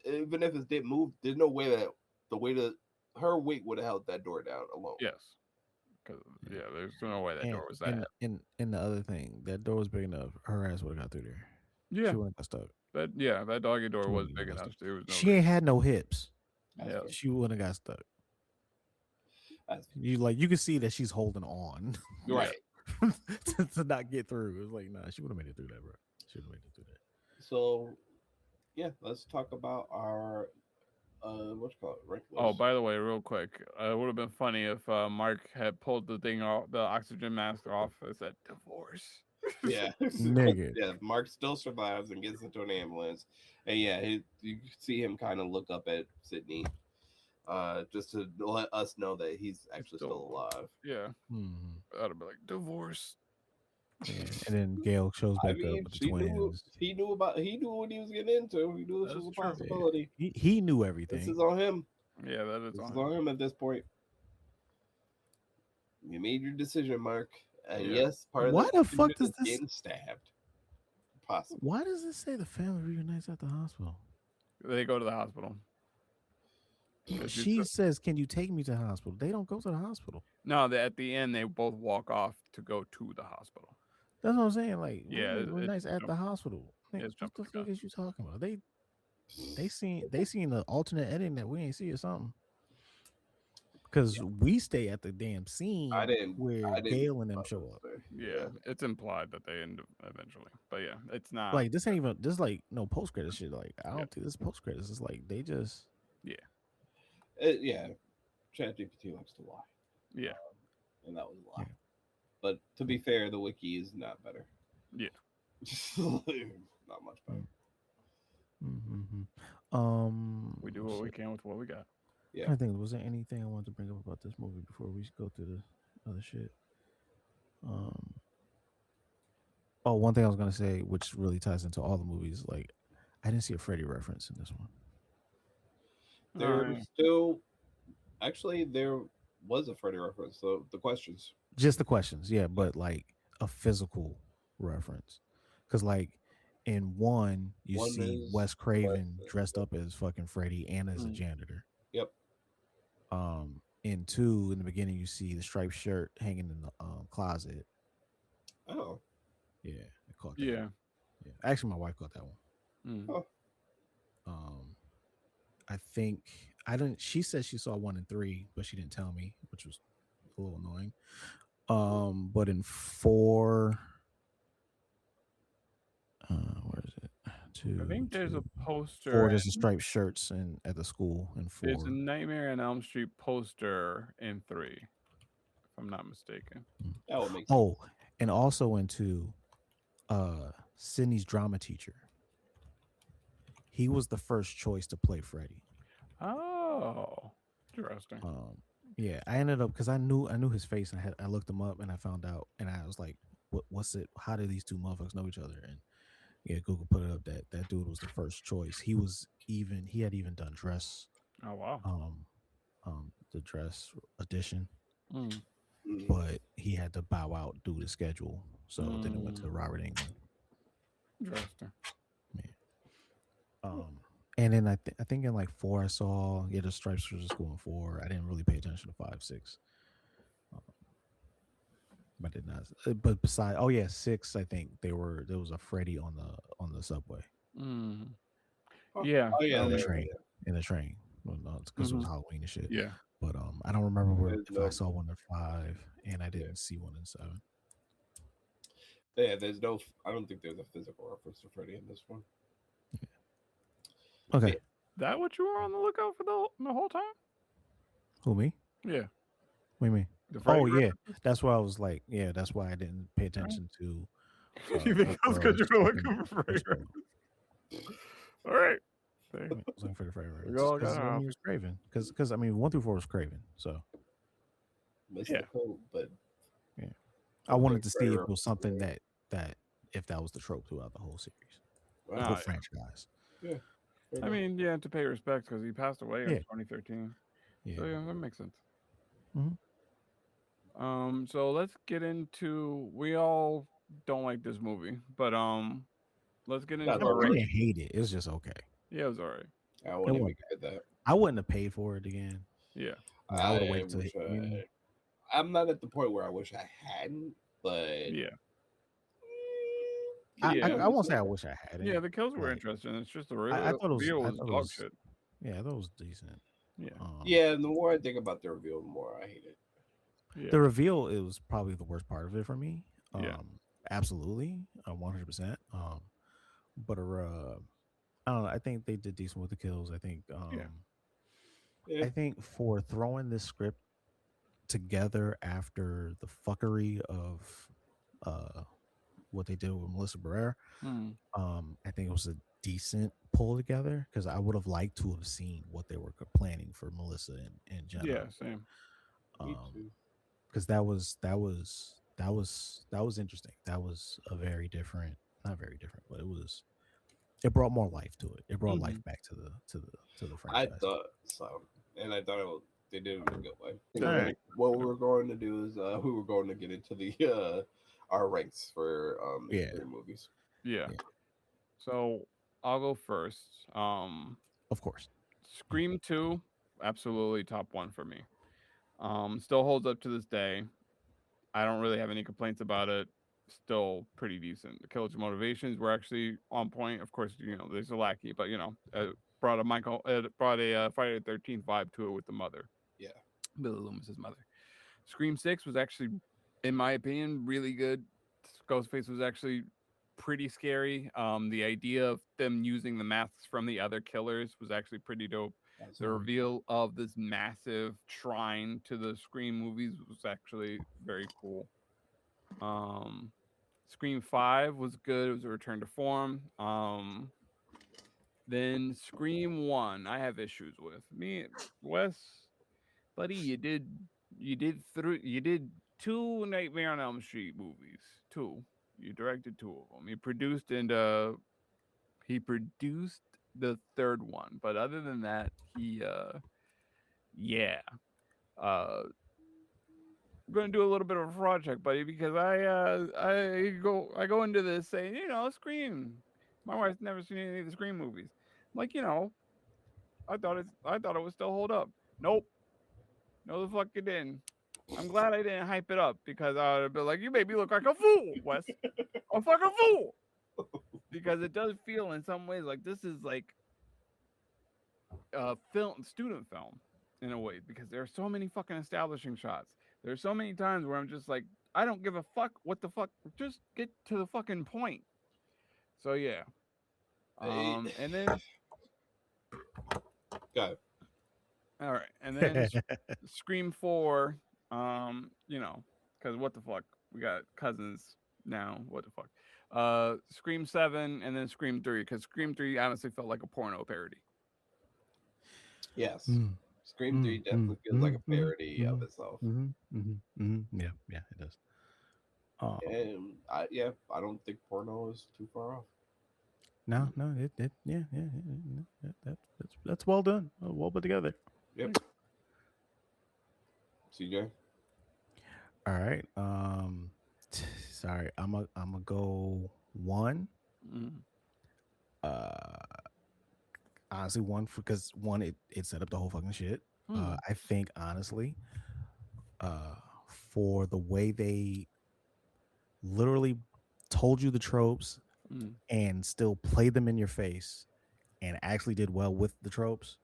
even if it did move, there's no way that the weight of her weight would have held that door down alone. Yes. Because there's no way that And, door was that. and the other thing, that door was big enough. Her ass would have got through there. Yeah. She wouldn't have got stuck. That doggy door She was wouldn't big have got enough. There was no. She ain't had no hips. That's Yeah. fair. She wouldn't have got stuck. That's You could see that she's holding on. right. to not get through. It was like, nah, she would have made it through that, bro. She would have made it through that. So yeah, let's talk about our what you call it, rank Oh, list. by the way, real quick, it would have been funny if Mark had pulled the thing off, the oxygen mask off. It said divorce. Yeah, Nigga. yeah. Mark still survives and gets into an ambulance, and yeah, you see him kind of look up at Sydney, just to let us know that he's actually still alive. Yeah, Hmm. that'd be like divorce. Yeah. And then Gail shows I back up mean, with the she knew twins. he knew what he was getting into. He knew this was That's a true. Yeah. possibility. He knew This everything. is on him. Yeah, that is This is on him. on him at this point. You made your decision, Mark. And Yeah. yes, part of Why that the decision fuck does is this? getting stabbed. Possibly. Why does it say the family reunites at the hospital? They go to the hospital. 'Cause She says, "Can you take me to the hospital?" They don't go to the hospital. no, at the end they both walk off to go to the hospital. That's what I'm saying. Like, Yeah, family reunites at jump- the hospital. Like, it's what jumping the the fuck gun. is you talking about? They seen the alternate ending that we ain't see or something. Because we stay at the damn scene I didn't. where I didn't. Gail and them show up. Yeah, it's implied that they end eventually, but yeah, it's not. Like this ain't even this like no post credit shit. Like I don't Yeah. think this post credits. It's like they just Yeah. ChatGPT likes to lie, Yeah, and that was a lie. Yeah. But to be fair, the wiki is not better. yeah. Not much better. mm-hmm. We do what we can with what we got. Yeah. I think was there anything I wanted to bring up about this movie before we go through the other shit? Oh, one thing I was gonna say, which really ties into all the movies, like I didn't see a Freddy reference in this one. There's still actually there was a Freddy reference. So the questions. Just the questions, yeah, but like a physical reference, because like in one you One see is Wes Craven Wes- dressed up as fucking Freddy and as a Mm. janitor. Yep. In two, in the beginning, you see the striped shirt hanging in the closet. Oh. Yeah, I caught that. Yeah. Yeah. Actually, my wife caught that one. Mm. Oh. I think I didn't. She said she saw 1 and 3, but she didn't tell me, which was a little annoying. But in 4, where is it? I think there's a poster. 4. There's the striped shirts in at the school in 4. There's a Nightmare on Elm Street poster in 3, if I'm not mistaken. That would make sense. Oh, and also in 2, Sydney's drama teacher. He was the first choice to play Freddy. Oh, interesting. Yeah, I ended up because I knew his face and I looked him up and I found out and I was like, what's it? How do these two motherfuckers know each other? And yeah, Google put it up that dude was the first choice. He had even done dress, Oh wow. the dress audition, Mm. but he had to bow out due to schedule. So then it went to Robert England. Interesting. And then I think in like 4 I saw the stripes was just going 4. I didn't really pay attention to 5, 6. But I did not. But besides, 6, I think there was a Freddy on the subway. Mm. Oh, Yeah. Oh yeah. in the there- train. In the train. Well, no, it's because it was Halloween and shit. Yeah. But I don't remember There's if no- I saw 1 or 5, and I didn't see 1 and 7. Yeah. There's no. I don't think there's a physical reference to Freddy in this one. Okay, That what you were on the lookout for the whole time? who me? Yeah. What do you mean? The Oh Freddy yeah, that's why I was like, yeah, that's why I didn't pay attention to. You think that's because you were looking fucking- for Freddy? All right. There. I was looking for the Freddy We all because got I our mean, it was Craven. Because I mean 1 through 4 was Craven, so Missed Yeah. the code, but I wanted to see Freddy if it was something reference, that if that was the trope throughout the whole series, right? the Ah, whole yeah. franchise. Fair I enough. mean, yeah, to pay respects because he passed away in Yeah. 2013. Yeah. So yeah, that makes sense. Mhm. So let's get into. We all don't like this movie, but let's get into That's I our alright. didn't hate it. It was just okay. Yeah, it was alright. I wouldn't It even get that. I wouldn't have paid for it again. Yeah. I would have waited till wish you I'm not at the point where I wish I hadn't, but Yeah. I won't say I wish I hadn't. Yeah, the kills were Like, interesting. It's just the I thought it was- reveal I was thought it dog was- shit. Yeah, that was decent. Yeah. yeah. And the more I think about the reveal, the more I hate it. Yeah. The reveal, it was probably the worst part of it for me. Yeah. Absolutely, 100%. But I don't know. I think they did decent with the kills. Yeah. Yeah. I think for throwing this script together after the fuckery of uh what they did with Melissa Barrera, Mm. I think it was a decent pull together because I would have liked to have seen what they were planning for Melissa and Jenna. Yeah. Same. Me Um, too. because that was interesting. That was a very different, not very different, but it brought more life to it. It brought life Hmm. back to the I franchise. thought so, and I thought they did it in a good way. All I right. think what we were going to do is we were going to get into the our ranks for the Yeah. three movies. Yeah. Yeah. So I'll go first. Of course. Mm. Scream 2, absolutely top one for me. Still holds up to this day. I don't really have any complaints about it. Still pretty decent. The killer's motivations were actually on point. Of course, there's a lackey, but brought a Friday the 13th vibe to it with the mother, Yeah, Billy Loomis's mother. Scream 6 was actually, in my opinion, really good. Ghostface was actually pretty scary. The idea of them using the masks from the other killers was actually pretty dope. The absolutely. reveal of this massive shrine to the Scream movies was actually very cool. Um, Scream 5 was good. It was a return to form. Then Scream 1, I have issues with. Me, Wes, buddy, you did two Nightmare on Elm Street movies. Two. You directed two of them. He produced the third one, but other than that, yeah. Uh I'm gonna do a little bit of a fraud check, buddy, because I go into this saying, Scream. My wife's never seen any of the Scream movies. I'm like, I thought it would still hold up. Nope. No, the fuck it didn't. I'm glad I didn't hype it up because I would have been like, you made me look like a fool, Wes. A fucking fool. Because it does feel in some ways like this is like a student film in a way, because there are so many fucking establishing shots. There's so many times where I'm just like, I don't give a fuck what the fuck, just get to the fucking point. So yeah. Eh, And then Go. all right, and then Scream 4, cuz what the fuck? We got cousins now. What the fuck? Scream 7 and then Scream 3, cuz Scream 3 honestly felt like a porno parody. Yes, Mm, Scream 3 definitely feels like a parody of itself, Yeah, yeah, it does. Um, and I don't think porno is too far off. no, no, yeah, yeah, yeah, no, that's well done, well put together. Yep. Thanks. CJ. All right. Sorry, I'm a go one. Mm. Uh, Honestly, one because one it set up the whole fucking shit. Mm. I think honestly, uh, for the way they literally told you the tropes Mm. and still played them in your face and actually did well with the tropes,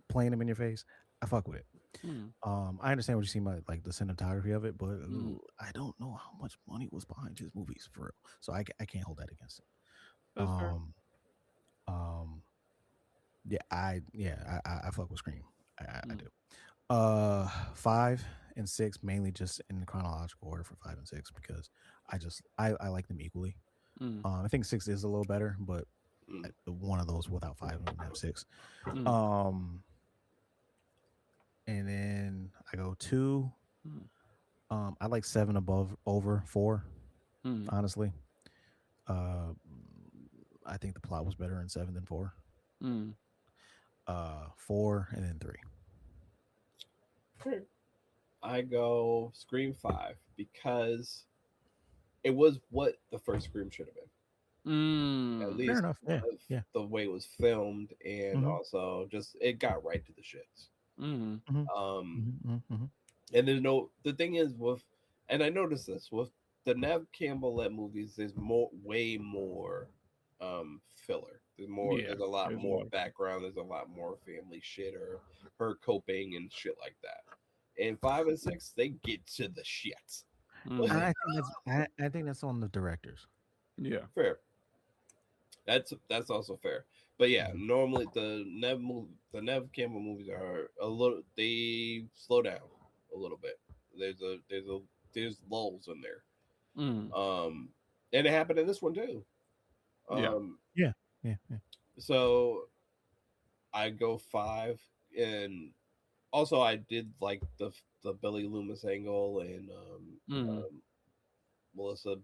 playing them in your face, I fuck with it. Mm. I understand what you see by like the cinematography of it, but Mm. I don't know how much money was behind his movies for real, so I can't hold that against him. That's fair. Um, um, I fuck with Scream. I Mm. do. 5 and 6 mainly just in chronological order for 5 and 6 because I like them equally. Mm. I think 6 is a little better, but Mm. one of those without 5 wouldn't have 6. Mm. Um, and then I go 2. Mm. I like 7 above over 4. Mm. Honestly, uh, I think the plot was better in 7 than 4. Mm. 4 and then 3. I go Scream 5 because it was what the first Scream should have been. At Mm. Fair least enough. Yeah. Yeah. the way it was filmed, and Mm-hmm. also just it got right to the shits. Mm. Mm-hmm. Um, Mm-hmm. Mm-hmm. and there's no the thing is with, and I noticed this with the Nev Campbell led movies. There's way more filler. Yeah. There's a lot There's a more lot of. background. There's a lot more family shit or her coping and shit like that. In 5 and 6, they get to the shit. Mhm. I think that's on the directors. Yeah. Fair. That's also fair. But yeah, Mhm. normally the Nev Campbell movies are a little. They slow down a little bit. There's lulls in there. Mm. And it happened in this one too. Yeah. Yeah, yeah, yeah. So I go 5, and also I did like the Billy Loomis angle and Mm. Melissa,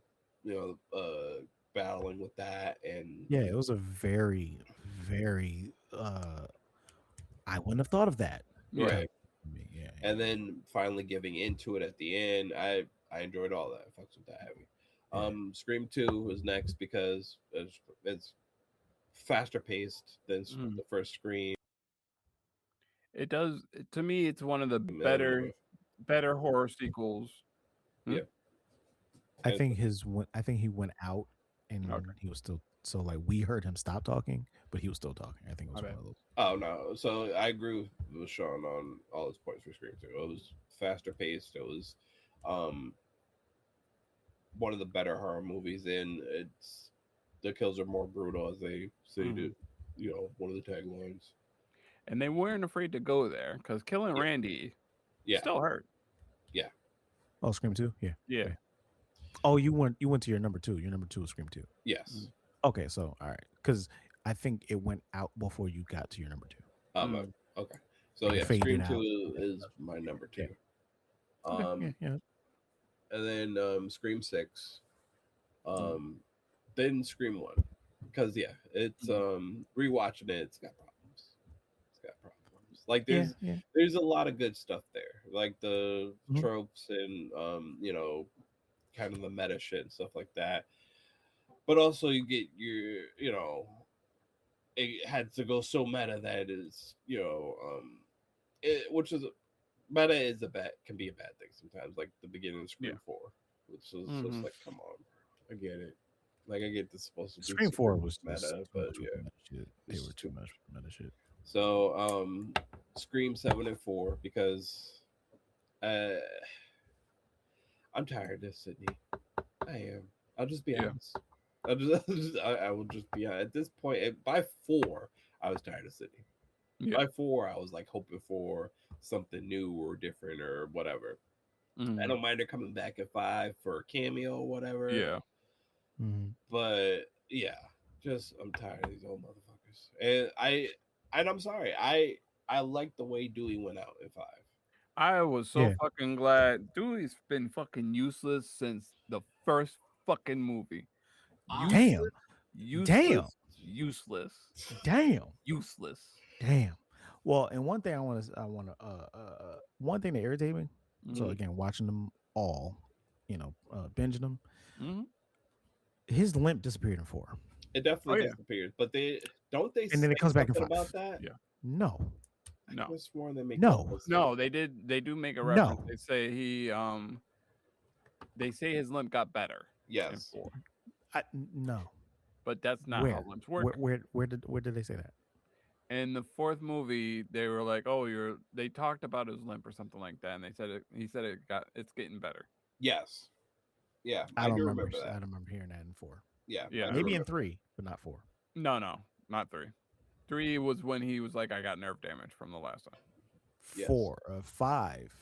battling with that and Yeah, it was a very, very I wouldn't have thought of that Yeah. type right, of movie. Yeah, and then finally giving into it at the end. I enjoyed all that. I fucks with that heavy. yeah. Scream 2 was next because it's faster paced than Mm. the first Scream. It does. To me, it's one of the And better horror sequels. Hmm? yeah, I and think I think he went out Okay. and he was still so like we heard him stop talking, but he was still talking. I think it My was one bad. of those. oh no, so I agree with Sean on all his points for Scream 2. It was faster paced. It was um one of the better horror movies, and it's the kills are more brutal as they Mm. stated. One of the taglines. And they weren't afraid to go there because killing Yeah, Randy yeah, still hurt. yeah. Oh, Scream 2? Yeah. Yeah. Yeah. Oh, you went to your number 2. Your number 2 was Scream 2. Yes. Mm. Okay, so all right, because I think it went out before you got to your number 2. Mm. Okay. So Like it yeah, faded Scream out. 2 is my number Yeah. 2. Okay. Yeah. Um, Yeah. and then Scream 6. Mm. Then Scream 1. Because yeah, it's Mm. rewatching it. It's got problems. It's got problems. Like Yeah. Yeah. there's a lot of good stuff there, like the Mhm. tropes and kind of the meta shit and stuff like that. But also you get it had to go so meta that is which is meta is a bad can be a bad thing sometimes. Like the beginning of Yeah. Scream 4, which was just Hmm. like, come on, I get it. Like I get this supposed to be Scream super 4 was just meta, too but much with yeah, the meta shit. They it's were just too too much much. with the meta shit. So Scream 7 and 4 because uh I'm tired of Sydney. I am. I'll just be Yeah. honest. I will just be honest. At this point, by 4, I was tired of Sydney. Yeah. By 4, I was like hoping for something new or different or whatever. I Mm. don't mind her coming back at 5 for a cameo or whatever. Yeah. Mhm. But yeah, just I'm tired of these old motherfuckers. And I'm sorry. I like the way Dewey went out in 5. I was so Yeah. fucking glad. Dewey's been fucking useless since the first fucking movie. I Damn. Useless, Damn. useless, useless, Damn. useless. Damn. Well, and one thing that irritated me. So Mm. again, watching them all, binging them, Hmm. his limp disappeared in 4, It Oh definitely yeah. disappears. But they and then say it comes back in something 5. about that? Yeah. No, I No. could have sworn they make no, reference to No, it. they did. They do make a reference. no. They say they say his limp got better in Yes. 4, No. but that's not how Where? limps Where? work. Where did they say that? In the fourth movie, they were like, "Oh, you're." They talked about his limp or something like that, and they said it. He said it's getting better. Yes. Yeah, I I don't do remember. remember I that. don't remember hearing that in 4. Yeah, I Yeah. do Maybe in remember that. 3, but not 4. No, no, not 3. 3 was when he was like, "I got nerve damage from the last time." Yes. 4, 5.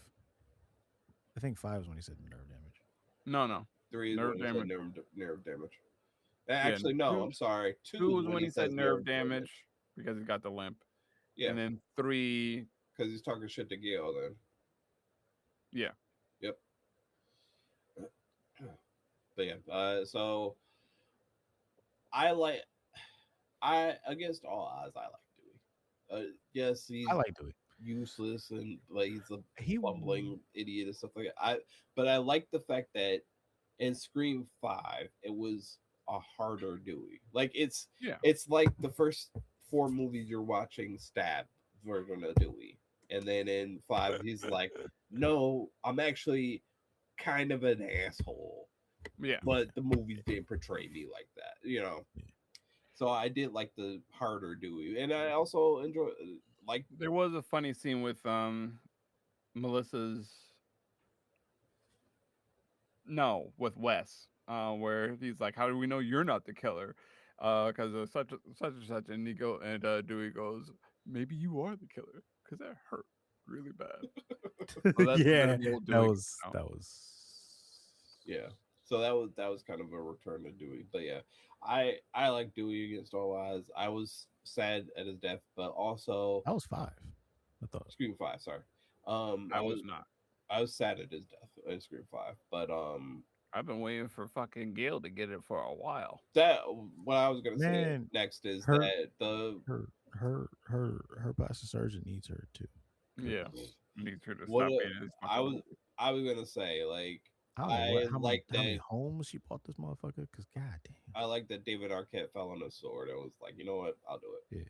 I think 5 is when he said nerve damage. No, no, 3 is when nerve he said damage. nerve damage. Yeah, Actually, no, two I'm sorry. 2 two is was when when he he said says nerve nerve damage damage. because he got the limp, Yeah, and then 3, because he's talking shit to Gail then. yeah, Yep. But yeah, so I like I against all odds I like Dewey. Yes, he's I like Dewey. useless and like he's a He bumbling idiot and stuff like that. But I like the fact that in Scream 5 it was a harder Dewey. Like yeah, it's like the first 4 movies you're watching Stab version of Dewey. And then in 5 he's like, "No, I'm actually kind of an asshole." yeah. But the movies didn't portray me like that. So I did like the harder Dewey, and I also enjoy like There was a funny scene with Melissa's no with Wes, where he's like, "How do we know you're not the killer?" Because of such and such, and Dewey goes, "Maybe you are the killer, because that hurt really bad." So that's a bit Yeah, of old that Dewey. was that was. Yeah. So that was kind of a return to Dewey. But yeah, I like Dewey against all odds. I was sad at his death, but also That was five. I thought. Scream Five. Sorry. I I was was not. I was sad at his death in Scream Five, but I've been waiting for fucking Gail to get it for a while. that what I was gonna say Man, next is her that the her plastic surgeon needs her too. Yeah, needs her to what stop being in this I fucking was movie. I was gonna say like I don't know I like how many that homes she bought this motherfucker. Cause goddamn, I like that David Arquette fell on a sword and was like, you know what, I'll do it. yeah.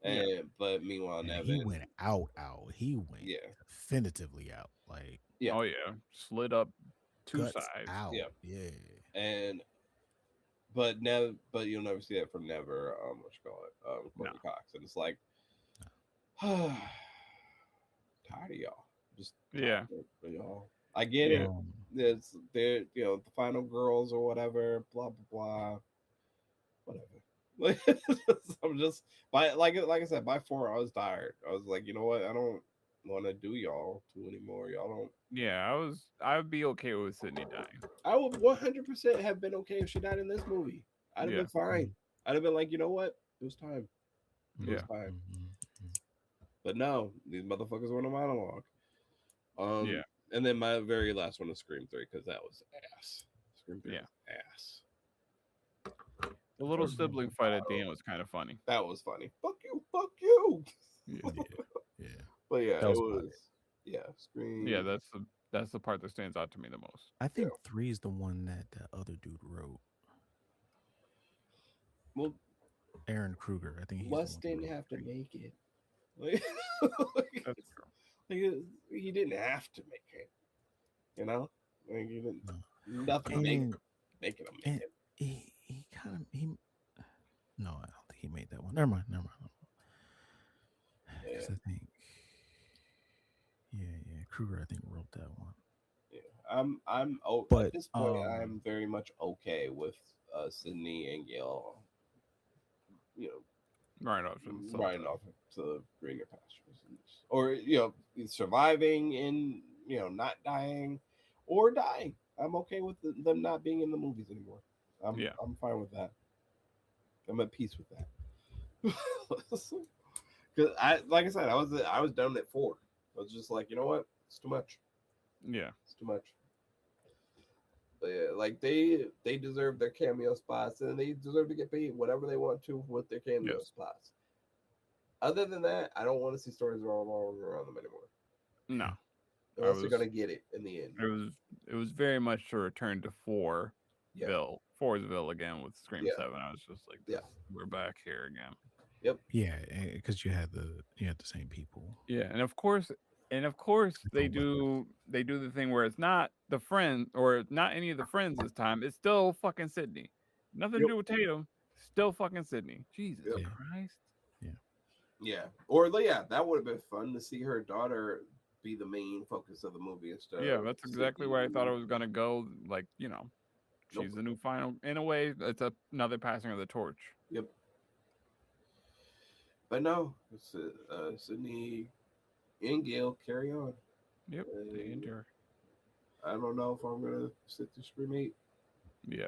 Yeah, But meanwhile, And he Nevin, went out. He went yeah, definitively out. Like yeah, oh yeah, slid up two guts sides. out. yeah, Yeah. and but you'll never see that from never what you call it No, Courtney Cox, and it's like tired of y'all, just yeah, tired of y'all. I get yeah, it. There's there the final girls or whatever, blah blah blah, whatever. I'm just by like I said, by four I was tired. I was like, you know what, I don't want to do y'all two anymore. Y'all don't. yeah. I would be okay with Sydney dying. I would 100% have been okay if she died in this movie. I'd have Yeah, been fine. I'd have been like, you know what, it was time. It was yeah, time. Mhm. But no, these motherfuckers went a monologue. yeah, And then my very last one is Scream 3 because that was ass. Scream 3 yeah. was ass. The little sibling fight at the end was kind of funny. That was funny. Fuck you, fuck you. Yeah, Yeah. But yeah, That it was about was. Yeah, Scream. yeah. That's the part that stands out to me the most. I Yeah. think three is the one that the other dude wrote. Well, Aaron Kruger. I think he's Wes the one who didn't wrote have to three. make it. Like, That's true. he didn't have to make it. You know, like he didn't. No. Nothing And, making him make and it. he kind of he. No, I don't think he made that one. Never mind. Yeah, Because I think, yeah, Kruger. I think wrote that one. yeah. At But this point, I'm very much okay with Sydney and Gail. You know, Right off to the riding sunset. off to greener pastures, or surviving in not dying, or dying. I'm okay with them not being in the movies anymore. Yeah, I'm fine with that. I'm at peace with that. Because like I said, I was done at 4. I was just like, you know what, it's too much. yeah, It's too much. But yeah, like they deserve their cameo spots, and they deserve to get paid whatever they want to with their cameo yes, spots. Other than that, I don't want to see stories revolving around them anymore. no. I Unless they're was. gonna get it in the end. It was very much to return to Yeah, Foursville again with Scream yeah, 7. I was just like, yeah, we're back here again. yep, yeah, because you had the same people. Yeah, and of course they do the thing where it's not the friend or not any of the friends this time. It's still fucking Sydney. Nothing to yep, do with Tatum. Still fucking Sydney. Jesus yep, Yeah, Christ. yeah. yeah. Or yeah, that would have been fun to see her daughter be the main focus of the movie instead Yeah, of that's exactly Sydney. where I thought it was gonna go. Like, Nope. she's the new final. In a way, it's another passing of the torch. Yep. But no, it's Sydney and Gail carry on. Yep, they And endure. I don't know if I'm gonna sit through Scream 8 Yeah,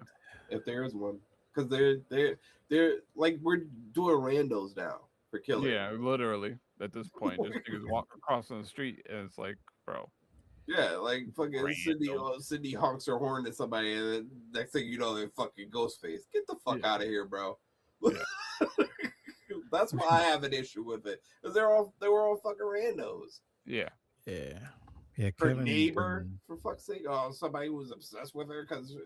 if there is one, because they're like we're doing randos now for killing. yeah, literally at this point, just because walk across on the street and it's like, bro, Yeah, like fucking random. Sydney honks her horn at somebody, and then next thing you know, they're fucking Ghostface. Get the fuck Yeah, out of here, bro. yeah, That's why I have an issue with it, because they were all fucking randos. yeah, Yeah. Yeah, Her Kevin. neighbor, for fuck's sake, somebody who was obsessed with her, because get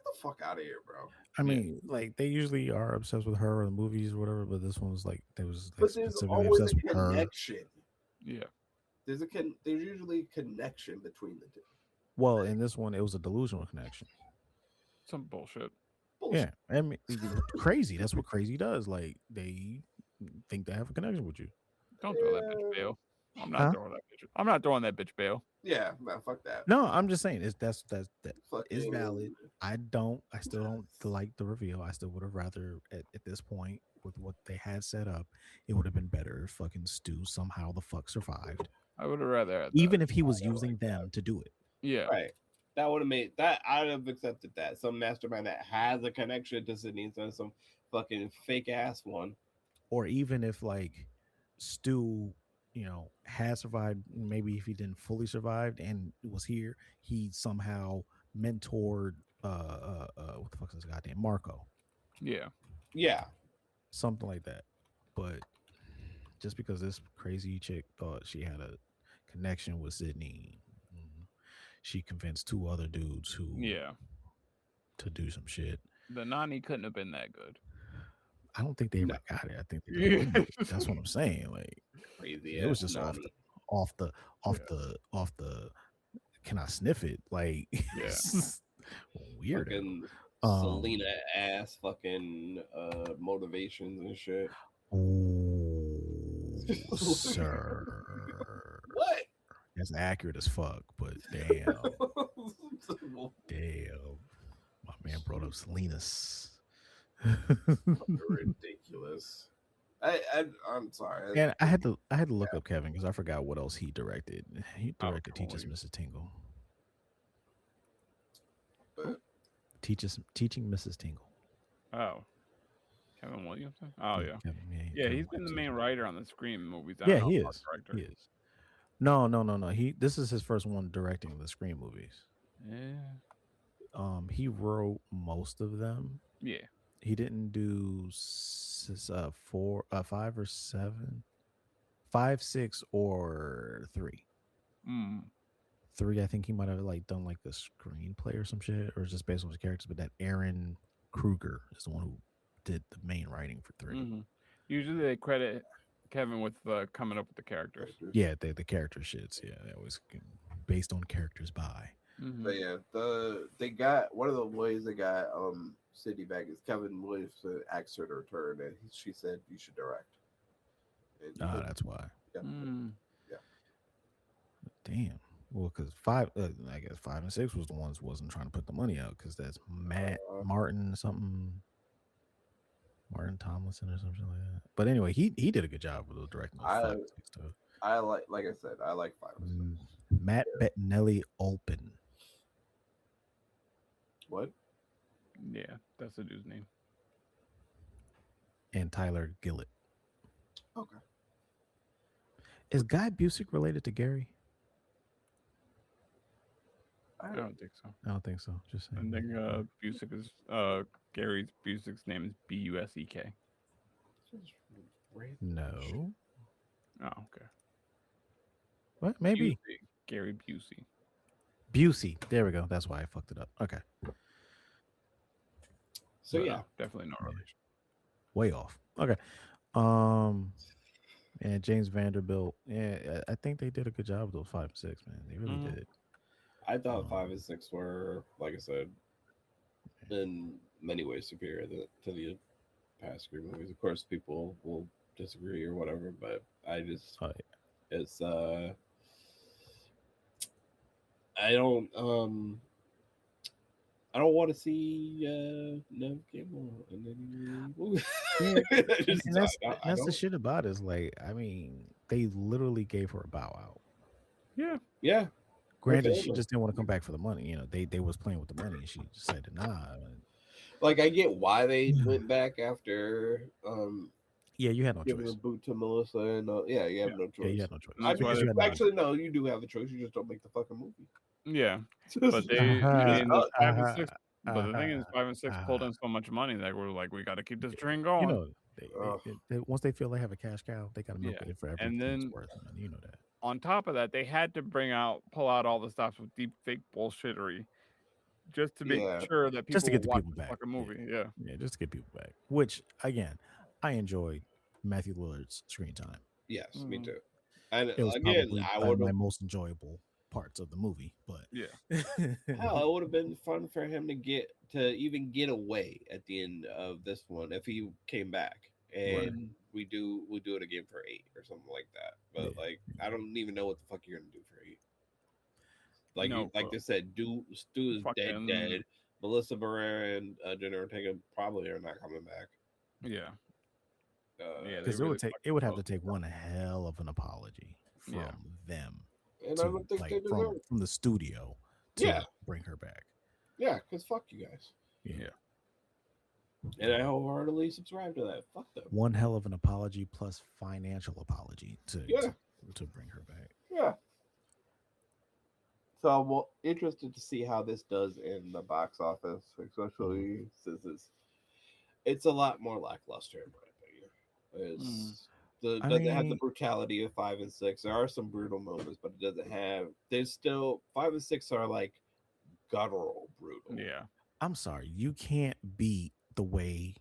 the fuck out of here, bro. I mean, like they usually are obsessed with her or the movies or whatever, but this one was like they was like But there's specifically always obsessed a with her. connection. yeah. There's usually a connection between the two. Well, in this one, it was a delusional connection. Some bullshit. Bullshit. Yeah, I mean, crazy. That's what crazy does. Like they think they have a connection with you. Don't throw that bitch bail. I'm not Huh? throwing that bitch. I'm not throwing that bitch bail. Yeah, man, fuck that. No, I'm just saying it's that is valid. Fucking I still don't like the reveal. I still would have rather at this point with what they had set up, it would have been better if fucking Stu somehow the fuck survived, I would have rather had that. even if he was I using like that. them to do it. Yeah. Right. That would have made that. I'd have accepted that. Some mastermind that has a connection to Sydney instead of some fucking fake ass one. Or even if like Stu, had survived, maybe if he didn't fully survived and was here, he somehow mentored what the fuck is this goddamn Marco, Yeah. Yeah. something like that. But just because this crazy chick thought she had a connection with Sydney, she convinced two other dudes who Yeah. to do some shit. The Nani couldn't have been that good. I don't think they No. ever got it. I think they just Yeah. winged it. That's what I'm saying. Like Crazy it was ass just Nani. off the Yeah. off the. Can I sniff it? Like Yeah. weirdo. Fucking Um, Selena ass fucking motivations and shit. Oh, sir. What? That's accurate as fuck, but damn. Damn. My man brought up Salinas. Ridiculous. I'm sorry. And I had to look up Kevin because I forgot what else he directed. He directed come Teach Us on. Mrs. Tingle. But Teaching Mrs. Tingle. Oh. Kevin Williamson? Oh yeah. Kevin, Yeah, Kevin he's been the Williamson. main writer on the Scream movies. I Yeah, don't know he about is. director. He is. No. This is his first one directing the Scream movies. Yeah. He wrote most of them. Yeah. He didn't do 5 or 7, 5, 6, or 3. Mm. 3, I think he might have like done like the screenplay or some shit, or just based on his characters. But that Aaron Kruger is the one who did the main writing for 3. Mm-hmm. Usually they credit Kevin with coming up with the characters. Yeah, the character shits. Yeah, that was based on characters by. Mm-hmm. But yeah, they got one of the ways they got City back is Kevin Williamson asked her to return, and she said you should direct. And That's why. yeah. Mm. Damn. Well, because 5, I guess 5 and 6 was the ones who wasn't trying to put the money out because that's Matt Martin something, Martin Tomlinson or something like that. But anyway, he did a good job with directing those 5 and 6 too. I like I said, I like 5 and 6. Matt Bettinelli Olpen. What? Yeah, that's the dude's name. And Tyler Gillett. Okay. Is Guy Busick related to Gary? I don't think so. I don't think so. Just I saying. think Busick is Gary Busick's name is Busk. No. Oh, okay. What? Maybe. Busey. Gary Busey. Busey. There we go. That's why I fucked it up. Okay. So But, yeah, definitely no relation. Way off. Okay. And James Vanderbilt. Yeah, I think they did a good job with those 5 and 6, man. They really did. I thought 5 and 6 were, like I said, in many ways superior to the past Scream movies. Of course, people will disagree or whatever, but I just it's I don't want to see Nev Campbell in any movie. And that's the shit about it. Is like, I mean, they literally gave her a bow out. Yeah. Yeah. Granted, she just didn't want to come back for the money. You know, they was playing with the money, and she just said nah. Like, I get why they went back after Yeah, you had no giving choice. a boot to Melissa, and yeah, you have no choice. Yeah, you had no choice. That's why they- Actually, no, you do have a choice. You just don't make the fucking movie. Yeah. But they in those 5 and 6. But the thing is, 5 and 6 pulled in so much money that we're like, we got to keep this train going. You know, they once they feel they have a cash cow, they got to milk Yeah. it for And everything then- it's worth. Man. You know that. On top of that, they had to pull out all the stops with deep fake bullshittery, just to make Yeah. sure that people Just to get will the watch people the back. fucking movie. Yeah. Yeah, just to get people back. Which again, I enjoyed Matthew Lillard's screen time. Yes, me Mhm. too. And It was again, probably I my would have most enjoyable parts of the movie. But Yeah. hell, it would have been fun for him to even get away at the end of this one if he came back. And we'll do it again for 8 or something like that. Yeah. But like, I don't even know what the fuck you're gonna do for 8. Like No, like they said, Stu is fucking dead. Melissa Barrera and Jenna Ortega probably are not coming back. yeah, yeah. They Because really it fucking would have to close. take one hell of an apology Yeah, from them And I to don't think like they deserve it. from the studio Yeah, to bring her back. yeah, because fuck you guys. Yeah. yeah. And I wholeheartedly subscribe to that. Fuck them. One hell of an apology plus financial apology Yeah, to bring her back. yeah. So I'm interested to see how this does in the box office, especially since it's a lot more lackluster in my opinion. I Doesn't have the mean, brutality of 5 and 6. There are some brutal moments, but it doesn't have. There's still 5 and 6 are like guttural brutal. Yeah. I'm sorry, you can't beat the way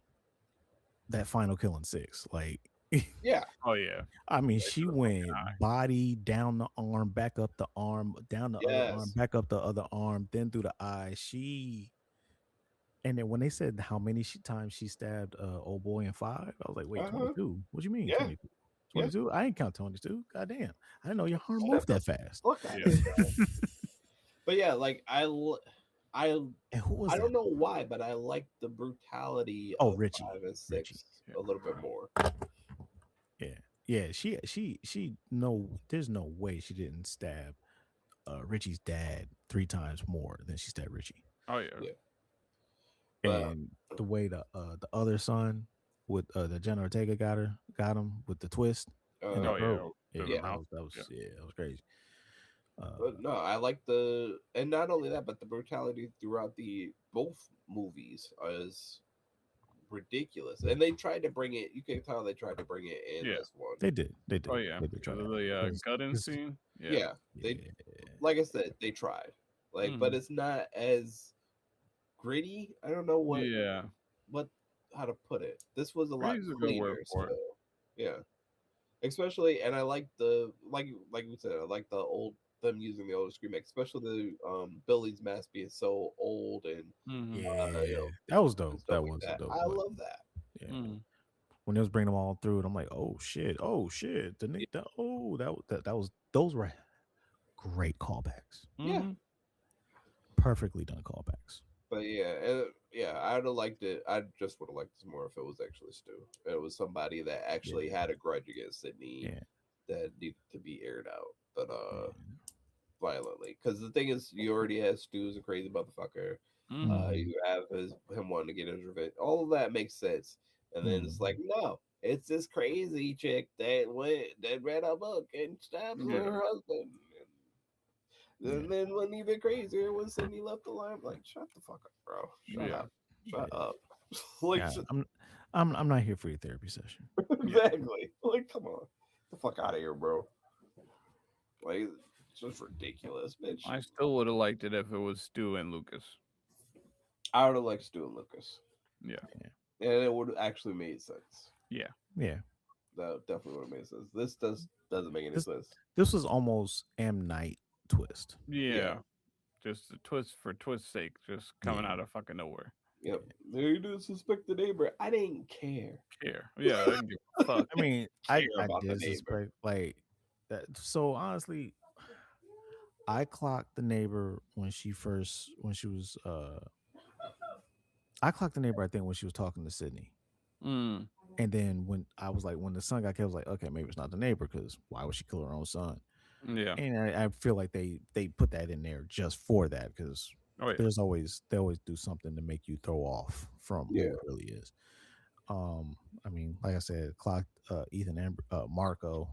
that final kill in 6. Like, Yeah, Oh yeah. I mean, Right she to the fucking went eye. body down the arm, back up the arm, down the other arm, yes, back up the other arm, then through the eye. And then when they said how many times she stabbed old boy in 5, I was like, wait, uh-huh. 22? What you mean Yeah, 22? yeah. 22? I ain't count 22. God damn. I didn't know your arm Shut moved up. that fast. Look at Yeah. it. But yeah, like I And who was don't that? know why, but I like the brutality Oh, of Richie. 5 and 6 Richie. a little bit more. Yeah. Yeah, she no, there's no way she didn't stab Richie's dad 3 times more than she stabbed Richie. Oh yeah. Yeah. But And the way the other son with the Jenna Ortega got him with the twist and the Oh yeah. pearl. Yeah, Through the yeah. mouth. that was Yeah. yeah, that was crazy. But no, I like and not only that, but the brutality throughout the both movies is ridiculous. And they tried to bring it. You can tell they tried to bring it in Yeah. this one. They did. They did. Oh yeah. They did try Because of that. the 'Cause gutting this- scene. Yeah. Yeah, they yeah. like I said, they tried. Like, but Mhm. it's not as gritty. I don't know Yeah. what how to put it. This was a lot Gritty's a good word cleaner for it. still. Yeah, especially, and I like the like we said, I like the old them using the older screen mech, especially the Billy's mask being so old and Mhm. Yeah, you know, that was and dope. stuff That like was a that. dope I one. love that. Yeah. Mhm. When they was bringing them all through, and I'm like, oh shit, the Nick, that was those were great callbacks, Yeah, Mhm. perfectly done callbacks. but yeah, I'd have liked it. I just would have liked this more if it was actually Stu. It was somebody that actually had a grudge against Sydney Yeah, that needed to be aired out, but yeah. violently. Because the thing is, you already have Stu as a crazy motherfucker. Mhm. You have him wanting to get his revenge. All of that makes sense. And then it's like, no, it's this crazy chick that read a book and stabbed Yeah. her husband. And then when even crazier when Sydney left the line, I'm like, shut the fuck up, bro. Yeah. Shut up. Like, Yeah, I'm not here for your therapy session. exactly. Like, come on, get the fuck out of here, bro. Like, it's just ridiculous, bitch. I still would have liked it if it was Stu and Lucas. I would have liked Stu and Lucas, Yeah. and it would have actually made sense. Yeah. Yeah, That definitely would have made sense. This doesn't make any This- sense. this was almost M Night twist. Yeah. Just a twist for twist's sake, just coming out of fucking nowhere. Yep. You didn't suspect the neighbor. I didn't care. Care. Yeah. I didn't give a fuck. I mean, I Care about the did neighbor. suspect like that. So honestly, I clocked the neighbor when she was I clocked the neighbor, I think, when she was talking to Sydney. Mm. And then when I was like, when the son got killed, I was like, okay, maybe it's not the neighbor because why would she kill her own son? Yeah. And I feel like they put that in there just for that because Oh yeah. they always do something to make you throw off from who it really is. I mean, like I said, clocked Ethan and Marco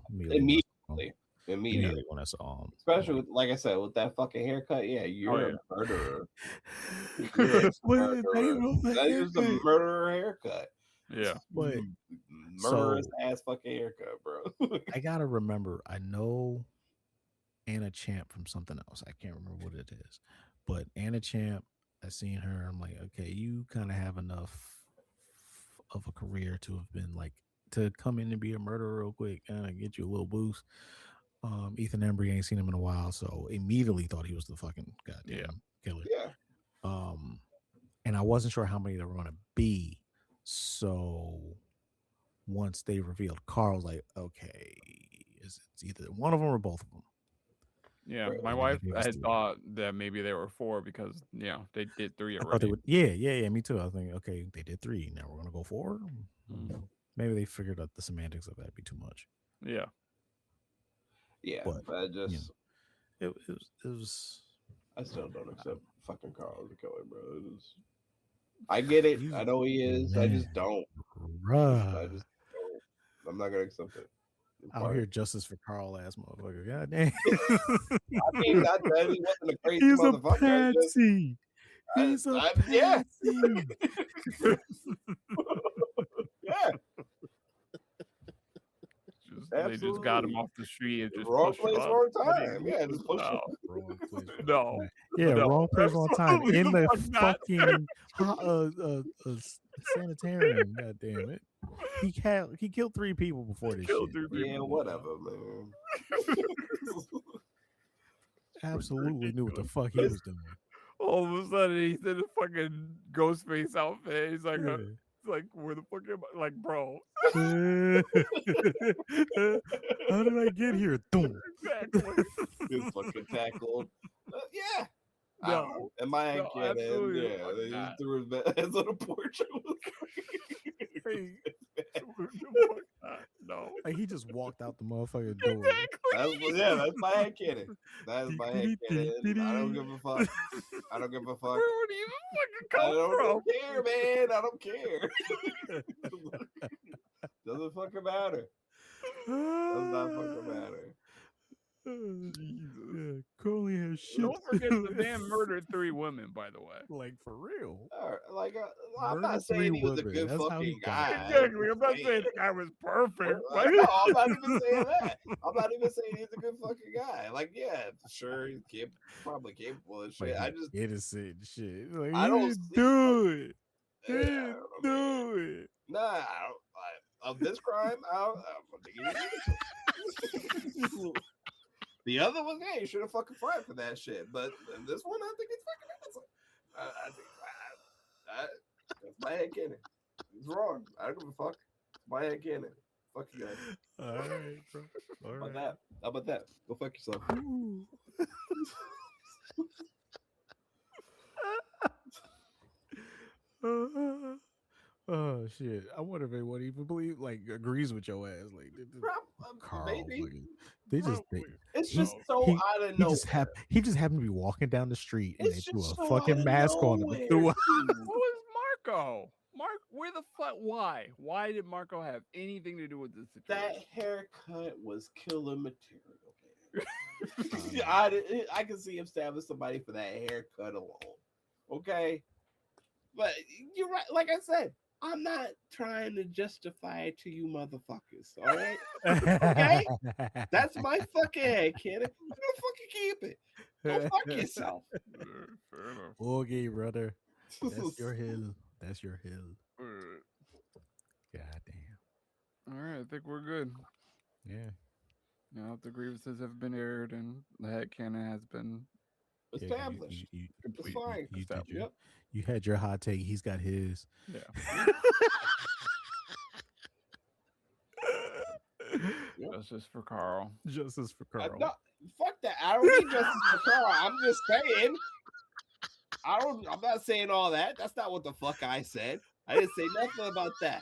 immediately when I saw Especially with, like I said, with that fucking haircut. Yeah, you're yeah. a murderer. You're a murderer. That is a murderer haircut. Yeah. But Murderous ass fucking haircut, bro. I gotta remember, I know Anna Champ from something else. I can't remember what it is, but Anna Champ, I seen her. I'm like, okay, you kind of have enough of a career to have been like to come in and be a murderer real quick and get you a little boost. Ethan Embry ain't seen him in a while, so immediately thought he was the fucking goddamn killer. Yeah. And I wasn't sure how many there were going to be, so once they revealed Carl's like, okay, it's either one of them or both of them. Yeah, my And then they wife gave us had three. thought that maybe there were four because they did three I thought they already. would. Yeah. Me too. I was thinking, okay, they did three. Now we're gonna go four. Mhm. Maybe they figured out the semantics of that'd be too much. Yeah, Yeah, But but I you just know, it was. I still don't accept fucking Carl as a killer, bro. I get it. I know he is. I just Man, don't. I bruh. just don't. I'm not gonna accept it. I'm Out sorry. here, justice for Carl ass motherfucker. God damn. I mean, not that he wasn't a crazy He's a motherfucker. It's just, patsy. He's a yeah, patsy. yeah, they just got him absolutely. off the street and just Wrong pushed him place, up. wrong What do you time. do? Yeah, just push him. Wrong place. No, Right. Yeah, no, wrong place, wrong time. absolutely In the the fuck not. fucking sanitarium. God damn it. He killed 3 people before this Killed shit. 3 people. Yeah, whatever, man. Absolutely knew what the fuck he was doing. All of a sudden, he's in a fucking ghost face outfit. He's like, Yeah. where the fuck am I? Like, bro, How did I get here? Doom. exactly. Just fucking tackled. Yeah. I No, don't know. In my head, no, canon, absolutely the yeah, fuck they not. just threw his hands on the porch. Hey, the fuck not. No, Like he just walked out the motherfucking door. exactly. That's my head canon. That is my head canon. I don't give a fuck. I don't give a fuck. Where would he even I fucking come don't from? care, man. I don't care. Doesn't fucking matter. Does not fucking matter. Yeah, Crowley has shit. Don't forget the man murdered 3 women, by the way. Like for real. All right, like, I'm Murder not 3 saying he was a women. good That's how he fucking got guy. Exactly. I'm not saying the guy was perfect. No, I'm not even saying that. I'm not even saying he's a good fucking guy. Like, yeah, sure, he's probably capable of shit. Like I just, innocent shit. Like, I he don't didn't see do it. He yeah, didn't I mean, do it. nah, I don't, of this crime, I don't think he's innocent. The other one, yeah, he should have fucking fired for that shit. But this one, I think he's fucking innocent. I think that's my head canon. He's wrong. I don't give a fuck. It's my head canon. Fuck you guys. All right, bro. All How about right. that? How about that? Go fuck yourself. Ooh. Oh shit! I wonder if anyone even believe like agrees with your ass. Like Carl, Maybe. like, they just It's he- just so he- out of he nowhere. he just happened to be walking down the street and It's they threw just a so fucking out of mask on him. nowhere, Threw a- dude. Who is Marco? Where the fuck? Why? Why did Marco have anything to do with this That situation? haircut was killer material, man. know. I can see him stabbing somebody for that haircut alone. Okay, but you're right. Like I said, I'm not trying to justify it to you, motherfuckers. All right, okay. That's my fucking head, kid. I'm gonna fucking keep it. Go fuck yourself. Fair enough. Okay, brother. That's your hill. That's your hill. God damn. All right, I think we're good. Yeah. Now the grievances have been aired and the headcanon has been Yeah, Established. You, It's complete. fine. you did your, Yep. you had your hot take. He's got his. Yeah. Yep. Justice for Carl. Justice for No, Carl. fuck that. I don't need justice for Carl. I'm just saying. I'm not saying all that. That's not what the fuck I said. I didn't say nothing about that.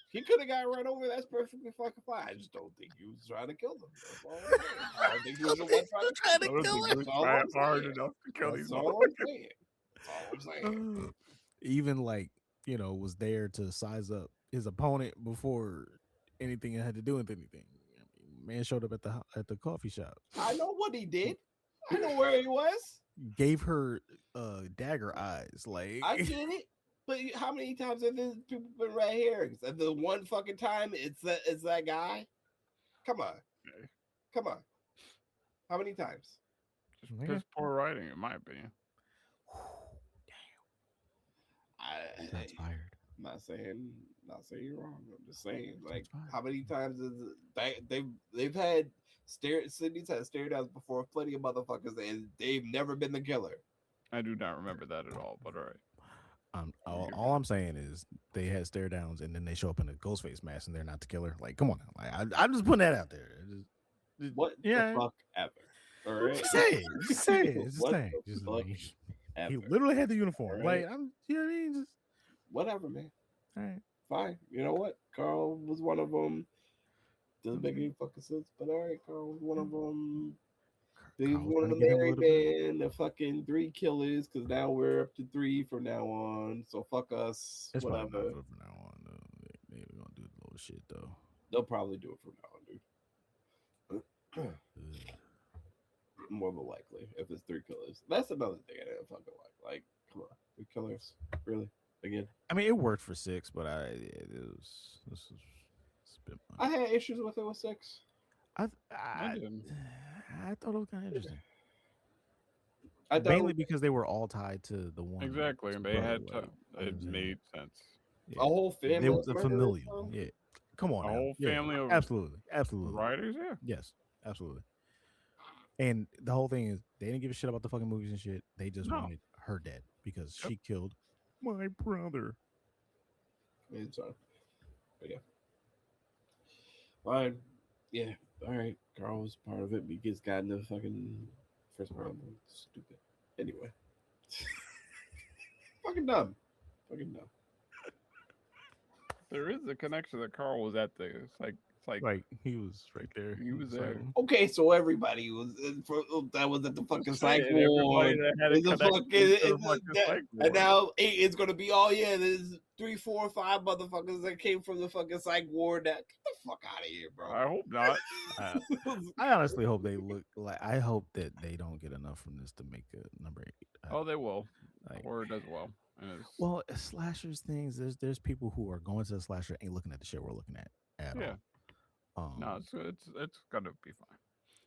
He could have got run over. That's perfectly fucking fine. I just don't think he was trying to kill them. That's all I'm saying. I don't think he was the one trying to kill them. That's all I'm hard saying. enough to kill That's these all I'm saying. That's all I'm saying. Even like, was there to size up his opponent before anything had to do with anything. I mean, man showed up at the coffee shop. I know what he did. I know where he was. Gave her dagger eyes. Like I get it. But how many times have these people been red herrings? And the one fucking time it's that guy? Come on. Come on. How many times? Just piss poor writing, in my opinion. That's fired. I'm not saying you're wrong. I'm just saying, like, how many times is they've had Sydney's had stare downs before plenty of motherfuckers, and they've never been the killer. I do not remember that at all, but all right. all I'm saying is they had stare downs, and then they show up in a ghost face mask, and they're not the killer. Like, come on now. Like, I'm just putting that out there. What Yeah, the fuck ever? All right. just say it. Just say it. Just What saying. the Just fuck he ever? literally had the uniform. All right. Like, you know what I mean? Just Whatever, man. all right. Fine. You know what? Carl was one of them. Doesn't make Okay. any fucking sense, but all right, Carl was one of them. He's Carl's one of trying the to get him a married little bit. men, the fucking three killers, because now we're up to three from now on. So fuck us. It's probably Whatever. not good from now on. Though. They gonna do the little shit though. They'll probably do it from now on, dude. Ugh. More than likely, if it's three killers. That's another thing I didn't fucking like. Like, come on, three killers, really? Again, I mean, it worked for 6, but it was this was it's a bit I much. had issues with it with six. I I I, didn't. I thought it was kind of interesting, I mainly don't. because they were all tied to the one Exactly, and they brother. had to. Like, you know what It I'm saying? made sense. Yeah. A whole family There was was a murdered and familial. stuff. Yeah. Come on A now. whole Yeah. family of Absolutely. Absolutely. writers, yeah. Yes. Absolutely. And the whole thing is they didn't give a shit about the fucking movies and shit. They just No. wanted her dead because Yep. she killed my brother. It's but yeah, fine. Yeah, all right. Carl was part of it. But he gets got in the fucking first round. Stupid. Anyway, fucking dumb. Fucking dumb. There is a connection that Carl was at the. It's like Like he was right there. he was there. Okay, so everybody was that was at the fucking psych saying, everybody ward. that had a It's a connection fucking, to the it's fucking psych and ward. now it's gonna be oh yeah, there's 3, 4, 5 motherfuckers that came from the fucking psych ward. That get the fuck out of here, bro. I hope not. I honestly hope they look like. I hope that they don't get enough from this to make a number 8. Oh, they will. Like, Horror does well. And it's, well, slashers things. There's people who are going to the slasher ain't looking at the shit we're looking at yeah. all. No, it's gonna be fine.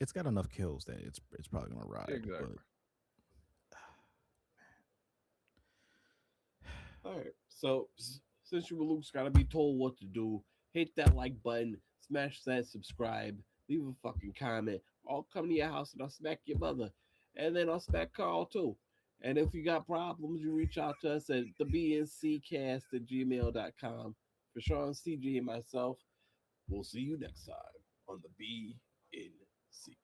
It's got enough kills that it's probably gonna ride. Exactly. All right. So since you Luke's got to be told what to do, hit that like button, smash that subscribe, leave a fucking comment. I'll come to your house and I'll smack your mother, and then I'll smack Carl too. And if you got problems, you reach out to us at thebnccast@gmail.com. For Sean, CG, and myself, we'll see you next time on the BNC.